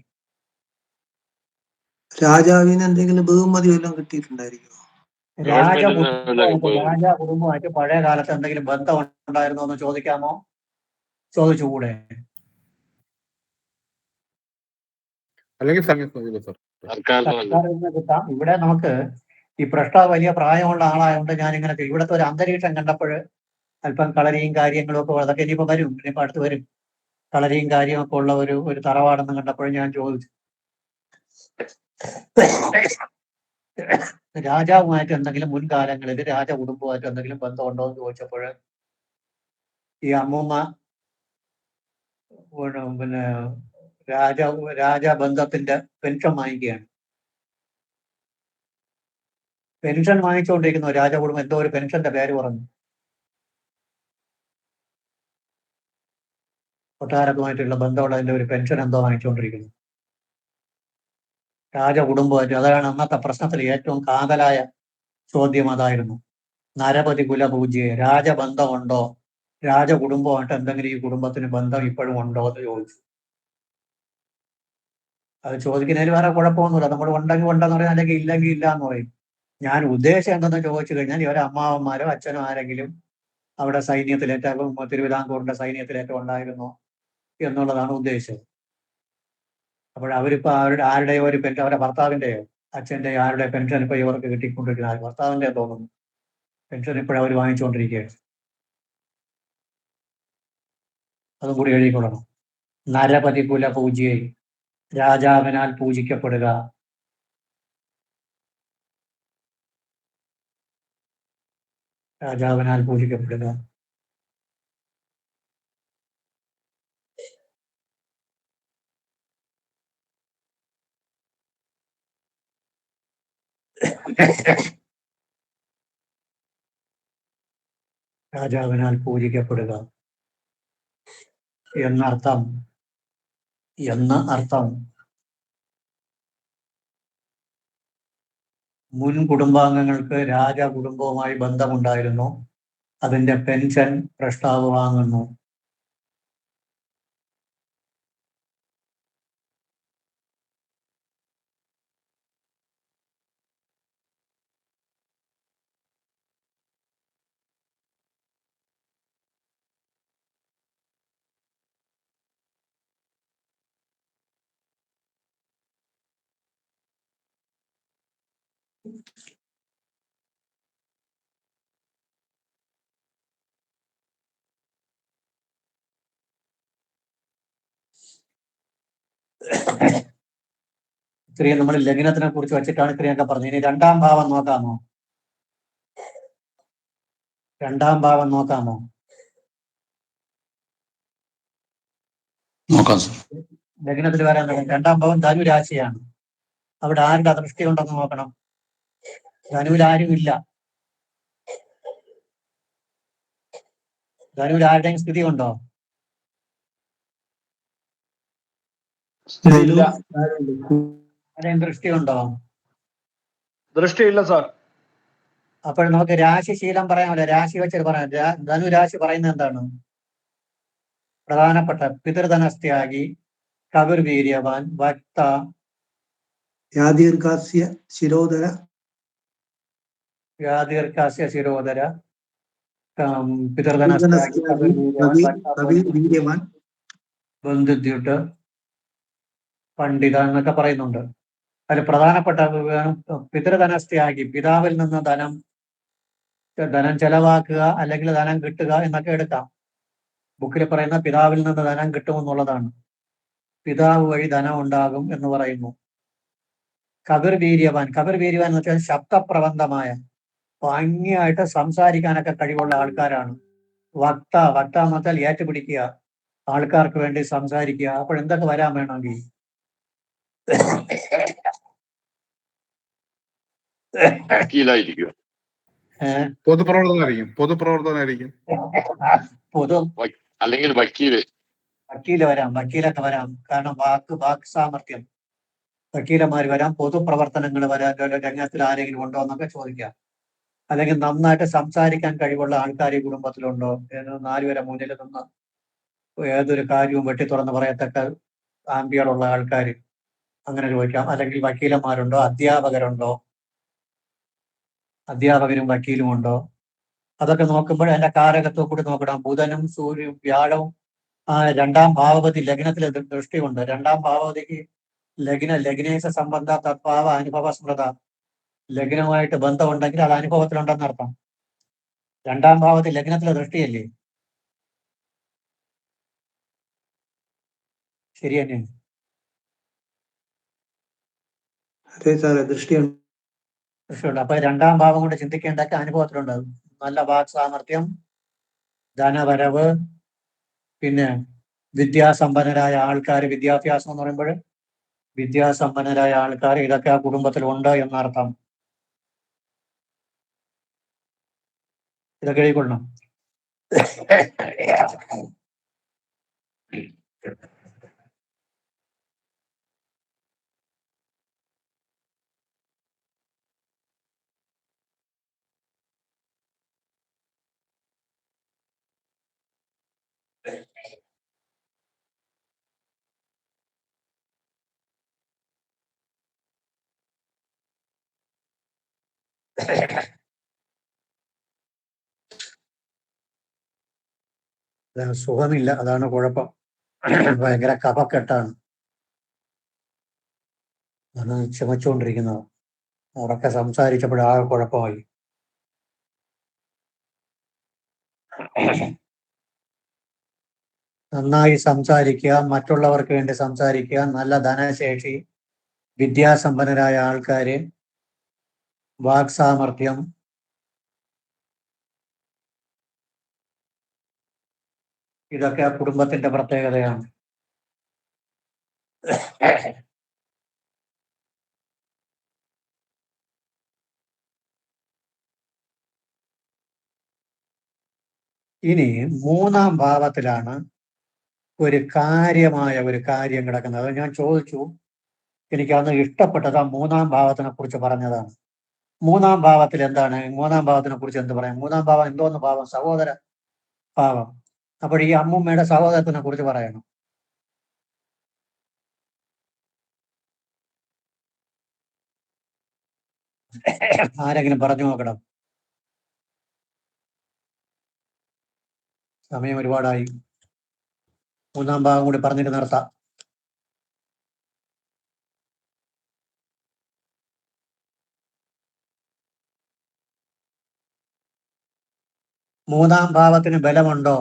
രാജാവിന് എന്തെങ്കിലും ബഹുമതി വല്ലതും കിട്ടിയിട്ടുണ്ടായിരിക്കും. കുടുംബമായിട്ട് പഴയ കാലത്ത് എന്തെങ്കിലും ബന്ധം ഉണ്ടായിരുന്നോ എന്ന് ചോദിക്കാമോ? ചോദിച്ചുകൂടെ? അല്ലെങ്കിൽ കിട്ടാം. ഇവിടെ നമുക്ക് ഈ പ്രഷ്ടാവ് വലിയ പ്രായമുള്ള ആളായതുകൊണ്ട് ഞാനിങ്ങനെ ഇവിടുത്തെ ഒരു അന്തരീക്ഷം കണ്ടപ്പോൾ അല്പം കളരിയും കാര്യങ്ങളും ഒക്കെ അതൊക്കെ ഇനിയിപ്പോ വരും. ഇനിയിപ്പോ അടുത്ത് വരും. കളരിയും കാര്യമൊക്കെ ഉള്ള ഒരു തറവാടെന്ന് കണ്ടപ്പോൾ ഞാൻ ചോദിച്ചു, രാജാവുമായിട്ട് എന്തെങ്കിലും മുൻകാലങ്ങളിൽ രാജകുടുംബമായിട്ട് എന്തെങ്കിലും ബന്ധമുണ്ടോ എന്ന് ചോദിച്ചപ്പോൾ ഈ അമ്മൂമ്മ പിന്നെ രാജബന്ധത്തിന്റെ പെൻഷൻ വാങ്ങിക്കുകയാണ്. പെൻഷൻ വാങ്ങിച്ചുകൊണ്ടിരിക്കുന്നു രാജകുടുംബം. എന്തോ ഒരു പെൻഷന്റെ പേര് പറഞ്ഞു. കൊട്ടാരത്തുമായിട്ടുള്ള ബന്ധമുള്ളതിന്റെ ഒരു പെൻഷൻ എന്തോ വാങ്ങിച്ചുകൊണ്ടിരിക്കുന്നു രാജകുടുംബമായിട്ട്. അതാണ് അന്നത്തെ പ്രശ്നത്തിൽ ഏറ്റവും കാതലായ ചോദ്യം. അതായിരുന്നു നരപതി കുലപൂജ്യയെ രാജബന്ധമുണ്ടോ, രാജകുടുംബമായിട്ട് എന്തെങ്കിലും ഈ കുടുംബത്തിന് ബന്ധം ഇപ്പോഴും ഉണ്ടോ എന്ന് ചോദിച്ചു. അത് ചോദിക്കുന്നതിൽ വേറെ കുഴപ്പമൊന്നുമില്ല. നമ്മൾ ഉണ്ടെങ്കിൽ ഉണ്ടെന്ന് പറയും, അല്ലെങ്കിൽ ഇല്ലെങ്കിൽ ഇല്ല എന്ന് പറയും. ഞാൻ ഉദ്ദേശം എന്തെന്ന് ചോദിച്ചു കഴിഞ്ഞാൽ ഇവരെ അമ്മാവന്മാരോ അച്ഛനോ ആരെങ്കിലും അവിടെ സൈന്യത്തിലേറ്റവും തിരുവിതാംകൂറിന്റെ സൈന്യത്തിലേറ്റവും ഉണ്ടായിരുന്നോ എന്നുള്ളതാണ് ഉദ്ദേശിച്ചത്. അപ്പോൾ അവരിപ്പോ ആരുടെയോ ഒരു പെൻഷൻ, അവരുടെ ഭർത്താവിന്റെയോ അച്ഛന്റെയോ ആരുടെ പെൻഷൻ ഇപ്പൊ ഇവർക്ക് കിട്ടിക്കൊണ്ടിരിക്കുന്ന ഭർത്താവിന്റെ തോന്നുന്നു പെൻഷൻ ഇപ്പോഴും അവർ വാങ്ങിച്ചുകൊണ്ടിരിക്കുകയാണ്. അതും കൂടി എഴുതിക്കൊള്ളണം. നരപതി കുല പൂജ്യൈ രാജാവിനാൽ പൂജിക്കപ്പെടുക. രാജാവിനാൽ പൂജിക്കപ്പെടുക. രാജാവിനാൽ പൂജിക്കപ്പെടുക എന്നർത്ഥം. മുൻ കുടുംബാംഗങ്ങൾക്ക് രാജകുടുംബവുമായി ബന്ധമുണ്ടായിരുന്നു. അതിന്റെ പെൻഷൻ പ്രഷ്ടാവ് വാങ്ങുന്നു. ഇത്രയും നമ്മൾ ലഗ്നത്തിനെ കുറിച്ച് വെച്ചിട്ടാണ് ഇത്രയൊക്കെ പറഞ്ഞു. ഇനി രണ്ടാം ഭാവം നോക്കാമോ? നോക്കാം സർ. ലഗ്നത്തിൽ വരാൻ തുടങ്ങി. രണ്ടാം ഭാവം ധനുരാശിയാണ്. അവിടെ ആരുടെ ദൃഷ്ടി ഉണ്ടെന്ന് നോക്കണം. ധനുവിൽ ആരും ഇല്ല. ധനുവിൽ ആരുടെയും സ്ഥിതി ഉണ്ടോ? ഇല്ല. ആരെയും ദൃഷ്ടിയുണ്ടോ? ദൃഷ്ടിയില്ല സാർ. അപ്പോൾ നമുക്ക് രാശിശീലം പറയാമല്ലോ. രാശി വെച്ചിട്ട് പറയാം. ധനുരാശി പറയുന്നത് എന്താണ്? പ്രധാനപ്പെട്ട പിതൃധനസ്ത്യാഗി, കവിർവീര്യവാൻ, വക്ത, യാദീർഘാസ്യ ശിരോധര വ്യാദീർഘാസ്യ ശിരോധര, പിതൃധനസ്ത്യാഗി, കവിർവീര്യവാൻ, വീര്യവാൻ ബന്ധുദ്യുട്ട്, പണ്ഡിത എന്നൊക്കെ പറയുന്നുണ്ട്. അതിൽ പ്രധാനപ്പെട്ട പിതൃധനസ്ത്യാഗി, പിതാവിൽ നിന്ന് ധനം ചെലവാക്കുക അല്ലെങ്കിൽ ധനം കിട്ടുക എന്നൊക്കെ എടുക്കാം. ബുക്കിൽ പറയുന്ന പിതാവിൽ നിന്ന് ധനം കിട്ടുമെന്നുള്ളതാണ്. പിതാവ് വഴി ധനം ഉണ്ടാകും എന്ന് പറയുന്നു. കവിർവീര്യവാൻ എന്ന് വെച്ചാൽ ശബ്ദപ്രബന്ധമായ ഭംഗിയായിട്ട് സംസാരിക്കാനൊക്കെ കഴിവുള്ള ആൾക്കാരാണ്. വക്ത എന്ന് വെച്ചാൽ ഏറ്റുപിടിക്കുക, ആൾക്കാർക്ക് വേണ്ടി സംസാരിക്കുക. അപ്പോൾ എന്തൊക്കെ വരാൻ വേണമെങ്കിൽ പൊതുപ്രവർത്തനായിരിക്കും. അല്ലെങ്കിൽ വക്കീല് വരാം, വക്കീലൊക്കെ വരാം. കാരണം വാക്ക് സാമർഥ്യം. വക്കീലന്മാർ വരാം, പൊതുപ്രവർത്തനങ്ങൾ വരാം. രംഗത്തിൽ ആരെങ്കിലും ഉണ്ടോ എന്നൊക്കെ ചോദിക്കാം. അല്ലെങ്കിൽ നന്നായിട്ട് സംസാരിക്കാൻ കഴിവുള്ള ആൾക്കാർ ഈ കുടുംബത്തിലുണ്ടോ? 4 വരെ മുന്നിൽ നിന്ന് ഏതൊരു കാര്യവും വെട്ടി തുറന്ന് പറയത്തക്ക ആംബിയറുള്ള ആൾക്കാർ, അങ്ങനെ ചോദിക്കാം. അല്ലെങ്കിൽ വക്കീലന്മാരുണ്ടോ? അധ്യാപകരും വക്കീലും ഉണ്ടോ? അതൊക്കെ നോക്കുമ്പോൾ അതിന്റെ കാരകത്വം കൂടി നോക്കണം. ബുധനും സൂര്യനും വ്യാഴവും 2ാം ഭാവപതി ലഗ്നത്തിൽ ദൃഷ്ടിയുണ്ട്. 2ാം ഭാവപതിക്ക് ലഗ്നേശ സംബന്ധ തത്ഭാവ അനുഭവ സ്മൃത. ലഗ്നവുമായിട്ട് ബന്ധമുണ്ടെങ്കിൽ അത് അനുഭവത്തിലുണ്ടെന്ന് അർത്ഥം. 2ാം ഭാവത്തിൽ ലഗ്നത്തിലെ ദൃഷ്ടിയല്ലേ? ശരി തന്നെയാണ്. അതെ സാറേ, ദൃഷ്ടിയുണ്ട്. അപ്പൊ 2ാം ഭാവം കൊണ്ട് ചിന്തിക്കേണ്ടൊക്കെ അനുഭവത്തിലുണ്ട്. നല്ല വാക് സാമർഥ്യം, ധനവരവ്, പിന്നെ വിദ്യാസമ്പന്നരായ ആൾക്കാർ. വിദ്യാഭ്യാസം എന്ന് പറയുമ്പോൾ വിദ്യാസമ്പന്നരായ ആൾക്കാർ, ഇതൊക്കെ ആ കുടുംബത്തിലുണ്ട് എന്നർത്ഥം. ഇതൊക്കെ എഴുതിക്കൊള്ളണം. സുഖമില്ല, അതാണ് കുഴപ്പം. ഭയങ്കര കഫക്കെട്ടാണ്. അത് ചുമച്ചുകൊണ്ടിരിക്കുന്നത്. ഉറക്കെ സംസാരിച്ചപ്പോഴാകെ കുഴപ്പമായി. നന്നായി സംസാരിക്കുക, മറ്റുള്ളവർക്ക് വേണ്ടി സംസാരിക്കുക, നല്ല ധനശേഷി, വിദ്യാസമ്പന്നരായ ആൾക്കാര്, വാക്സാമർഥ്യം, ഇതൊക്കെ ആ കുടുംബത്തിന്റെ പ്രത്യേകതയാണ്. ഇനി 3ാം ഭാവത്തിലാണ് ഒരു കാര്യമായ ഒരു കാര്യം കിടക്കുന്നത്. അത് ഞാൻ ചോദിച്ചു, എനിക്ക് അന്ന് ഇഷ്ടപ്പെട്ടത് ആ 3ാം ഭാവത്തിനെ കുറിച്ച് പറഞ്ഞതാണ്. 3ാം ഭാവത്തിൽ എന്താണ്? 3ാം ഭാവത്തിനെ കുറിച്ച് എന്ത് പറയാം? 3ാം ഭാവം എന്തോന്ന് ഭാവം? സഹോദര ഭാവം. അപ്പോൾ ഈ അമ്മൂമ്മയുടെ സഹോദരത്തിനെ കുറിച്ച് പറയണം. ആരെങ്കിലും പറഞ്ഞു നോക്കണം. സമയം ഒരുപാടായി. 3ാം ഭാഗം കൂടി പറഞ്ഞിട്ട് നിർത്താം. മൂന്നാം ഭാവത്തിന് ബലമുണ്ടോ?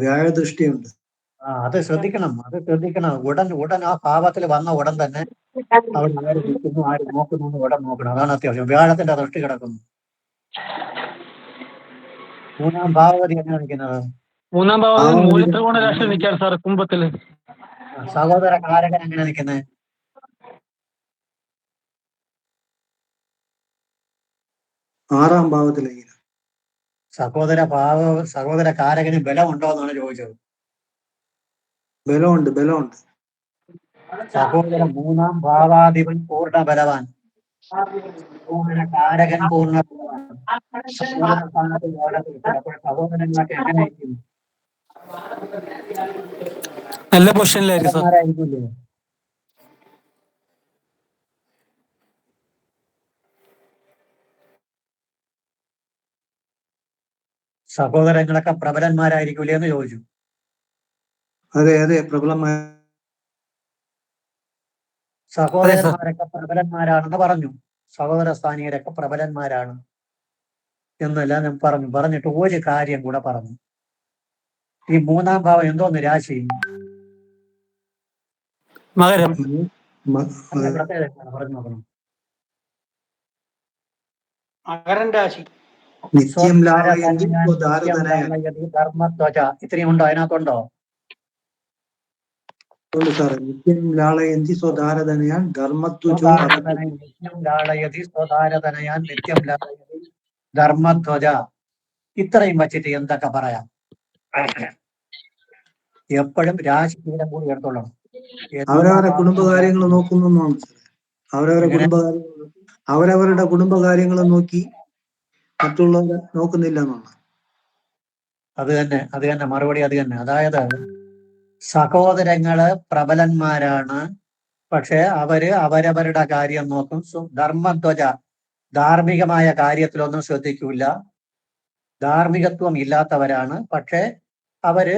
വ്യാഴദൃഷ്ടിയുണ്ട്. അത് ശ്രദ്ധിക്കണം. ഉടൻ ആ ഭാവത്തിൽ വന്ന ഉടൻ തന്നെ അവിടെ ആര് നിൽക്കുന്നു, ആര് നോക്കുന്നു എന്ന് ഉടൻ നോക്കണം. അതാണ് അത്യാവശ്യം. വ്യാഴത്തിന്റെ ദൃഷ്ടി കിടക്കുന്നു. 3ാം ഭാവപതി എങ്ങനെ നിൽക്കുന്നത്? 3ാം ഭാവം മൂലത്രികോണ രാശി നിൽക്കാൻ സാർ, കുംഭത്തില്. സഹോദര കാരകൻ എങ്ങനെ നിൽക്കുന്നത്? 6-ാം ഭാവത്തിലെങ്ങനെ? സഹോദര കാരകന് ബലമുണ്ടോ എന്നാണ് ചോദിച്ചത്. ബലമുണ്ട്. സഹോദര 3-ാം ഭാവാധിപൻ പൂർണ്ണ ബലവാൻ, സഹോദര കാരകൻ പൂർണ്ണ ബലവാൻ, സഹോദര സ്ഥാനത്ത് അപ്പോൾ സഹോദരങ്ങളൊക്കെ എങ്ങനെയായിരിക്കും? നല്ല പൊസിഷനിലായിരിക്കും സാർ. ഭടന്മാരായിരിക്കില്ലേ? സഹോദരങ്ങളൊക്കെ പ്രബലന്മാരായിരിക്കൂലേ എന്ന് ചോദിച്ചു. അതെ, പ്രബലമായ സഹോദരന്മാരൊക്കെ പ്രബലന്മാരാണെന്ന് പറഞ്ഞു. സഹോദര സ്ഥാനീയരൊക്കെ പ്രബലന്മാരാണ് എന്നെല്ലാം ഞാൻ പറഞ്ഞിട്ട് ഒരു കാര്യം കൂടെ പറഞ്ഞു. ഈ 3-ാം ഭാവം എന്തോന്ന് രാശി? മകരം. പ്രത്യേകത പറഞ്ഞു നോക്കണം. മകരം രാശി. നിത്യം ലാളയതി സ്വധാരതനയാൻ. ധർമ്മധ്വജ ഇത്രയും ഉണ്ടോ? അതിനകത്തുണ്ടോ? ഉണ്ട് സാറേ. നിത്യം ലാളയന്തി സ്വധാരതനയാൻ ധർമ്മധ്വജോ നിത്യം ലാളയതി സ്വധാരതനയാൻ നിത്യം ലാളയതി ധർമ്മധ്വജ. ഇത്രയും വച്ചിട്ട് എന്തൊക്കെ പറയാം? എപ്പോഴും രാശിശീലം കൂടി എടുത്തോളണം. അവരവരുടെ കുടുംബകാര്യങ്ങൾ നോക്കുന്നതാണ്. അവരവരുടെ കുടുംബകാര്യങ്ങൾ നോക്കി മറ്റുള്ളവരെ നോക്കുന്നില്ല എന്നാണ്. അത് തന്നെ മറുപടി അത് തന്നെ. അതായത് സഹോദരങ്ങള് പ്രബലന്മാരാണ്, പക്ഷെ അവര് അവരവരുടെ കാര്യം നോക്കും. ധർമ്മധ്വജ ധാർമ്മികമായ കാര്യത്തിലൊന്നും ശ്രദ്ധിക്കൂല. ധാർമ്മികത്വം ഇല്ലാത്തവരാണ്, പക്ഷെ അവര്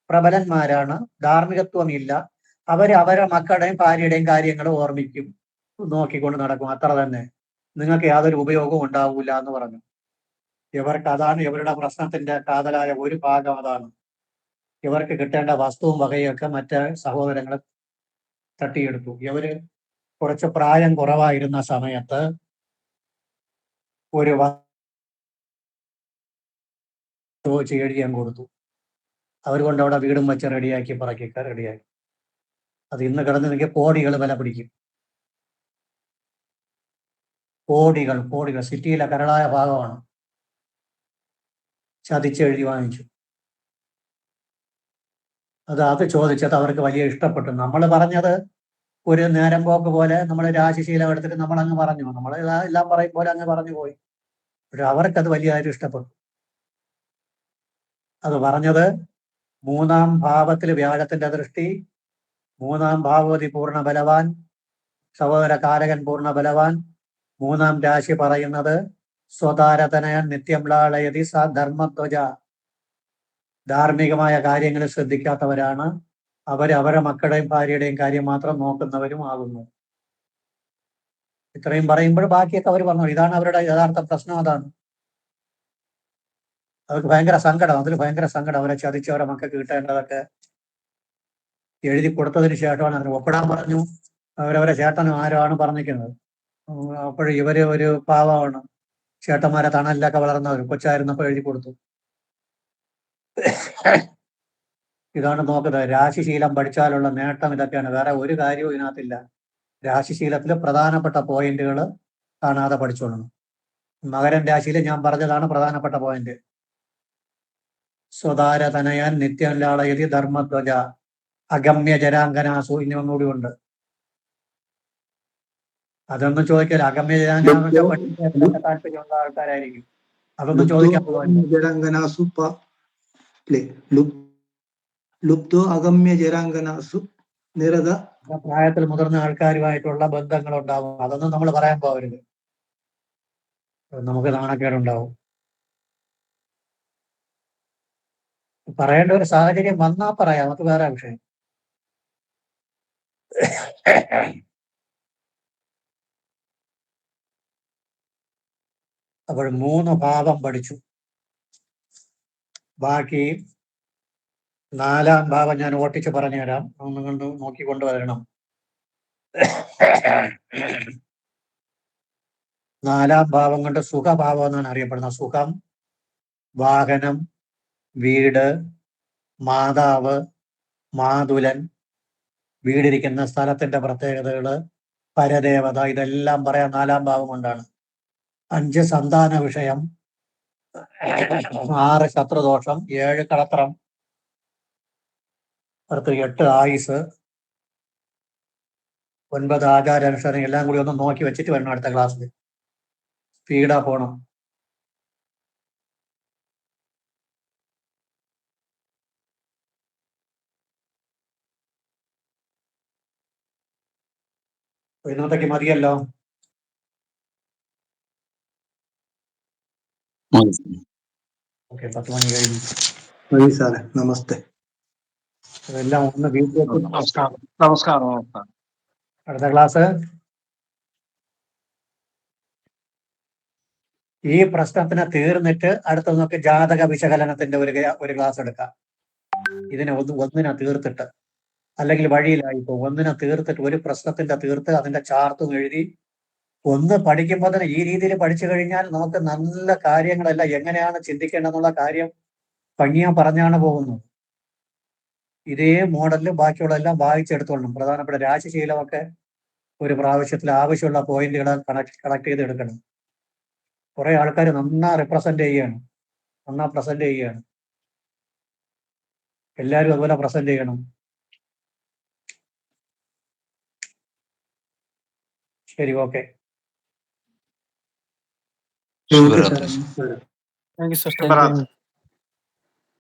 പ്രബലന്മാരാണ്. ധാർമ്മികത്വം ഇല്ല. അവര് അവരുടെ മക്കളുടെയും ഭാര്യയുടെയും കാര്യങ്ങൾ ഓർമ്മിക്കും, നോക്കിക്കൊണ്ട് നടക്കും. അത്ര തന്നെ. നിങ്ങൾക്ക് യാതൊരു ഉപയോഗവും ഉണ്ടാവൂല എന്ന് പറഞ്ഞു. ഇവർക്ക് അതാണ് ഇവരുടെ പ്രശ്നത്തിന്റെ കാതലായ ഒരു ഭാഗം. അതാണ് ഇവർക്ക് കിട്ടേണ്ട വസ്തുവും വകയൊക്കെ മറ്റ് സഹോദരങ്ങൾ തട്ടിയെടുത്തു. ഇവര് കുറച്ച് പ്രായം കുറവായിരുന്ന സമയത്ത് ഒരു ചോദിച്ച് എഴുതിയാൻ കൊടുത്തു. അവർ കൊണ്ട് അവിടെ വീടും വെച്ച് റെഡിയാക്കി റെഡിയാക്കി. അത് ഇന്ന് കിടന്ന് എനിക്ക് കോടികൾ വില പിടിക്കും. കോടികൾ. സിറ്റിയിലെ കരളായ ഭാഗമാണ്. ചതിച്ചെഴുതി വാങ്ങിച്ചു. അത് ചോദിച്ചത് അവർക്ക് വലിയ ഇഷ്ടപ്പെട്ടു. നമ്മൾ പറഞ്ഞത് ഒരു നേരം പോക്ക് പോലെ നമ്മൾ രാശിശീലം എടുത്തിട്ട് നമ്മൾ അങ്ങ് പറഞ്ഞു. നമ്മൾ എല്ലാം പറയും പോലെ അങ്ങ് പറഞ്ഞു പോയി. പക്ഷെ അവർക്കത് വലിയതായിട്ട് ഇഷ്ടപ്പെട്ടു. അത് പറഞ്ഞത് 3-ാം ഭാവത്തിൽ വ്യാഴത്തിന്റെ ദൃഷ്ടി, 3-ാം ഭാവവതി പൂർണ്ണ ബലവാൻ, സഹോദര കാരകൻ പൂർണ്ണ ബലവാൻ, 3-ാം രാശി പറയുന്നത് സ്വതാരതനയൻ നിത്യം ലാളയതി സ ധർമ്മധ്വജ. ധാർമ്മികമായ കാര്യങ്ങൾ ശ്രദ്ധിക്കാത്തവരാണ്. അവരുടെ മക്കളുടെയും ഭാര്യയുടെയും കാര്യം മാത്രം നോക്കുന്നവരും ആകുന്നു. ഇത്രയും പറയുമ്പോൾ ബാക്കിയൊക്കെ അവർ പറഞ്ഞു. ഇതാണ് അവരുടെ യഥാർത്ഥ പ്രശ്നം. അതാണ് അവർക്ക് ഭയങ്കര സങ്കടം. അവരെ ചതിച്ച് അവരെ മക്കൾക്ക് കിട്ടേണ്ടതൊക്കെ എഴുതി കൊടുത്തതിന് ശേഷമാണ് അതിന് ഒപ്പിടാൻ പറഞ്ഞു. അവരവരെ ചേട്ടനും ആരാണ് പറഞ്ഞിരിക്കുന്നത്. അപ്പോഴും ഇവര് ഒരു പാവമാണ്. ചേട്ടന്മാരെ തണലിലൊക്കെ വളർന്നവർ. കൊച്ചായിരുന്നപ്പോൾ എഴുതി കൊടുത്തു. ഇതാണ് നോക്കുന്നത്. രാശിശീലം പഠിച്ചാലുള്ള നേട്ടം ഇതൊക്കെയാണ്. വേറെ ഒരു കാര്യവും ഇതിനകത്തില്ല. രാശിശീലത്തിൽ പ്രധാനപ്പെട്ട പോയിന്റുകൾ കാണാതെ പഠിച്ചോളണം. മകരൻ രാശിയിൽ ഞാൻ പറഞ്ഞതാണ് പ്രധാനപ്പെട്ട പോയിന്റ്. സ്വതാരതനയാൻ നിത്യം ലാളയതി ധർമ്മധ്വജ അഗമ്യ ജരാങ്കനാസു. ഇനി ഒന്നുകൂടി ഉണ്ട്. അതൊന്നും ചോദിക്കില്ല. അഗമ്യ ജരാങ്കനാസൊക്കെ പഠിക്കാൻ താല്പര്യമുള്ള ആൾക്കാരായിരിക്കും. അതൊന്നും ചോദിക്കാൻ ലുബ്ധോ അഗമ്യ ജരാങ്കനാസു നിരത. പ്രായത്തിൽ മുതിർന്ന ആൾക്കാരുമായിട്ടുള്ള ബന്ധങ്ങൾ ഉണ്ടാവും. അതൊന്നും നമ്മൾ പറയാൻ പോകരുത്. നമുക്ക് നാണക്കേടുണ്ടാവും. പറയേണ്ട ഒരു സാഹചര്യം വന്നാൽ പറയാം. നമുക്ക് വേറെ വിഷയം. അപ്പോൾ 3 ഭാവം പഠിച്ചു. ബാക്കി 4-ാം ഭാവം ഞാൻ ഓട്ടിച്ച് പറഞ്ഞുതരാം. ഒന്ന് നോക്കിക്കൊണ്ടുവരണം. 4-ാം ഭാവം കൊണ്ട് സുഖഭാവം എന്നാണ് അറിയപ്പെടുന്നത്. സുഖം, വാഹനം, വീട്, മാതാവ്, മാതുലൻ, വീടിരിക്കുന്ന സ്ഥലത്തിന്റെ പ്രത്യേകതകള്, പരദേവത, ഇതെല്ലാം പറയാൻ 4-ാം ഭാവം കൊണ്ടാണ്. 5 സന്താന വിഷയം, 6 ശത്രുദോഷം, 7 കളത്രം, അടുത്ത് 8 ആയുസ്, 9 ആചാരാനുഷ്ഠാനം, എല്ലാം കൂടി ഒന്ന് നോക്കി വെച്ചിട്ട് വരണം അടുത്ത ക്ലാസ്സിൽ. സ്പീഡാ പോണം. ഇന്നത്തേക്ക് മതിയല്ലോ. ഓക്കെ, 10 മണി കഴിഞ്ഞു. മതി സാറേ. നമസ്തേ. അതെല്ലാം ഒന്ന് വീട്ടിലേക്ക്. നമസ്കാരം നമസ്കാരം നമസ്കാരം. അടുത്ത ക്ലാസ് ഈ പ്രശ്നത്തിന് തീർന്നിട്ട് അടുത്ത നമുക്ക് ജാതക വിശകലനത്തിന്റെ ഒരു ക്ലാസ് എടുക്കാം. ഇതിനെ ഒന്നിനെ തീർത്തിട്ട്, അല്ലെങ്കിൽ വഴിയിലായി പോകും. ഒന്നിനെ തീർത്തിട്ട്, ഒരു പ്രശ്നത്തിന്റെ തീർത്ത് അതിന്റെ ചാർട്ടും എഴുതി ഒന്ന് പഠിക്കുമ്പോൾ തന്നെ ഈ രീതിയിൽ പഠിച്ചു കഴിഞ്ഞാൽ നമുക്ക് നല്ല കാര്യങ്ങളെല്ലാം എങ്ങനെയാണ് ചിന്തിക്കേണ്ടതെന്നുള്ള കാര്യം ഭംഗിയാ പറഞ്ഞാണ് പോകുന്നത്. ഇതേ മോഡലിൽ ബാക്കിയുള്ളതെല്ലാം വായിച്ചെടുത്തോളണം. പ്രധാനപ്പെട്ട രാശിശീലമൊക്കെ ഒരു പ്രാവശ്യത്തിൽ ആവശ്യമുള്ള പോയിന്റുകൾ കണക്ട് ചെയ്ത് എടുക്കണം. കുറെ ആൾക്കാർ നന്നാ പ്രസന്റ് ചെയ്യാണ്. എല്ലാവരും അതുപോലെ പ്രസന്റ് ചെയ്യണം. ശരി, ഓക്കെ. ഓക്കെ സാറേ. നമസ്കാരം. ശുഭരാത്രി.